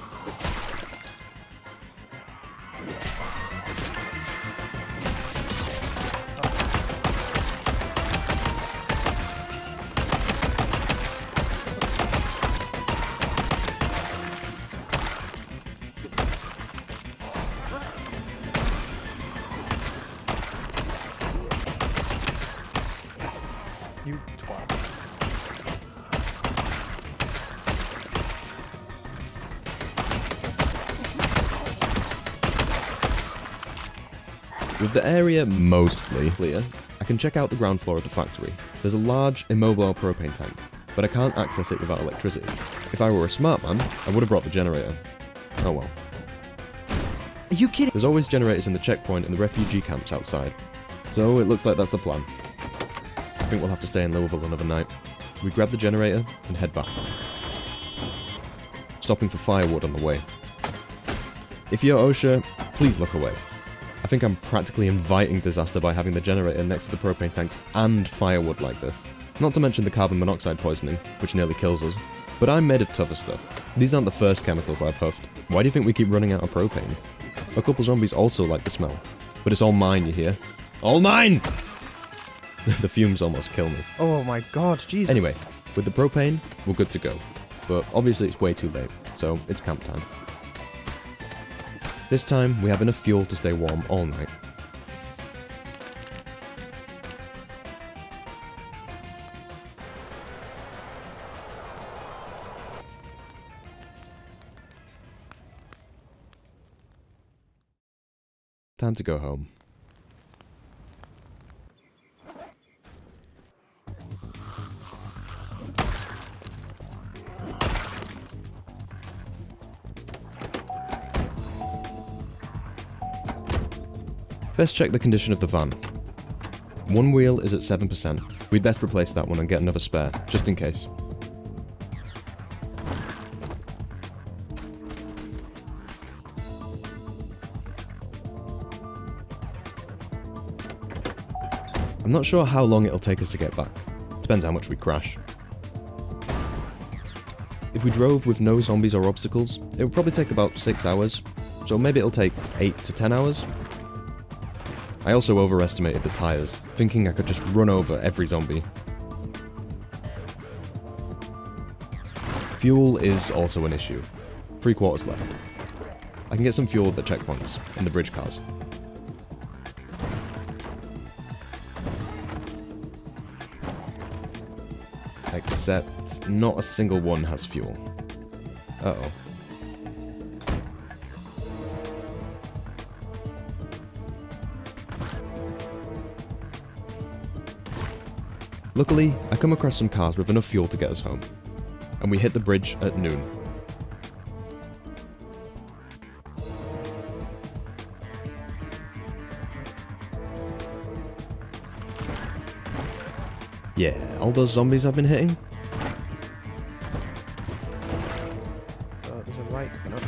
You twat. With the area mostly clear, I can check out the ground floor of the factory. There's a large, immobile propane tank, but I can't access it without electricity. If I were a smart man, I would have brought the generator. Oh well. Are you kidding? There's always generators in the checkpoint and the refugee camps outside. So it looks like that's the plan. I think we'll have to stay in Louisville another night. We grab the generator and head back. Stopping for firewood on the way. If you're OSHA, please look away. I think I'm practically inviting disaster by having the generator next to the propane tanks and firewood like this. Not to mention the carbon monoxide poisoning, which nearly kills us. But I'm made of tougher stuff. These aren't the first chemicals I've huffed. Why do you think we keep running out of propane? A couple zombies also like the smell. But it's all mine, you hear? All mine! The fumes almost kill me. Oh my god, Jesus. Anyway, with the propane, we're good to go. But obviously it's way too late, so it's camp time. This time, we have enough fuel to stay warm all night. Time to go home. Best check the condition of the van. One wheel is at 7%. We'd best replace that one and get another spare, just in case. I'm not sure how long it'll take us to get back. Depends how much we crash. If we drove with no zombies or obstacles, it would probably take about 6 hours, so maybe it'll take 8 to 10 hours. I also overestimated the tyres, thinking I could just run over every zombie. Fuel is also an issue. 3/4 left. I can get some fuel at the checkpoints, in the bridge cars. Except not a single one has fuel. Uh-oh. Luckily, I come across some cars with enough fuel to get us home, and we hit the bridge at noon. Yeah, all those zombies I've been hitting? There's a right coming up.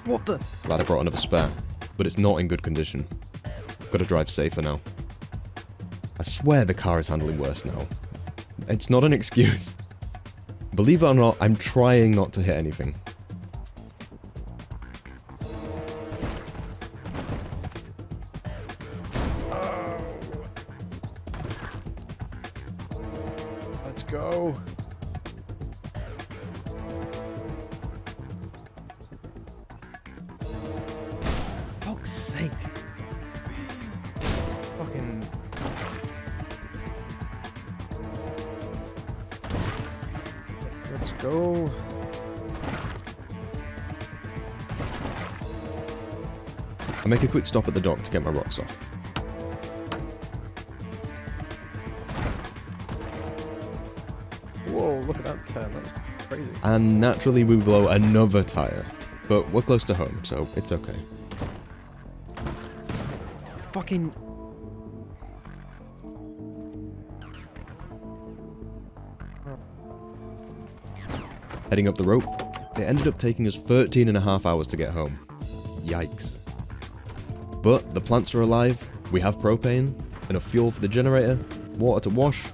What the? Glad I brought another spare, but it's not in good condition. Gotta drive safer now. I swear the car is handling worse now. It's not an excuse. Believe it or not, I'm trying not to hit anything. Let's go. Fuck's sake. Fucking. Let's go. I make a quick stop at the dock to get my rocks off. Whoa, look at that turn. That was crazy. And naturally we blow another tyre. But we're close to home, so it's okay. Fucking. Heading up the rope, it ended up taking us 13.5 hours to get home. Yikes. But the plants are alive, we have propane, enough fuel for the generator, water to wash,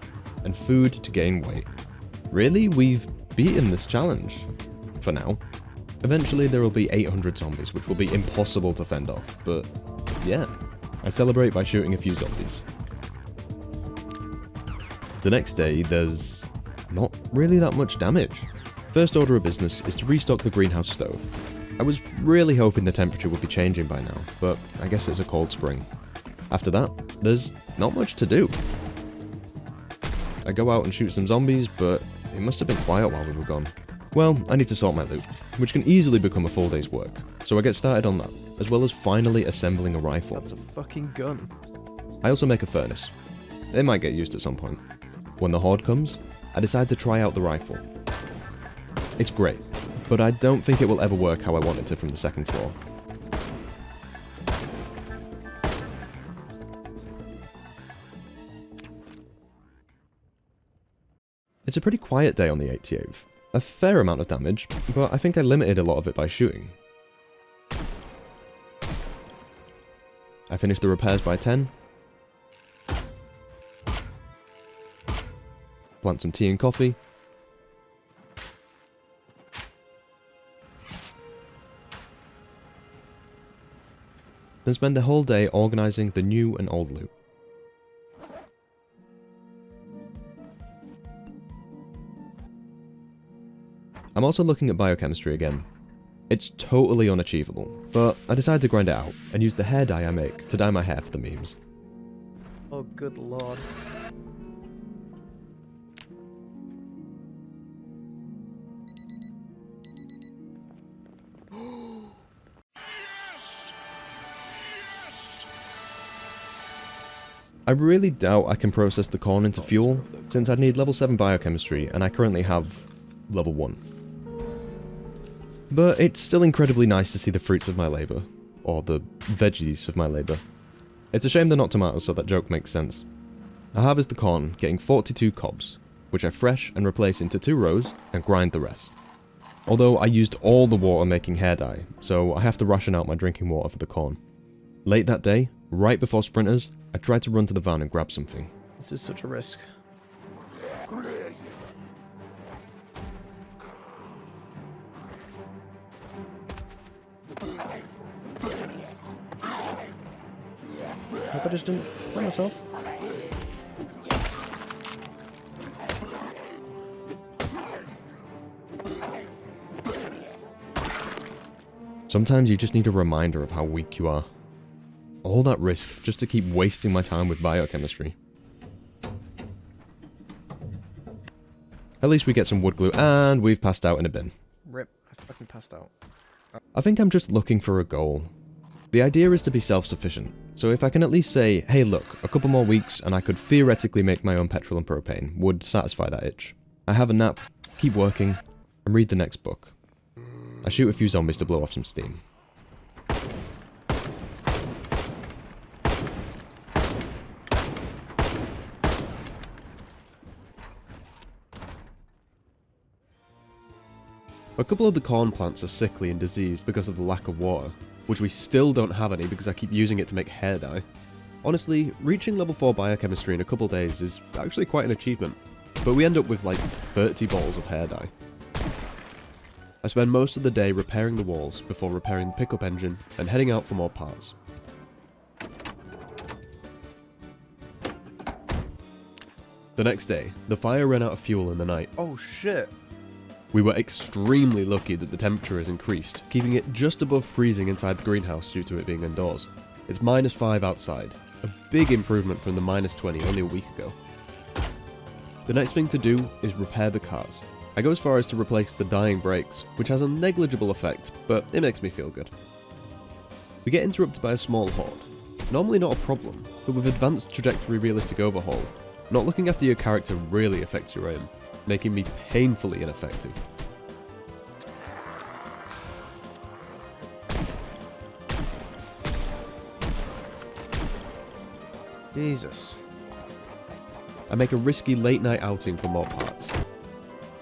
and food to gain weight. Really, we've beaten this challenge. For now. Eventually there will be 800 zombies, which will be impossible to fend off, but yeah. I celebrate by shooting a few zombies. The next day, there's not really that much damage. First order of business is to restock the greenhouse stove. I was really hoping the temperature would be changing by now, but I guess it's a cold spring. After that, there's not much to do. I go out and shoot some zombies, but it must have been quiet while we were gone. Well, I need to sort my loot, which can easily become a full day's work, so I get started on that, as well as finally assembling a rifle. That's a fucking gun. I also make a furnace. It might get used at some point. When the Horde comes, I decide to try out the rifle. It's great, but I don't think it will ever work how I want it to from the second floor. It's a pretty quiet day on the 88th. A fair amount of damage, but I think I limited a lot of it by shooting. I finished the repairs by 10. Plant some tea and coffee. Then spend the whole day organising the new and old loot. I'm also looking at biochemistry again. It's totally unachievable, but I decided to grind it out and use the hair dye I make to dye my hair for the memes. Oh, good lord. I really doubt I can process the corn into fuel, since I'd need level 7 biochemistry and I currently have level 1. But it's still incredibly nice to see the fruits of my labour, or the veggies of my labour. It's a shame they're not tomatoes, so that joke makes sense. I harvest the corn, getting 42 cobs, which I fresh and replace into 2 rows and grind the rest. Although I used all the water making hair dye, so I have to ration out my drinking water for the corn. Late that day, right before sprinters, I tried to run to the van and grab something. This is such a risk. Hope I just didn't hurt myself. Sometimes you just need a reminder of how weak you are. All that risk just to keep wasting my time with biochemistry. At least we get some wood glue, and we've passed out in a bin. Rip, I fucking passed out. I think I'm just looking for a goal. The idea is to be self-sufficient, so if I can at least say, hey look, a couple more weeks and I could theoretically make my own petrol and propane, would satisfy that itch. I have a nap, keep working, and read the next book. I shoot a few zombies to blow off some steam. A couple of the corn plants are sickly and diseased because of the lack of water, which we still don't have any because I keep using it to make hair dye. Honestly, reaching level 4 biochemistry in a couple days is actually quite an achievement, but we end up with like 30 bottles of hair dye. I spend most of the day repairing the walls before repairing the pickup engine and heading out for more parts. The next day, the fire ran out of fuel in the night. Oh shit. We were extremely lucky that the temperature has increased, keeping it just above freezing inside the greenhouse due to it being indoors. It's -5 outside, a big improvement from the -20 only a week ago. The next thing to do is repair the cars. I go as far as to replace the dying brakes, which has a negligible effect, but it makes me feel good. We get interrupted by a small horde. Normally not a problem, but with advanced trajectory realistic overhaul, not looking after your character really affects your aim, making me painfully ineffective. Jesus. I make a risky late night outing for more parts.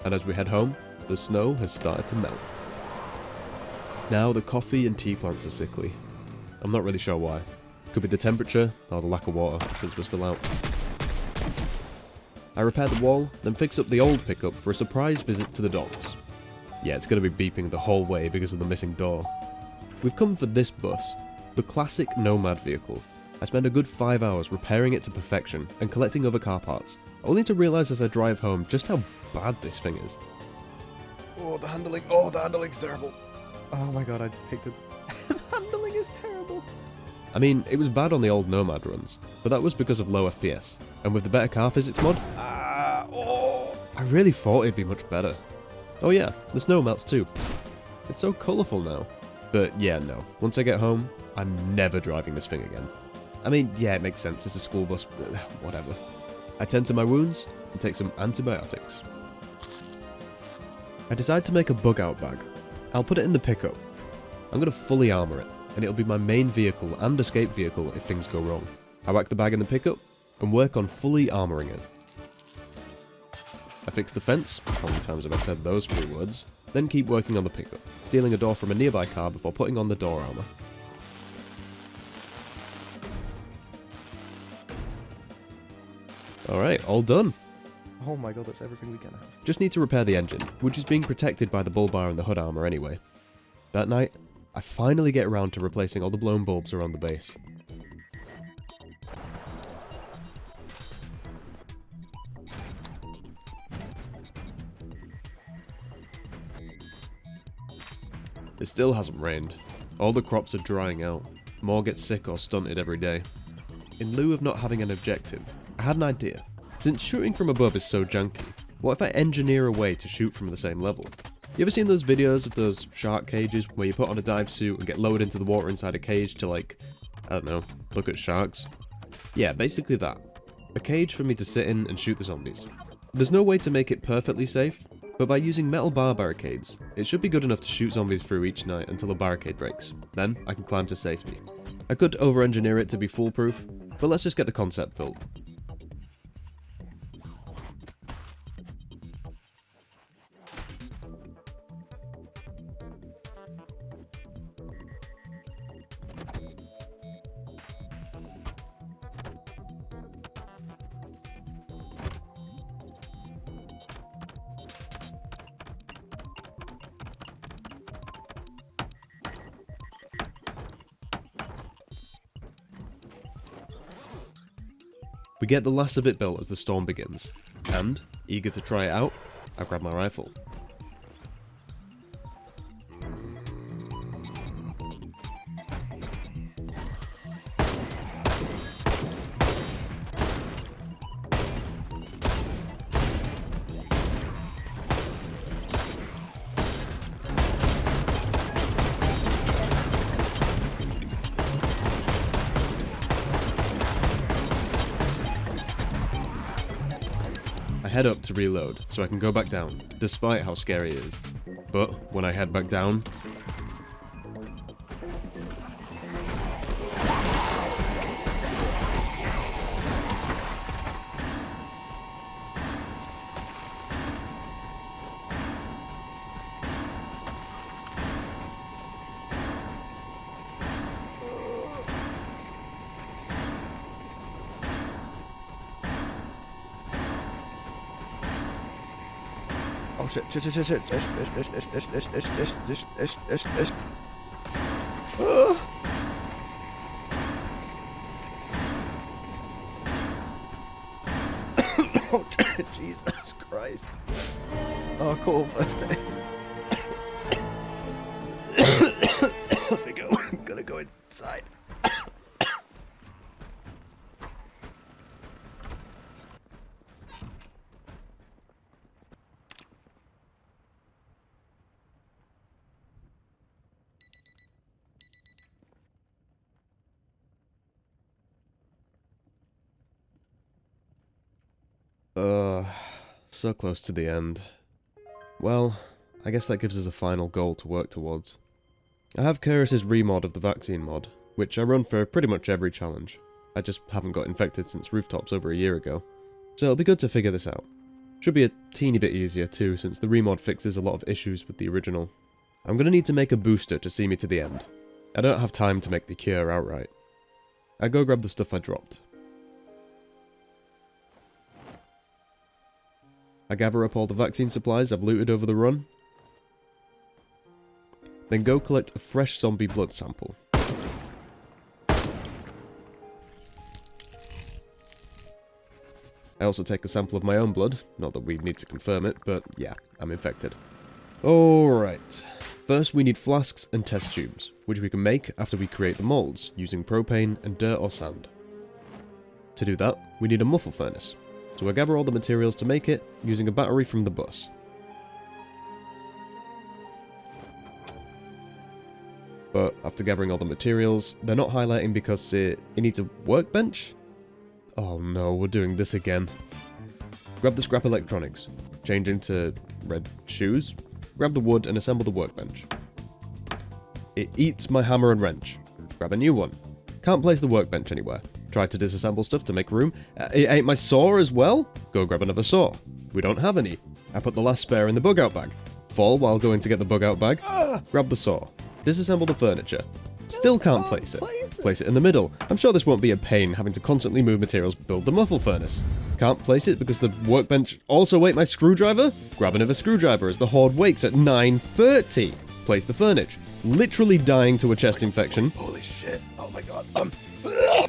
And as we head home, the snow has started to melt. Now the coffee and tea plants are sickly. I'm not really sure why. Could be the temperature or the lack of water since we're still out. I repair the wall, then fix up the old pickup for a surprise visit to the dogs. Yeah, it's going to be beeping the whole way because of the missing door. We've come for this bus, the classic Nomad vehicle. I spend a good 5 hours repairing it to perfection and collecting other car parts, only to realise as I drive home just how bad this thing is. Oh, the handling's terrible. Oh my god, I picked it. The handling is terrible. I mean, it was bad on the old Nomad runs, but that was because of low FPS, and with the better car physics mod, I really thought it'd be much better. Oh yeah, the snow melts too. It's so colourful now. But yeah, no, once I get home, I'm never driving this thing again. I mean, yeah, it makes sense, it's a school bus, but whatever. I tend to my wounds and take some antibiotics. I decide to make a bug out bag. I'll put it in the pickup. I'm going to fully armour it, and it'll be my main vehicle and escape vehicle if things go wrong. I whack the bag in the pickup and work on fully armouring it. I fix the fence, how many times have I said those 3 words, then keep working on the pickup, stealing a door from a nearby car before putting on the door armour. Alright, all done. Oh my god, that's everything we can have. Just need to repair the engine, which is being protected by the bull bar and the hood armour anyway. That night, I finally get around to replacing all the blown bulbs around the base. It still hasn't rained. All the crops are drying out. More get sick or stunted every day. In lieu of not having an objective, I had an idea. Since shooting from above is so janky, what if I engineer a way to shoot from the same level? You ever seen those videos of those shark cages where you put on a dive suit and get lowered into the water inside a cage to like, I don't know, look at sharks? Yeah, basically that. A cage for me to sit in and shoot the zombies. There's no way to make it perfectly safe, but by using metal bar barricades, it should be good enough to shoot zombies through each night until a barricade breaks. Then I can climb to safety. I could over-engineer it to be foolproof, but let's just get the concept built. We get the last of it built as the storm begins, and, eager to try it out, I grab my rifle. I head up to reload, so I can go back down, despite how scary it is. But, when I head back down... Oh shit, shit. Oh, Jesus Christ. Oh, cool, first aid. I think I'm gonna go inside. So close to the end. Well, I guess that gives us a final goal to work towards. I have Curtis's remod of the vaccine mod, which I run for pretty much every challenge. I just haven't got infected since rooftops over a year ago. So it'll be good to figure this out. Should be a teeny bit easier too, since the remod fixes a lot of issues with the original. I'm gonna need to make a booster to see me to the end. I don't have time to make the cure outright. I go grab the stuff I dropped. I gather up all the vaccine supplies I've looted over the run. Then go collect a fresh zombie blood sample. I also take a sample of my own blood, not that we need to confirm it, but yeah, I'm infected. Alright, first we need flasks and test tubes, which we can make after we create the molds, using propane and dirt or sand. To do that, we need a muffle furnace. So I gather all the materials to make it, using a battery from the bus. But after gathering all the materials, they're not highlighting because it needs a workbench? Oh no, we're doing this again. Grab the scrap electronics, change into red shoes, grab the wood and assemble the workbench. It eats my hammer and wrench. Grab a new one. Can't place the workbench anywhere. Try to disassemble stuff to make room. It ate my saw as well? Go grab another saw. We don't have any. I put the last spare in the bug out bag. Fall while going to get the bug out bag. Grab the saw. Disassemble the furniture. Still can't place it. Place it in the middle. I'm sure this won't be a pain having to constantly move materials, build the muffle furnace. Can't place it because the workbench also ate my screwdriver? Grab another screwdriver as the Horde wakes at 9:30. Place the furniture. Literally dying to a chest infection. Holy shit. Oh my god.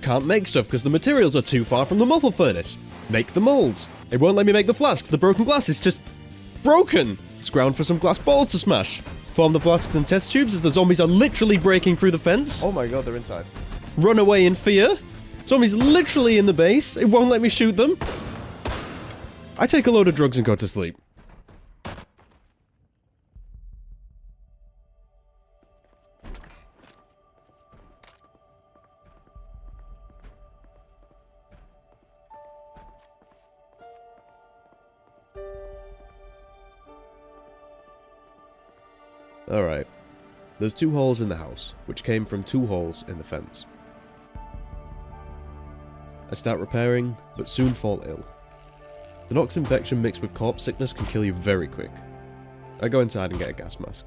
Can't make stuff because the materials are too far from the muffle furnace. Make the molds. It won't let me make the flasks. The broken glass is just broken. Scrounge for some glass balls to smash. Form the flasks and test tubes as the zombies are literally breaking through the fence. Oh my god, they're inside. Run away in fear. Zombies literally in the base. It won't let me shoot them. I take a load of drugs and go to sleep. Alright. There's 2 holes in the house, which came from 2 holes in the fence. I start repairing, but soon fall ill. The Nox infection mixed with corpse sickness can kill you very quick. I go inside and get a gas mask.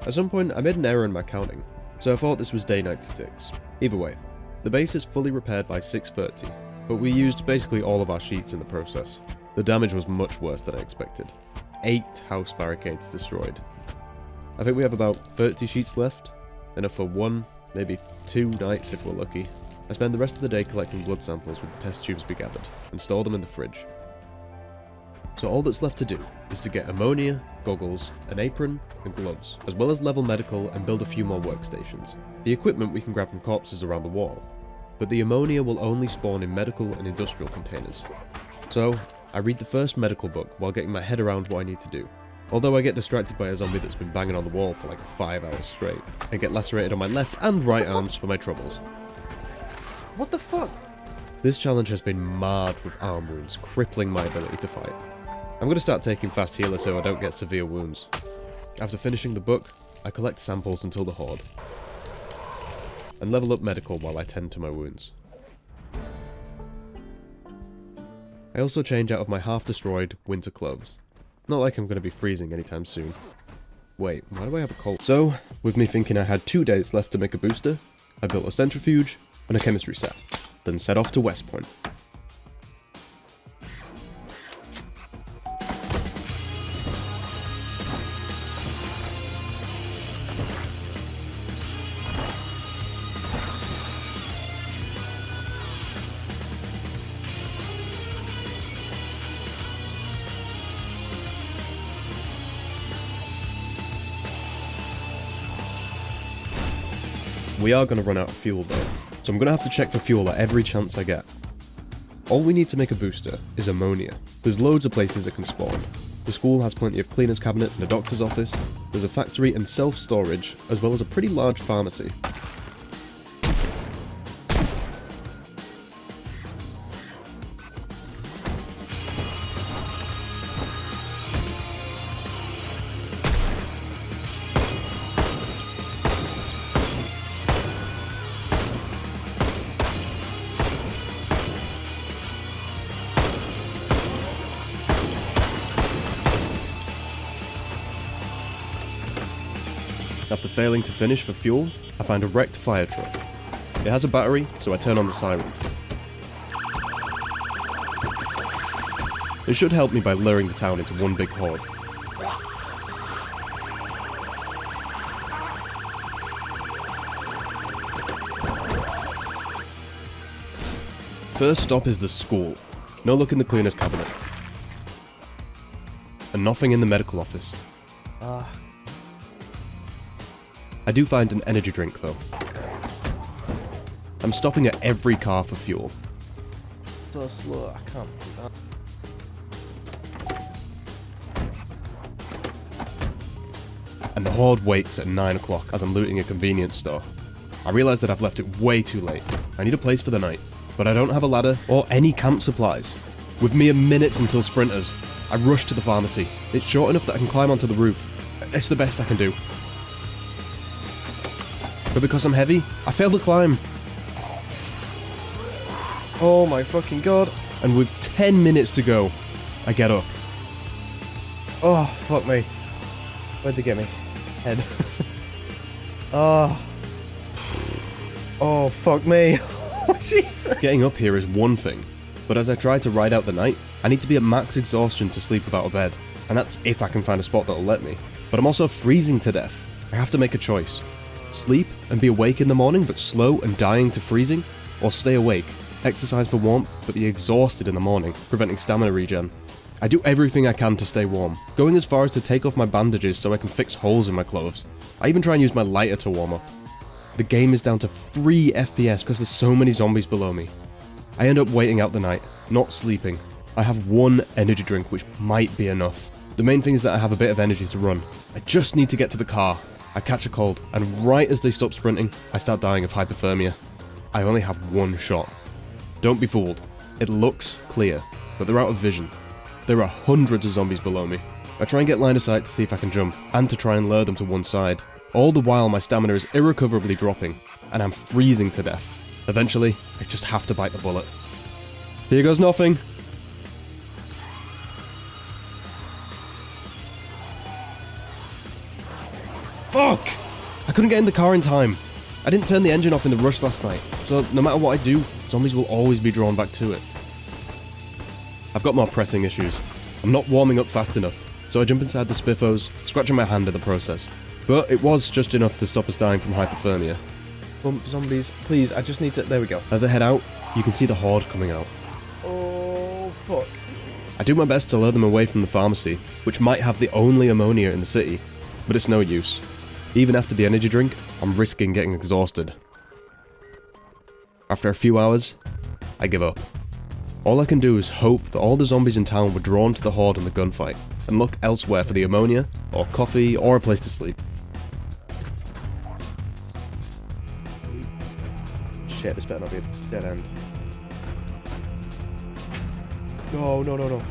At some point, I made an error in my counting, so I thought this was day 96. Either way, the base is fully repaired by 6:30, but we used basically all of our sheets in the process. The damage was much worse than I expected. 8 house barricades destroyed. I think we have about 30 sheets left, enough for 1, maybe 2 nights if we're lucky. I spend the rest of the day collecting blood samples with the test tubes we gathered, and store them in the fridge. So all that's left to do is to get ammonia, goggles, an apron, and gloves, as well as level medical and build a few more workstations. The equipment we can grab from corpses around the wall, but the ammonia will only spawn in medical and industrial containers. So, I read the first medical book while getting my head around what I need to do. Although I get distracted by a zombie that's been banging on the wall for like 5 hours straight, and get lacerated on my left and right arms for my troubles. What the fuck? This challenge has been marred with arm wounds, crippling my ability to fight. I'm going to start taking fast healer so I don't get severe wounds. After finishing the book, I collect samples until the Horde, and level up medical while I tend to my wounds. I also change out of my half-destroyed winter clothes. Not like I'm going to be freezing anytime soon. Wait, why do I have a cold? So, with me thinking I had 2 days left to make a booster, I built a centrifuge and a chemistry set, then set off to West Point. We are going to run out of fuel though, so I'm going to have to check for fuel at every chance I get. All we need to make a booster is ammonia. There's loads of places it can spawn. The school has plenty of cleaners cabinets and a doctor's office. There's a factory and self-storage, as well as a pretty large pharmacy. After failing to finish for fuel, I find a wrecked fire truck. It has a battery, so I turn on the siren. It should help me by luring the town into one big horde. First stop is the school. No look in the cleaner's cabinet. And nothing in the medical office. I do find an energy drink though. I'm stopping at every car for fuel. So slow, I can't do that. And the horde waits at 9 o'clock as I'm looting a convenience store. I realise that I've left it way too late. I need a place for the night, but I don't have a ladder or any camp supplies. With mere minutes until sprinters, I rush to the pharmacy. It's short enough that I can climb onto the roof. It's the best I can do. But because I'm heavy, I fail to climb. Oh my fucking god. And with 10 minutes to go, I get up. Oh, fuck me. Where'd they get me? Head. Oh. Oh, fuck me. Oh, Jesus. Getting up here is one thing, but as I try to ride out the night, I need to be at max exhaustion to sleep without a bed. And that's if I can find a spot that'll let me. But I'm also freezing to death. I have to make a choice. Sleep and be awake in the morning but slow and dying to freezing, or stay awake, exercise for warmth but be exhausted in the morning, preventing stamina regen. I do everything I can to stay warm, going as far as to take off my bandages so I can fix holes in my clothes. I even try and use my lighter to warm up. The game is down to 3 FPS because there's so many zombies below me. I end up waiting out the night, not sleeping. I have 1 energy drink which might be enough. The main thing is that I have a bit of energy to run. I just need to get to the car. I catch a cold, and right as they stop sprinting, I start dying of hypothermia. I only have 1 shot. Don't be fooled. It looks clear, but they're out of vision. There are hundreds of zombies below me. I try and get line of sight to see if I can jump, and to try and lure them to one side. All the while my stamina is irrecoverably dropping, and I'm freezing to death. Eventually, I just have to bite the bullet. Here goes nothing. Fuck! I couldn't get in the car in time. I didn't turn the engine off in the rush last night, so no matter what I do, zombies will always be drawn back to it. I've got more pressing issues. I'm not warming up fast enough, so I jump inside the spiffos, scratching my hand in the process. But it was just enough to stop us dying from hypothermia. Zombies, please, I just need to... There we go. As I head out, you can see the Horde coming out. Oh, fuck. I do my best to lure them away from the pharmacy, which might have the only ammonia in the city, but it's no use. Even after the energy drink, I'm risking getting exhausted. After a few hours, I give up. All I can do is hope that all the zombies in town were drawn to the Horde in the gunfight, and look elsewhere for the ammonia, or coffee, or a place to sleep. Shit, this better not be a dead end. No, no, no, no.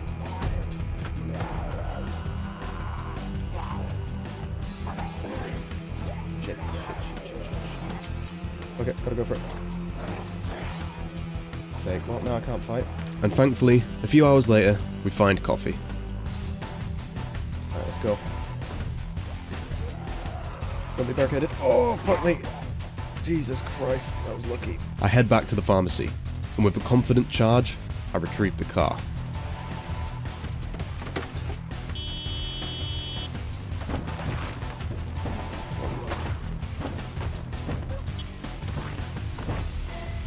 Shit. Okay, gotta go for it. Sake, what? No, I can't fight. And thankfully, a few hours later, we find coffee. Alright, let's go. Don't be barricaded. Oh, fuck me. Jesus Christ, that was lucky. I head back to the pharmacy, and with a confident charge, I retrieve the car.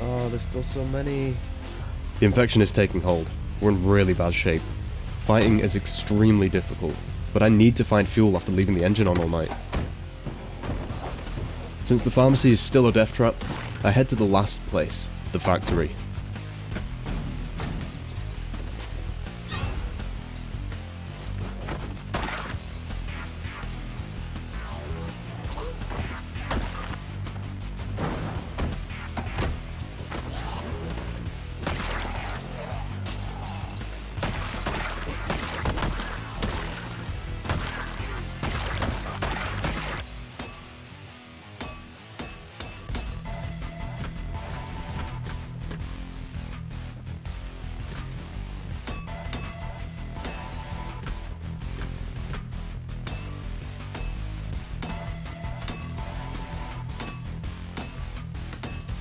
Oh, there's still so many. The infection is taking hold. We're in really bad shape. Fighting is extremely difficult, but I need to find fuel after leaving the engine on all night. Since the pharmacy is still a death trap, I head to the last place, the factory.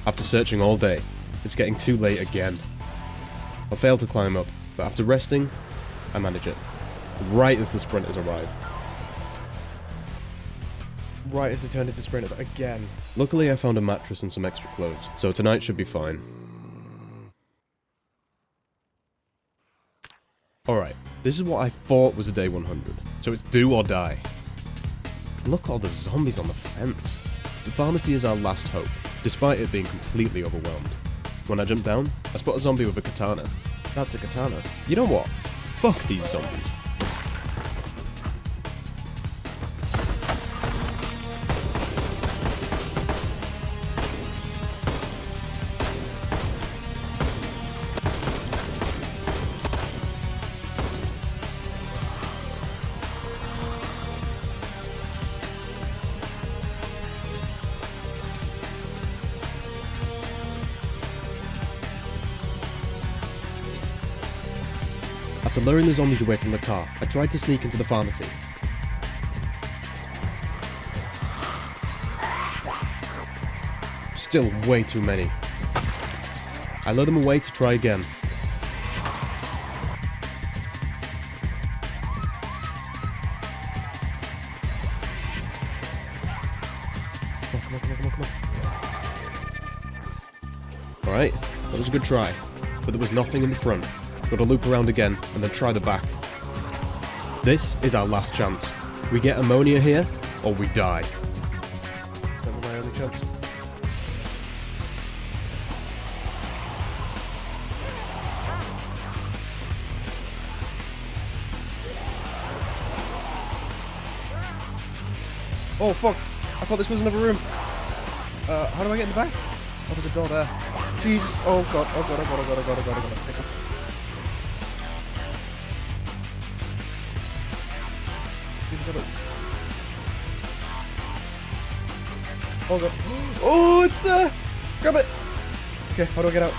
After searching all day, it's getting too late again. I fail to climb up, but after resting, I manage it. Right as the sprinters arrive. Right as they turn into sprinters again. Luckily I found a mattress and some extra clothes, so tonight should be fine. Alright, this is what I thought was a day 100, so it's do or die. Look at all the zombies on the fence. The pharmacy is our last hope, despite it being completely overwhelmed. When I jump down, I spot a zombie with a katana. That's a katana. You know what? Fuck these zombies. After luring the zombies away from the car, I tried to sneak into the pharmacy. Still way too many. I lure them away to try again. Come on. Alright, that was a good try, but there was nothing in the front. Got to loop around again, and then try the back. This is our last chance. We get ammonia here, or we die. That was my only chance. Oh fuck! I thought this was another room. How do I get in the back? Oh, there's a door there. Jesus! Oh god! Oh god! Pick up. Oh god. Oh, it's there! Grab it! Okay, how do I get out?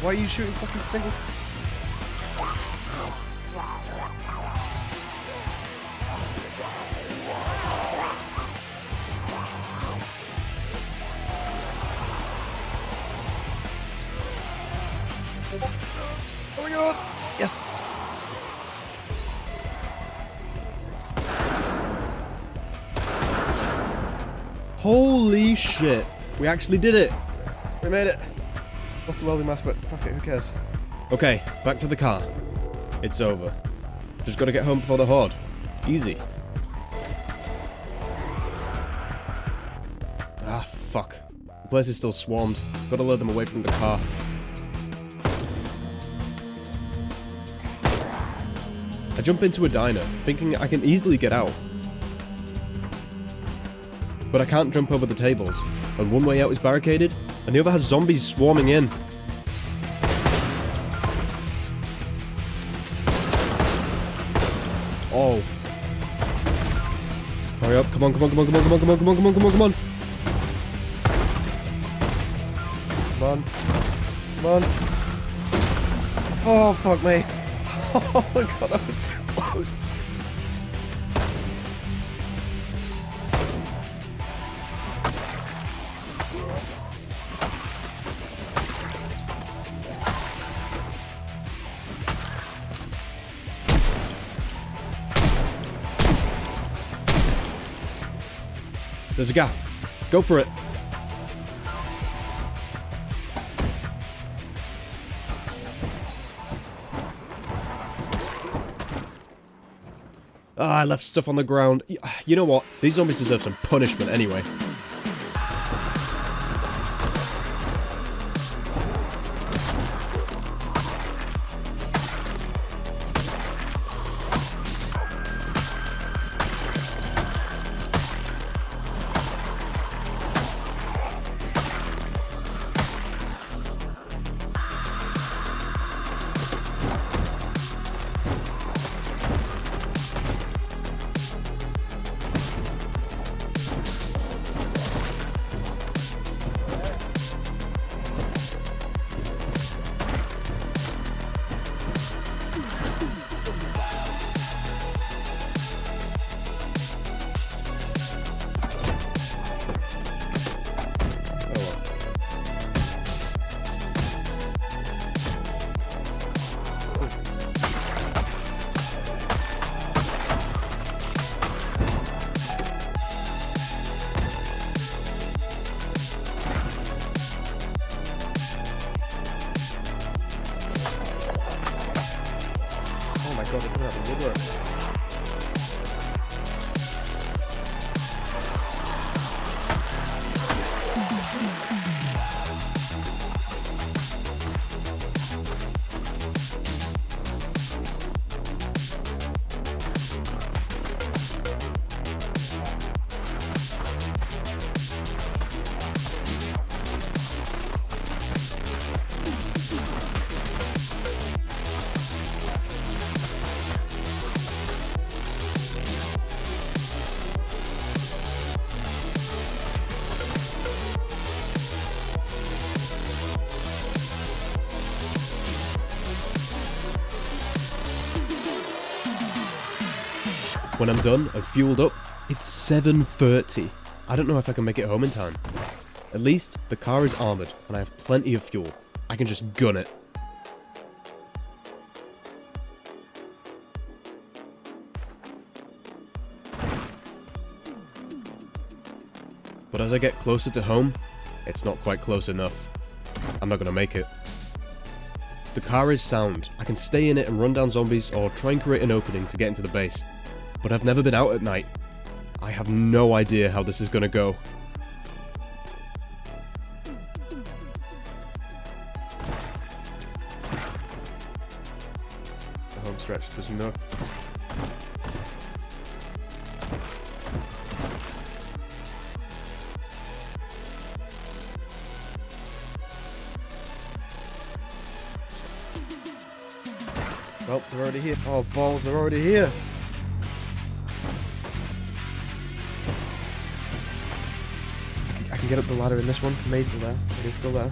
Why are you shooting fucking single? Oh my god! Yes! Holy shit! We actually did it! We made it! Lost the welding mask, but fuck it, who cares? Okay, back to the car. It's over. Just gotta get home before the Horde. Easy. Ah, fuck. The place is still swarmed. Gotta lure them away from the car. I jump into a diner, thinking I can easily get out. But I can't jump over the tables, and one way out is barricaded, and the other has zombies swarming in. Oh. Hurry up, come on, come on, come on, come on, come on, come on, come on, come on, come on, come on. Come on. Come on. Oh, fuck me. Oh my god, that was so close. There's a gap. Go for it. Ah, I left stuff on the ground. You know what? These zombies deserve some punishment anyway. Oh my god, they're coming out the woodwork. When I'm done and fueled up, it's 7:30. I don't know if I can make it home in time. At least, the car is armoured and I have plenty of fuel. I can just gun it. But as I get closer to home, it's not quite close enough. I'm not gonna make it. The car is sound. I can stay in it and run down zombies or try and create an opening to get into the base. But I've never been out at night. I have no idea how this is gonna go. The home stretch, there's no... Well, they're already here. Oh, balls, they're already here. can get up the ladder in this one. Maybe there. It is still there.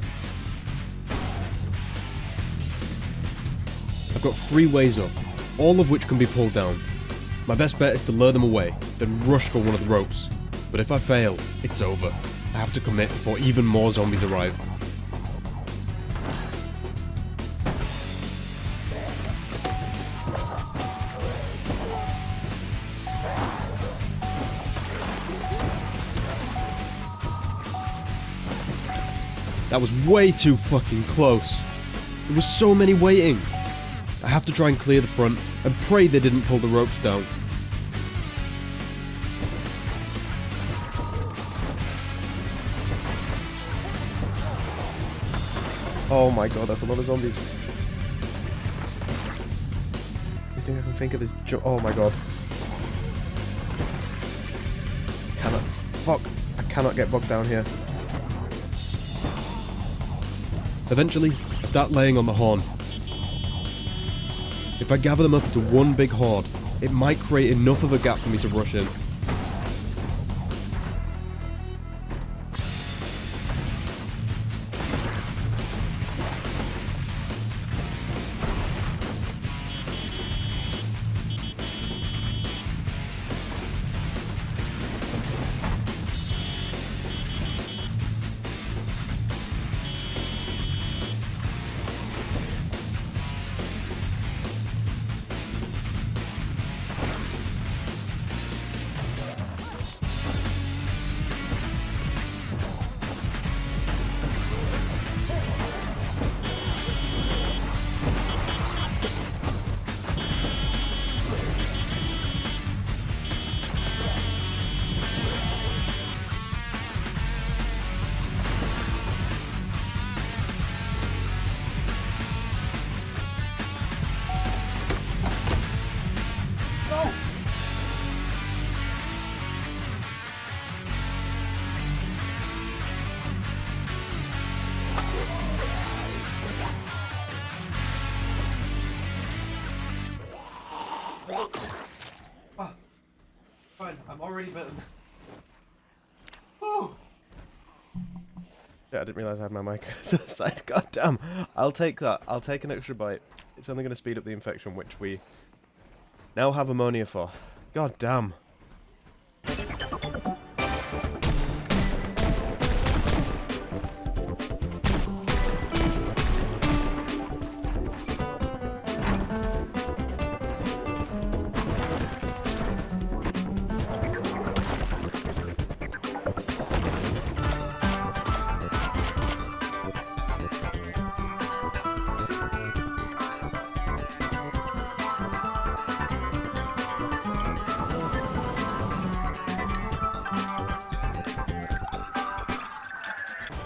I've got 3 ways up, all of which can be pulled down. My best bet is to lure them away, then rush for one of the ropes. But if I fail, it's over. I have to commit before even more zombies arrive. That was way too fucking close. There was so many waiting. I have to try and clear the front and pray they didn't pull the ropes down. Oh my god, that's a lot of zombies. Everything I can think of is oh my god. Fuck. I cannot get bogged down here. Eventually, I start laying on the horn. If I gather them up into one big horde, it might create enough of a gap for me to rush in. Oh, fine, I'm already bitten. Oh. Yeah, I didn't realise I had my mic to the side. God damn. I'll take that. I'll take an extra bite. It's only going to speed up the infection, which we now have ammonia for. God damn.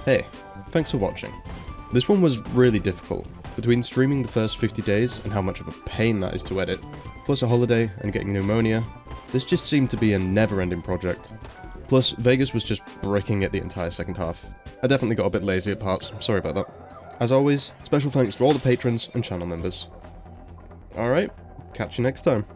Hey, thanks for watching. This one was really difficult. Between streaming the first 50 days and how much of a pain that is to edit, plus a holiday and getting pneumonia, this just seemed to be a never-ending project. Plus, Vegas was just bricking it the entire second half. I definitely got a bit lazy at parts, sorry about that. As always, special thanks to all the patrons and channel members. Alright, catch you next time.